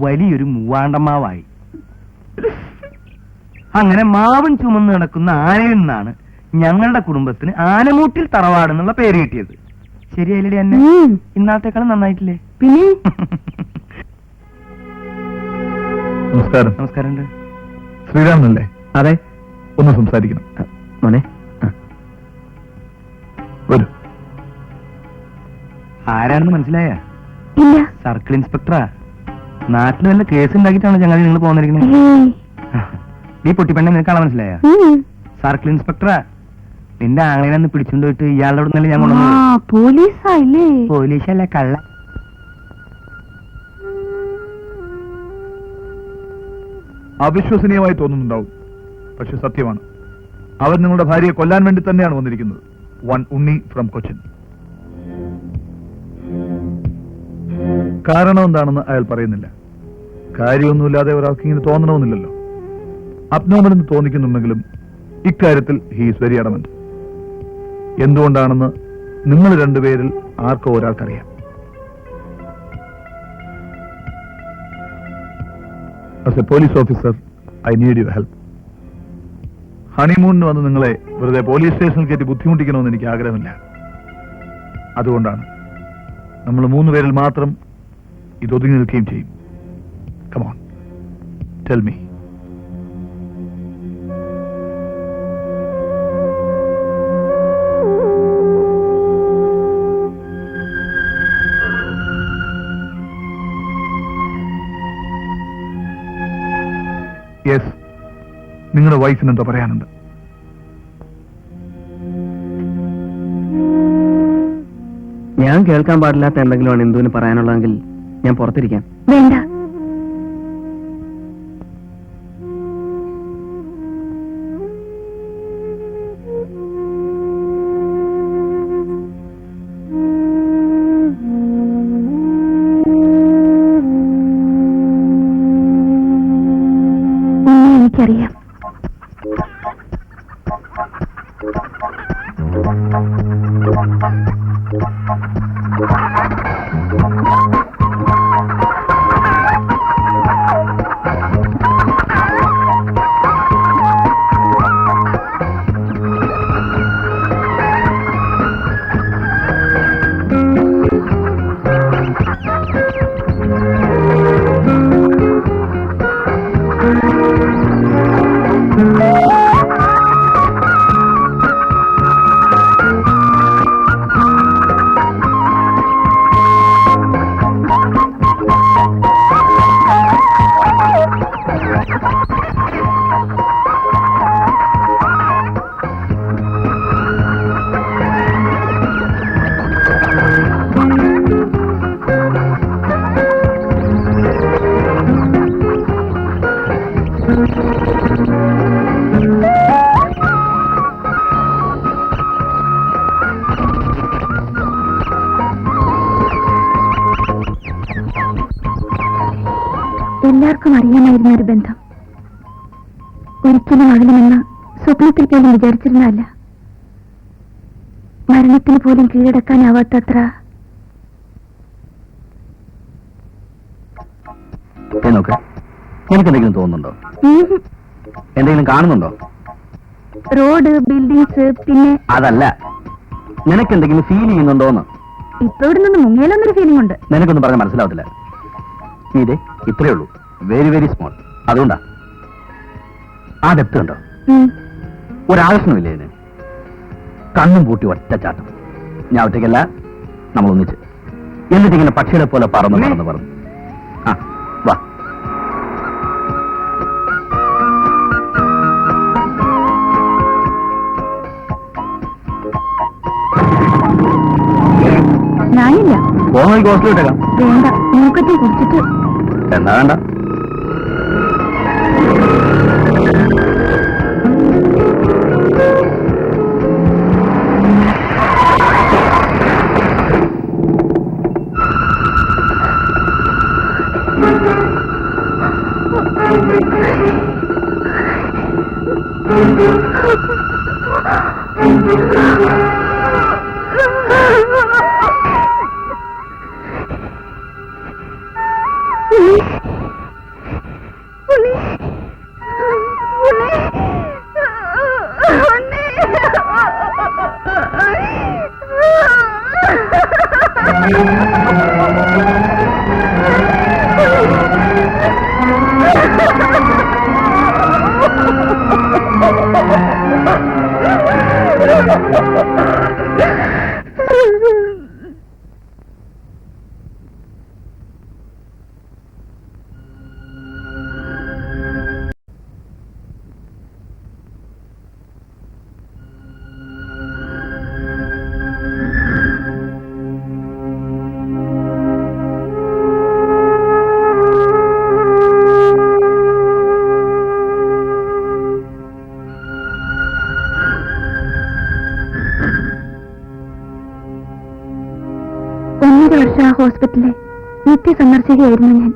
വലിയൊരു മൂവാണ്ടമാവായി. അങ്ങനെ മാവും ചുമന്ന് നടക്കുന്ന ആനയിൽ നിന്നാണ് ഞങ്ങളുടെ കുടുംബത്തിന് ആനമൂട്ടിൽ തറവാട് എന്നുള്ള പേര് കിട്ടിയത്. ശരിയല്ലേ എന്നെ? ഇന്നത്തേക്കാളും നന്നായിട്ടില്ലേ? പിന്നെ നമസ്കാരം. നമസ്കാരം. ശ്രീരാമനല്ലേ? അതെ. ഒന്ന് സംസാരിക്കണം. മോനെ വരൂ. ആരാണെന്ന് മനസ്സിലായ? ഇല്ല. സർക്കിൾ ഇൻസ്പെക്ടറാ. നാട്ടിൽ വല്ല കേസ് ഉണ്ടാക്കിയിട്ടാണ് ഞങ്ങൾ നിങ്ങൾ പോന്നിരിക്കുന്നത്. ഈ പൊട്ടിപ്പെണ്ണെ നിനക്കാളെ മനസ്സിലായ? സർക്കിൾ ഇൻസ്പെക്ടറാ. നിന്റെ ആങ്ങളെന്ന് പിടിച്ചുകൊണ്ട് പോയിട്ട് ഇയാളുടെ അവിടെ ഞാൻ കൊണ്ടുവന്നത്. പോലീസായില്ലേ? പോലീസല്ല, കള്ള. അവിശ്വസനീയമായി തോന്നുന്നുണ്ടാവും, പക്ഷെ സത്യമാണ്. അവൻ നിങ്ങളുടെ ഭാര്യയെ കൊല്ലാൻ വേണ്ടി തന്നെയാണ് വന്നിരിക്കുന്നത്. One Unni from Cochin. കാരണം എന്താണെന്ന് അയാൾ പറയുന്നില്ല. കാര്യമൊന്നുമില്ലാതെ ഒരാൾക്ക് ഇങ്ങനെ തോന്നണമെന്നില്ലല്ലോ. അബ്നോർമൽ എന്ന് തോന്നിക്കുന്നുണ്ടെങ്കിലും ഇക്കാര്യത്തിൽ ഹീസ് വെരി അഡമന്റ്. എന്തുകൊണ്ടാണെന്ന് നിങ്ങൾ രണ്ടുപേരിൽ ആർക്കോ ഒരാൾക്കറിയാം. As a police officer I need your help. ഹണിമൂണിന് വന്ന് നിങ്ങളെ വെറുതെ പോലീസ് സ്റ്റേഷനിൽ കയറ്റി ബുദ്ധിമുട്ടിക്കണമെന്ന് എനിക്ക് ആഗ്രഹമില്ല. അതുകൊണ്ടാണ് നമ്മൾ 3 പേരിൽ മാത്രം ഇത് ഒതുങ്ങി നിൽക്കുകയും ചെയ്യും. Come on, tell me. Yes, നിങ്ങളുടെ വൈഫിന് എന്താ പറയാനുണ്ട്? ഞാൻ കേൾക്കാൻ പാടില്ലാത്ത എന്തെങ്കിലുമാണ് ഇന്ദുവിന് പറയാനുള്ളതെങ്കിൽ ഞാൻ പുറത്തിരിക്കാം. വേണ്ട. എനിക്കറിയാം. എല്ലാവർക്കും അറിയാമായിരുന്ന ഒരു ബന്ധം. ഒരിക്കലും അകലുമെന്ന് സ്വപ്നത്തിൽ പോലും വിചാരിച്ചിരുന്നതല്ല. മരണത്തിന് പോലും കീഴടക്കാനാവാത്തത്ര. നോക്ക്, എനിക്കെന്തെങ്കിലും തോന്നുന്നുണ്ടോ? എന്തെങ്കിലും കാണുന്നുണ്ടോ? റോഡ്, ബിൽഡിങ്സ്, പിന്നെ അതല്ല, നിനക്കെന്തെങ്കിലും ഫീൽ ചെയ്യുന്നുണ്ടോന്ന്? ഇപ്പൊ ഇവിടെ നിന്ന് മുങ്ങിയാലൊന്നൊരു ഫീലിംഗ് ഉണ്ട്. നിനക്കൊന്നും പറഞ്ഞാൽ മനസ്സിലാവത്തില്ല. ഇതേ ഇത്രയേ ഉള്ളൂ, വെരി വെരി സ്മോൾ. അതുകൊണ്ടാ ആ ഡെപ്ത് കണ്ടോ? ഒരാകർഷണമില്ലേ ഇതിന്? കണ്ണും പൂട്ടി ഒറ്റച്ചാട്ടം. ഞാൻ ഒറ്റയ്ക്കല്ല, നമ്മൾ ഒന്നിച്ച്. എന്നിട്ടിങ്ങനെ പക്ഷികളെ പോലെ പറന്നു. ആ വാ. ഞാനില്ല. പോകുന്ന ഹോസ്റ്റലിട്ടേക്കാം. വേണ്ട, മൂക്കറ്റി കുടിച്ചിട്ട്. എന്താ വേണ്ട? ഹോസ്പിറ്റലിലെ നിത്യ സന്ദർശകയായിരുന്നു ഞാൻ.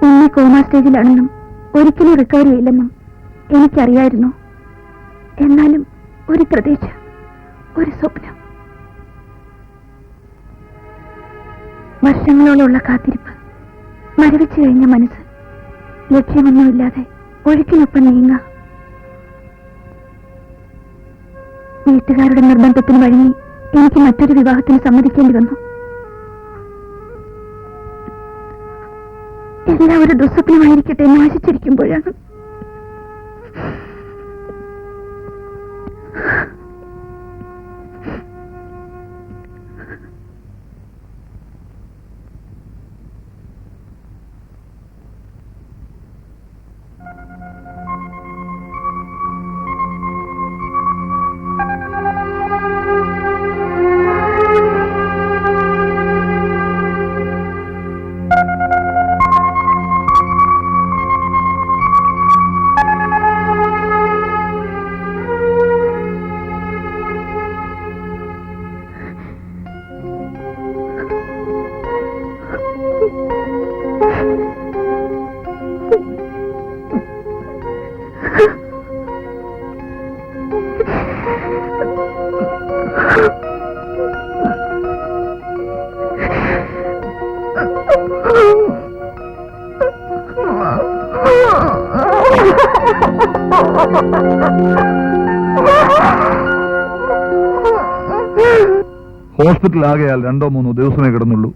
ഉണ്ണി കോമ സ്റ്റേജിലാണെന്നും ഒരിക്കലും റിക്കവറി ചെയ്യില്ലെന്നും എനിക്കറിയായിരുന്നു. എന്നാലും ഒരു പ്രതീക്ഷ, ഒരു സ്വപ്നം. വർഷങ്ങളോളമുള്ള കാത്തിരിപ്പ്, മരവിച്ചു കഴിഞ്ഞ മനസ്സ്, ലക്ഷ്യമൊന്നുമില്ലാതെ ഒഴുക്കിനൊപ്പം നീങ്ങാം. വീട്ടുകാരുടെ നിർബന്ധത്തിന് വഴങ്ങി എനിക്ക് മറ്റൊരു വിവാഹത്തിന് സമ്മതിക്കേണ്ടി വന്നു. എല്ലാം ഒരു ദുസ്വപ്നമായിരിക്കട്ടെ എന്ന് ആശിച്ചിരിക്കുമ്പോഴാണ് ഹോസ്പിറ്റലിൽ ആകെ അയാൾ 2-3 ദിവസമേ കിടന്നുള്ളൂ.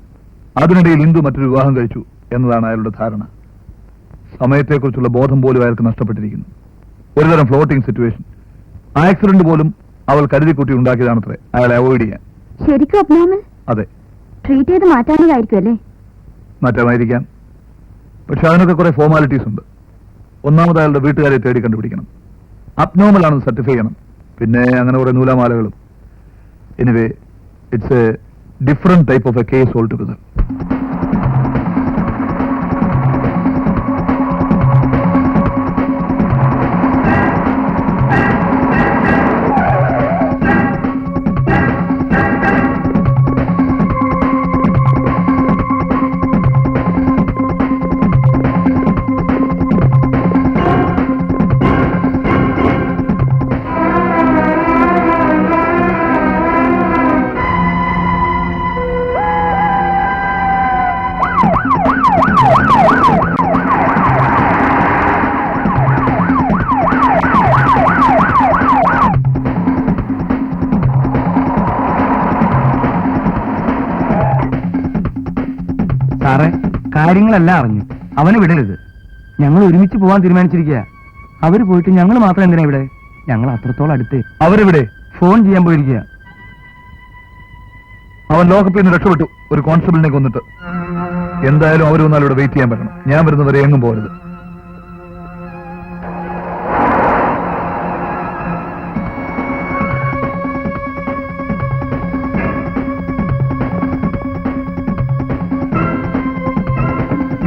അതിനിടയിൽ ഇന്ദു മറ്റൊരു വിവാഹം കഴിച്ചു എന്നതാണ് അയാളുടെ ധാരണ. സമയത്തെക്കുറിച്ചുള്ള ബോധം പോലും അയാൾക്ക് നഷ്ടപ്പെട്ടിരിക്കുന്നു. ഒരുതരം ഫ്ലോട്ടിംഗ് സിറ്റുവേഷൻ. ആക്സിഡന്റ് പോലും അവൾ കരുതിക്കുട്ടി ഉണ്ടാക്കിയതാണത്രേ അയാളെ അവോയ്ഡ് ചെയ്യാൻ. ശരിക്കും അബ്നോർമൽ? അതെ, ട്രീറ്റ് ചെയ്ത് മാറ്റാനുള്ളതായിരിക്കും അല്ലേ? മാറ്റാമായിരിക്കാം. പക്ഷെ അതിനൊക്കെ കുറെ ഫോർമാലിറ്റീസ് ഉണ്ട്. ഒന്നാമത് അയാളുടെ വീട്ടുകാരെ തേടി കണ്ടുപിടിക്കണം. അബ്നോർമൽ ആണെന്ന് സർട്ടിഫൈ ചെയ്യണം. പിന്നെ അങ്ങനെ കുറെ നൂലാമാലകളും. Anyway, it's a different type of a case altogether. സാറേ, കാര്യങ്ങളെല്ലാം അറിഞ്ഞു. അവനെ വിടരുത്. ഞങ്ങൾ ഒരുമിച്ച് പോവാൻ തീരുമാനിച്ചിരിക്കുക. അവര് പോയിട്ട് ഞങ്ങൾ മാത്രം എന്തിനാ ഇവിടെ? ഞങ്ങൾ അത്രത്തോളം അടുത്ത്. അവരെവിടെ? ഫോൺ ചെയ്യാൻ പോയിരിക്കുക. അവൻ ലോകപ്പിൽ നിന്ന് രക്ഷപ്പെട്ടു, ഒരു കോൺസ്റ്റബിളിനെ കൊന്നിട്ട്. എന്തായാലും അവർ വന്നാൽ ഇവിടെ വെയിറ്റ് ചെയ്യാൻ പറ്റണം. ഞാൻ വരുന്നവരെ എങ്ങും പോകരുത്.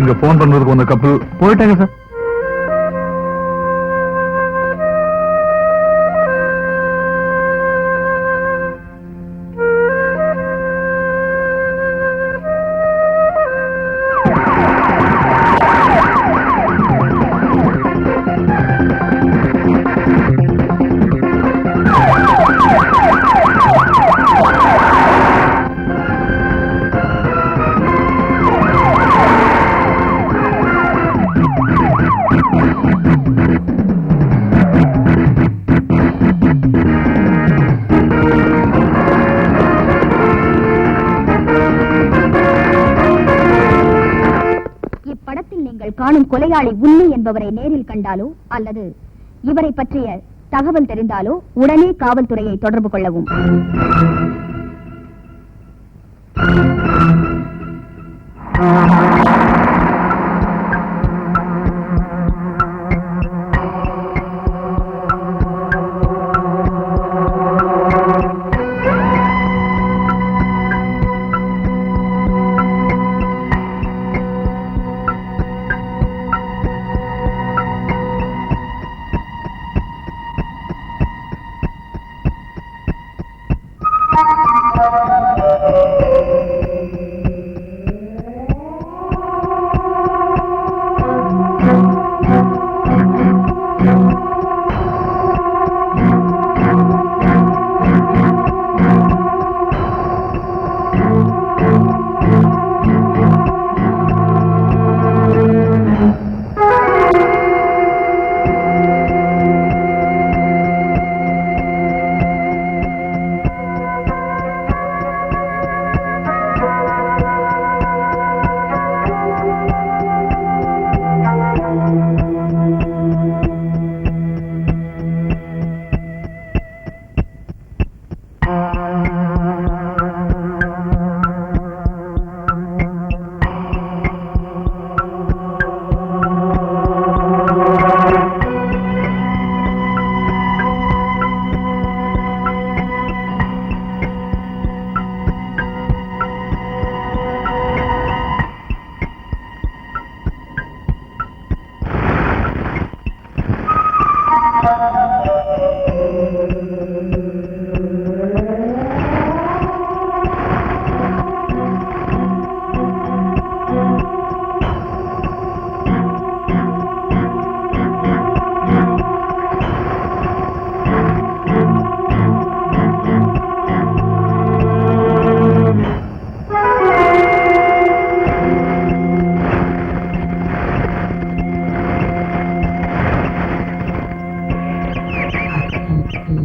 இங்க போன் பண்றதுக்கு வந்த கப்பல் போயிட்டாங்க சார். காணும் கொலையாளி உண்மை என்பவரை நேரில் கண்டாலோ அல்லது இவரை பற்றிய தகவல் தெரிந்தாலோ உடனே காவல்துறையை தொடர்பு கொள்ளவும்.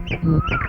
Ha ha ha!